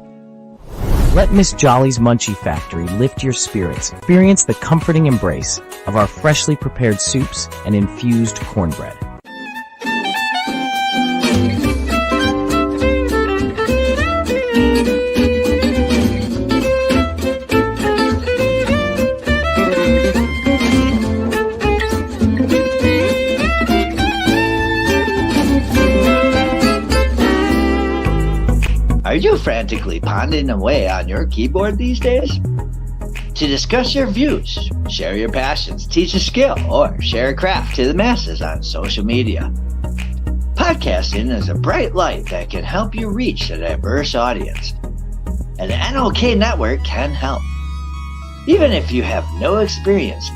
Let Miss Jolly's Munchie Factory lift your spirits. Experience the comforting embrace of our freshly prepared soups and infused cornbread. Are you frantically ponding away on your keyboard these days? To discuss your views, share your passions, teach a skill, or share a craft to the masses on social media, podcasting is a bright light that can help you reach a diverse audience. And the NOK Network can help. Even if you have no experience,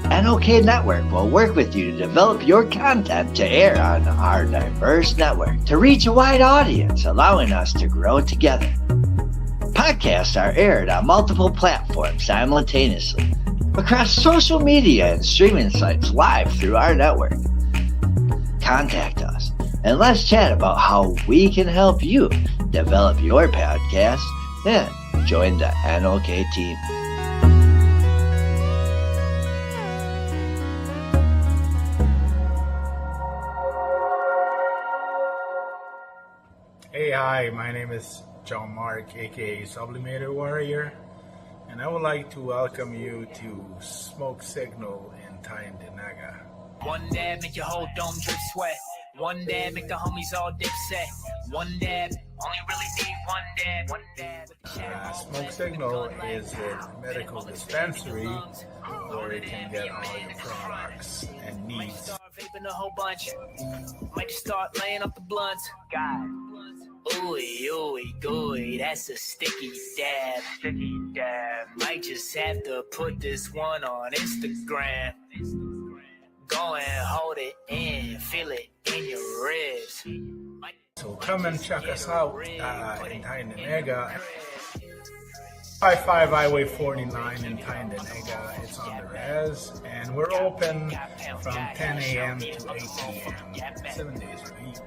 NOK Network will work with you to develop your content to air on our diverse network to reach a wide audience, allowing us to grow together. Podcasts are aired on multiple platforms simultaneously, across social media and streaming sites live through our network. Contact us and let's chat about how we can help you develop your podcast and join the NOK team. Hey, hi, my name is John Mark, aka Sublimator Warrior, and I would like to welcome you to Smoke Signal in Tyndinaga. One dab make your whole dome drip sweat. One dab make the homies all dip set. One dab, only really need one dab. One dab. Smoke Signal is a medical dispensary where you can get all your products and needs. Vaping a whole bunch. Might just start laying up the blunts. God. Ooey, ooey, gooey, that's a sticky dab. Sticky dab. Might just have to put this one on Instagram. Go and hold it in, feel it in your ribs. So come and check us out in Tyndinaga. 55 Highway 49 in Tyndinaga. It's on the res, and we're open from 10 a.m. to 8 p.m. 7 days a week.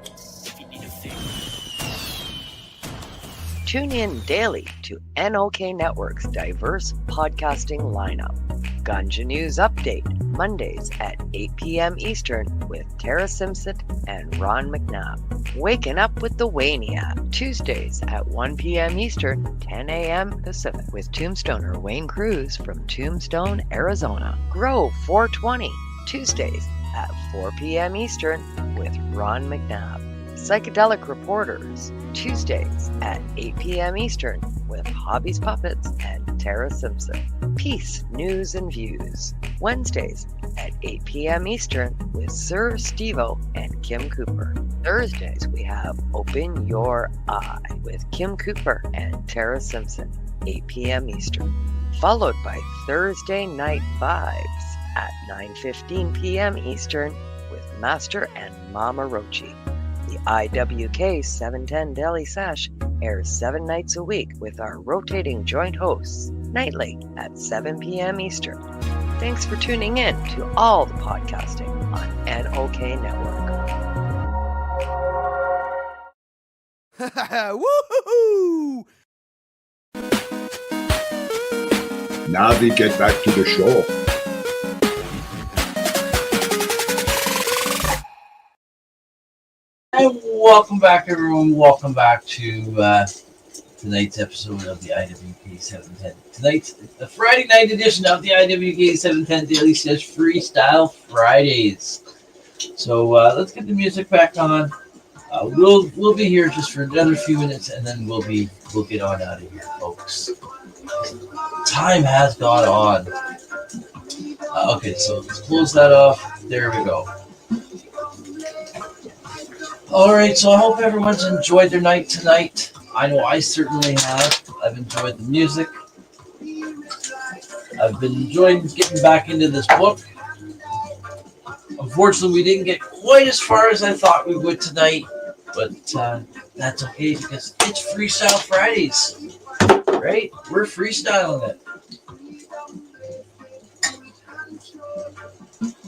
Tune in daily to NOK Network's diverse podcasting lineup. Ganja News Update, Mondays at 8 p.m. Eastern with Tara Simpson and Ron McNabb. Waking Up with the Waniac, Tuesdays at 1 p.m. Eastern, 10 a.m. Pacific with Tombstoner Wayne Cruz from Tombstone, Arizona. Grow 420, Tuesdays at 4 p.m. Eastern with Ron McNabb. Psychedelic Reporters, Tuesdays at 8 p.m. Eastern with Hobbies Puppets and Tara Simpson. Peace, News and Views, Wednesdays at 8 p.m. Eastern with Sir Stevo and Kim Cooper. Thursdays we have Open Your Eye with Kim Cooper and Tara Simpson, 8 p.m. Eastern. Followed by Thursday Night Vibes at 9:15 p.m. Eastern with Master and Mama Rochi. The IWK 710 Daily Sesh airs 7 nights a week with our rotating joint hosts nightly at 7 p.m. Eastern. Thanks for tuning in to all the podcasting on NOK Network. Woohoo! Now we get back to the show. And welcome back, everyone. Welcome back to tonight's episode of the IWK 710. Tonight's the Friday night edition of the IWK 710 Daily Sesh Freestyle Fridays. So let's get the music back on. We'll be here just for another few minutes, and then we'll get on out of here, folks. Time has gone on. Okay, so let's close that off. There we go. All right, so I hope everyone's enjoyed their night tonight. I know I certainly have. I've enjoyed the music. I've been enjoying getting back into this book. Unfortunately, we didn't get quite as far as I thought we would tonight, but that's okay because it's Freestyle Fridays, right? We're freestyling it.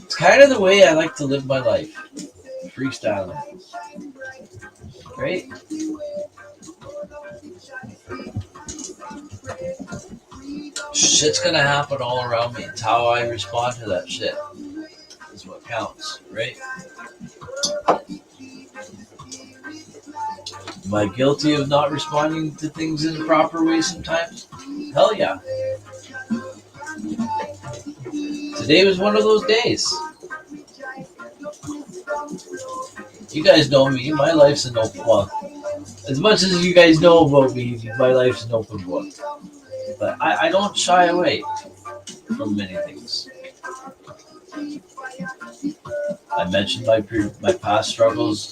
It's kind of the way I like to live my life, freestyling. Right? Shit's gonna happen all around me. It's how I respond to that shit is what counts, right? Am I guilty of not responding to things in the proper way sometimes? Hell yeah. Today was one of those days. You guys know me. My life's an open book. As much as you guys know about me, my life's an open book. But I don't shy away from many things. I mentioned my past struggles,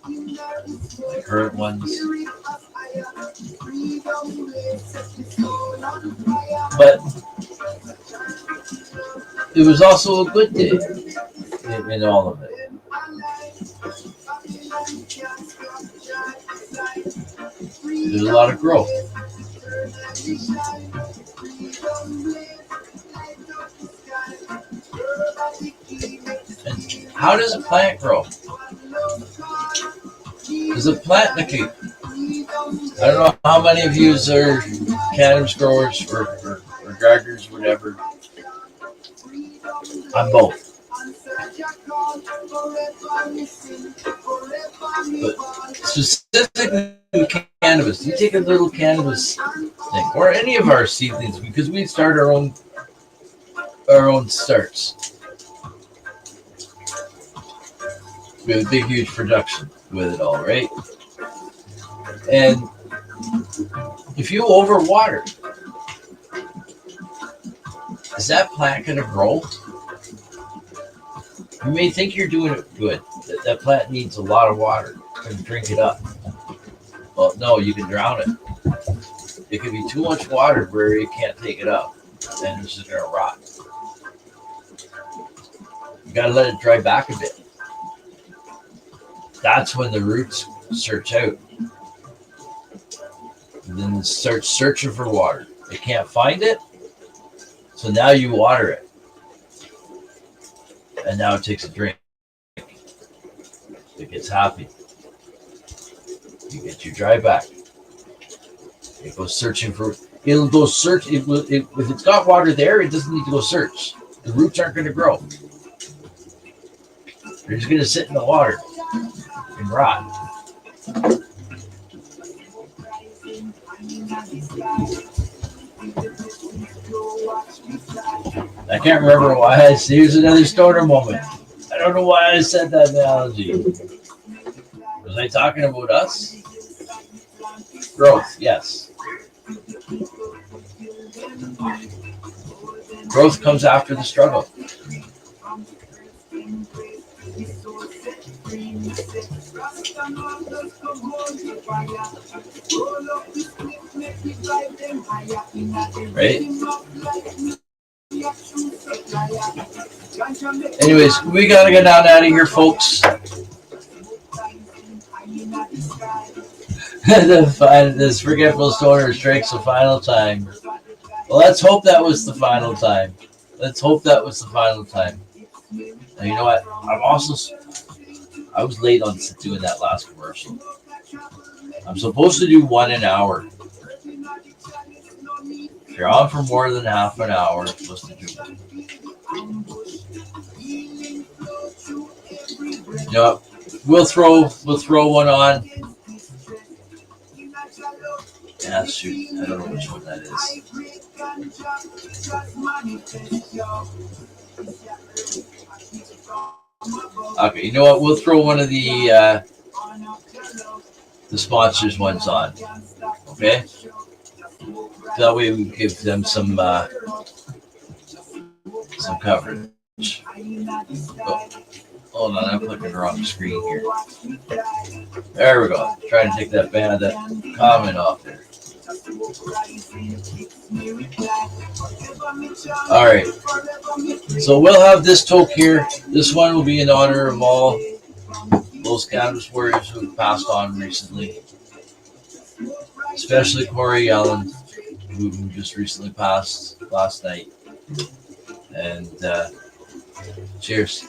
my current ones. But it was also a good day in all of it. There's a lot of growth. And how does a plant grow? Does a plant, okay, I don't know how many of you are cannabis growers or gardeners, whatever. I'm both. But specifically with cannabis, you take a little cannabis thing, or any of our seedlings, because we start our own starts. We have a big, huge production with it all, right? And if you overwater, is that plant going to grow? You may think you're doing it good. That plant needs a lot of water to drink it up. Well, no, you can drown it. It can be too much water where it can't take it up, and it's just going to rot. You got to let it dry back a bit. That's when the roots search out. And then start searching for water. They can't find it, so now you water it. And now it takes a drink. It gets happy. You get your dry back. It goes searching for. It'll go search. If it's got water there, it doesn't need to go search. The roots aren't going to grow. They're just going to sit in the water and rot. I can't remember why. Here's another stoner moment. don't know why I said that analogy. Was I talking about us? Growth, yes. Growth comes after the struggle. Right? Anyways, we gotta get down out of here, folks. This forgetful stoner strikes the final time. Well, let's hope that was the final time. Let's hope that was the final time. And you know what? I was late on doing that last commercial. I'm supposed to do 1 an hour. If you're on for more than half an hour, you're supposed to do it. You know what? We'll throw one on. Yeah, shoot. I don't know which one that is. Okay, you know what? We'll throw one of the sponsors ones on. Okay? That way we give them some coverage. Oh, hold on, I'm clicking the wrong screen here. There we go. Trying to take that comment off there. All right. So we'll have this toke here. This one will be in honor of all those cannabis warriors who passed on recently, especially Corey Yellen, who just recently passed last night. And cheers.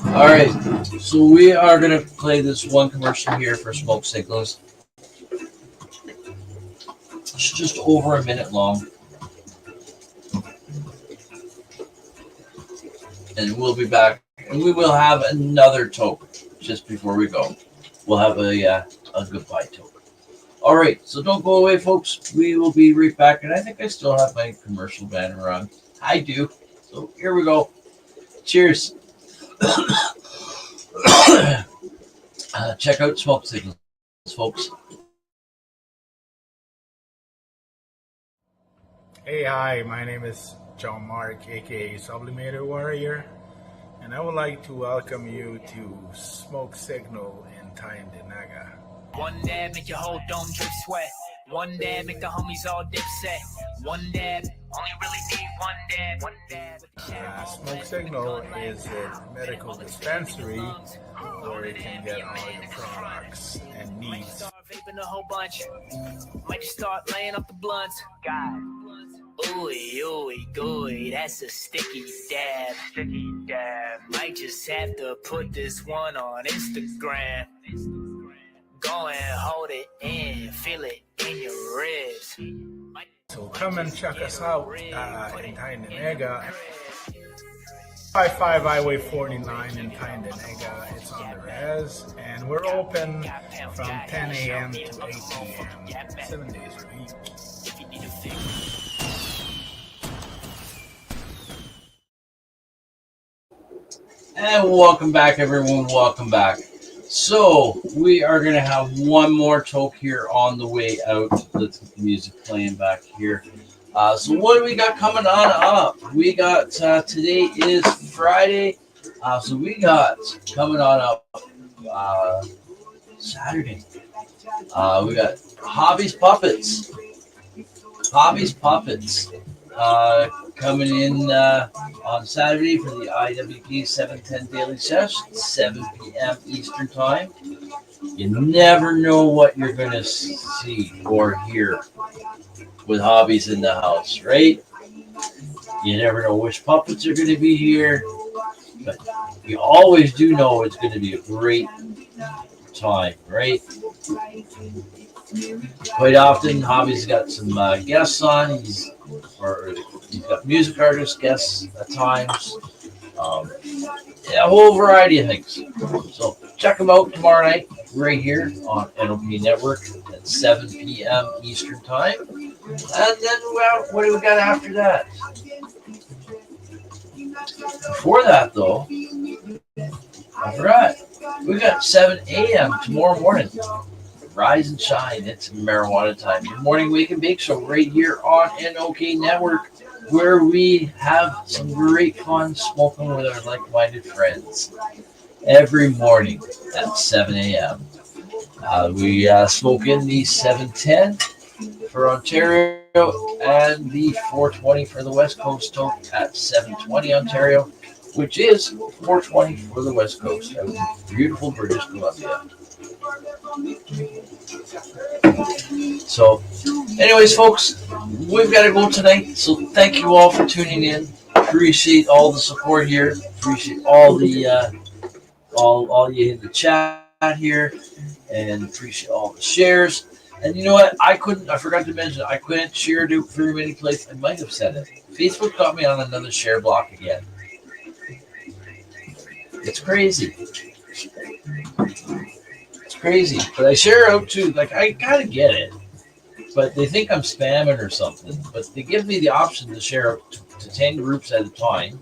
All right, so we are going to play this one commercial here for Smoke Signals. It's just over a minute long. And we'll be back, and we will have another toke just before we go. We'll have a goodbye toke. All right, so don't go away, folks. We will be right back, and I think I still have my commercial banner on. I do. So here we go. Cheers. Check out Smoke Signals, folks. Hey, hi, my name is John Mark, aka Sublimator Warrior, and I would like to welcome you to Smoke Signal in Tyndinaga. One dab make your whole dome drip sweat. One dab make the homies all dip set. One dab, only really need one dab. One dab. Smoke Signal is a medical dispensary where you can get all your products and needs. Vaping a whole bunch. Might just start laying up the blunts. God. Ooey, ooey, gooey, that's a sticky dab. Sticky dab. Might just have to put this one on Instagram. Go and hold it in, feel it in your ribs. So come and check us out in Tyndinaga. 55 Highway 49 in Tyndinaga. It's on the res, and we're open from 10 a.m. to 8 p.m. 7 days a week. And welcome back, everyone. Welcome back. So we are going to have one more toke here on the way out. Let's get the music playing back here. So what do we got coming on up? We got, today is Friday. So we got coming on up Saturday. We got Hobbies Puppets. Hobbies Puppets coming in on Saturday for the IWK 710 Daily Sesh, 7 p.m. Eastern Time. You never know what you're going to see or hear with Hobbies in the house, right? You never know which puppets are going to be here, but you always do know it's going to be a great time, right? Quite often, Hobby's got some guests on. He's got music artists, guests at times. Yeah, a whole variety of things. So check them out tomorrow night right here on NOP Network at 7 p.m. Eastern Time. And then, well, what do we got after that? Before that, though, I forgot. We got 7 a.m. tomorrow morning. Rise and shine. It's marijuana time. Your morning wake and bake show right here on NOK Network, where we have some great fun smoking with our like-minded friends every morning at 7 a.m. We smoke in the 710 for Ontario and the 420 for the West Coast at 720 Ontario, which is 420 for the West Coast of beautiful British Columbia. So, anyways, folks, we've got to go tonight. So, thank you all for tuning in. Appreciate all the support here. Appreciate all the all you in the chat here, and appreciate all the shares. And you know what? I forgot to mention, I couldn't share it very many places. I might have said it. Facebook got me on another share block again. It's crazy. It's crazy. But I share out too. Like, I gotta get it. But they think I'm spamming or something. But they give me the option to share out to 10 groups at a time.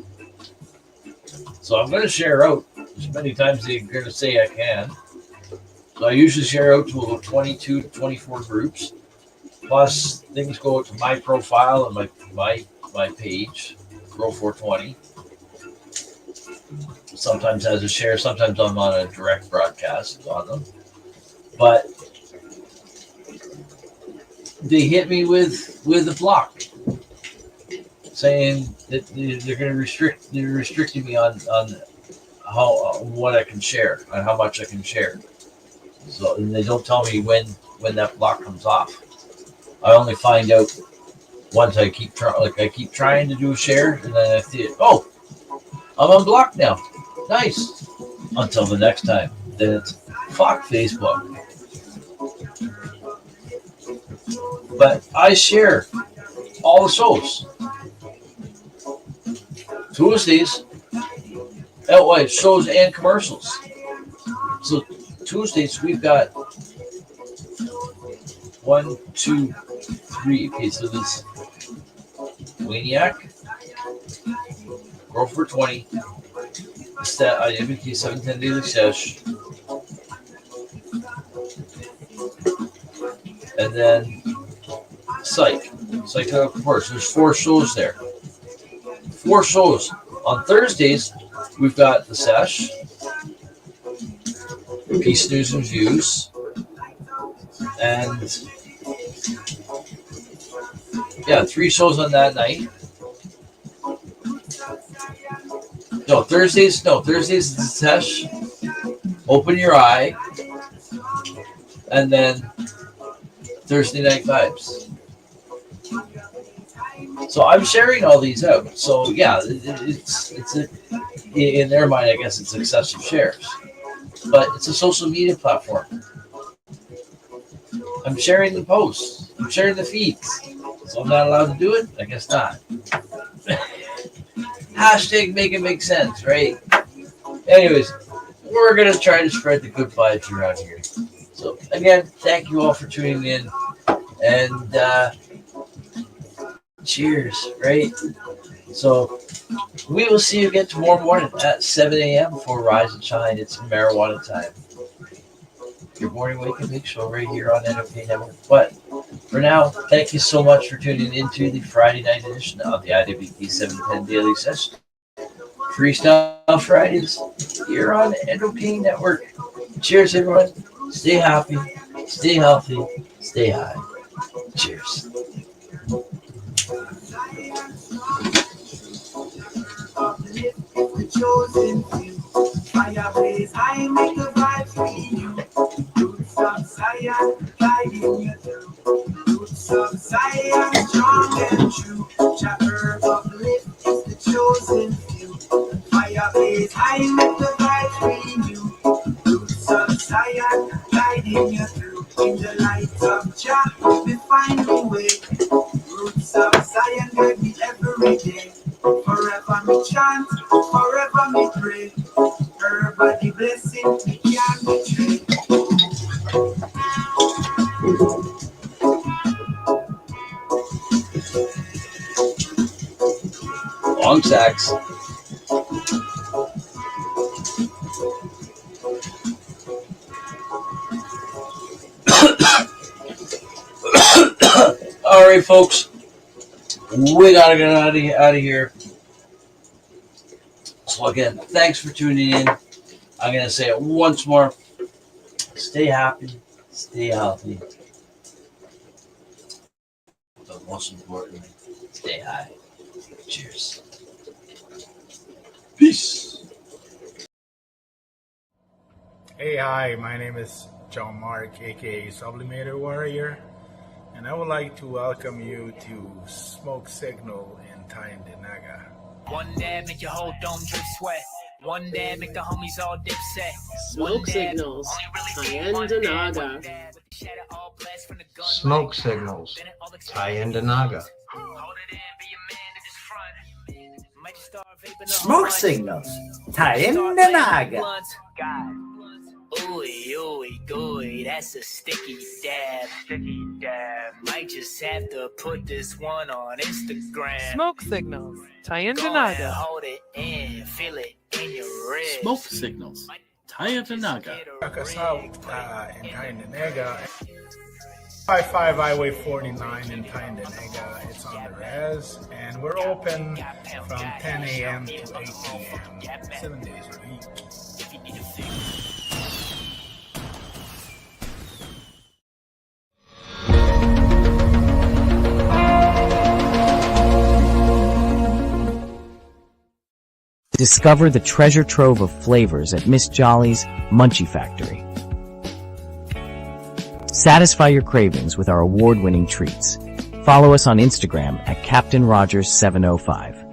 So I'm going to share out as many times as they're going to say I can. So I usually share out to about 22 to 24 groups. Plus, things go out to my profile and my page, Grow420. Sometimes as a share, sometimes I'm on a direct broadcast on them. But they hit me with a block, saying that they're going to they're restricting me on what I can share, on how much I can share. So, and they don't tell me when that block comes off. I only find out once I keep trying to do a share, and then I see it. Oh, I'm unblocked now. Nice. Until the next time. Then it's fuck Facebook. But I share all the shows. Tuesdays, shows and commercials. So Tuesdays we've got 1, 2, 3. Okay, so this Maniac, Grow420, IWK 710 Daily Sesh, and then Psych Commerce. There's 4 shows there. 4 shows. On Thursdays, we've got the Sesh, Peace News and Views, and 3 shows on that night. Thursdays is the Sesh, Open Your Eye, and then Thursday Night Vibes. So I'm sharing all these out. So yeah, it's in their mind, I guess it's excessive shares, but it's a social media platform. I'm sharing the posts. I'm sharing the feeds. So I'm not allowed to do it? I guess not. Hashtag make it make sense, right? Anyways, we're going to try to spread the good vibes around here. So again, thank you all for tuning in. And cheers, right? So we will see you again tomorrow morning at 7 a.m. for Rise and Shine. It's marijuana time. Your morning wake and bake show right here on NOK Network. But for now, thank you so much for tuning into the Friday night edition of the IWK 710 Daily Sesh. Freestyle Fridays here on NOK Network. Cheers, everyone. Stay happy, stay healthy, stay high. Cheers. Fire blaze, I make the vibe for you. Roots of Zion, guiding you through. Roots of Zion, strong and true. Chapter of lift is the chosen few. Fire blaze, I make the vibe for you. Roots of Zion, find the way. Roots of Zion guide me every day. Forever me chant, forever me pray. Everybody blessing me can't betray. Long sax. All right, folks, we gotta get out of here. So again, thanks for tuning in. I'm gonna say it once more: stay happy, stay healthy, but most importantly, stay high. Cheers. Peace. Hey, hi, my name is John Mark, aka Sublimator Warrior, and I would like to welcome you to Smoke Signal in Tyndinaga. One dab make your whole dome drip sweat. One dab make the homies all dip set. Smoke Signals, Tyndinaga. Smoke Signals, Tyndinaga. Smoke Signals, Tyndinaga. Ooey, ooey, gooey, that's a sticky dab. Sticky dab. Might just have to put this one on Instagram. Smoke Signals, Go ahead, Tyndinaga. hold it in, feel it in your ribs. Smoke Signals, Tyndinaga. Check us out in Tyndinaga. 55 Highway 49 in Tyndinaga. It's on the res, and we're open from 10 a.m. to 8 p.m. 7 days a week. Discover the treasure trove of flavors at Miss Jolly's Munchie Factory. Satisfy your cravings with our award-winning treats. Follow us on Instagram at Captain Rogers 705.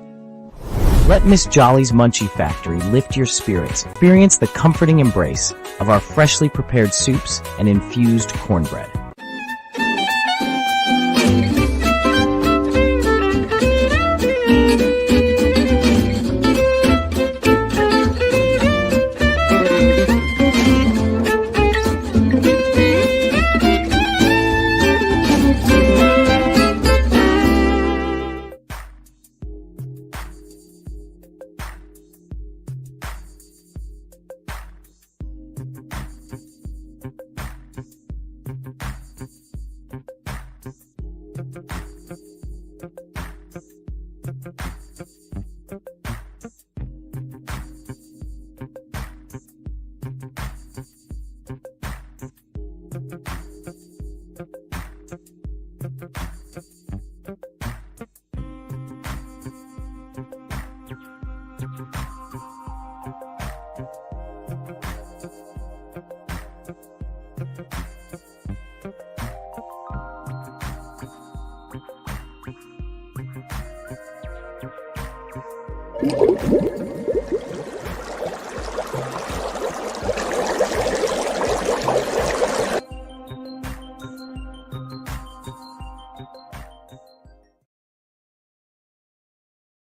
Let Miss Jolly's Munchie Factory lift your spirits. Experience the comforting embrace of our freshly prepared soups and infused cornbread.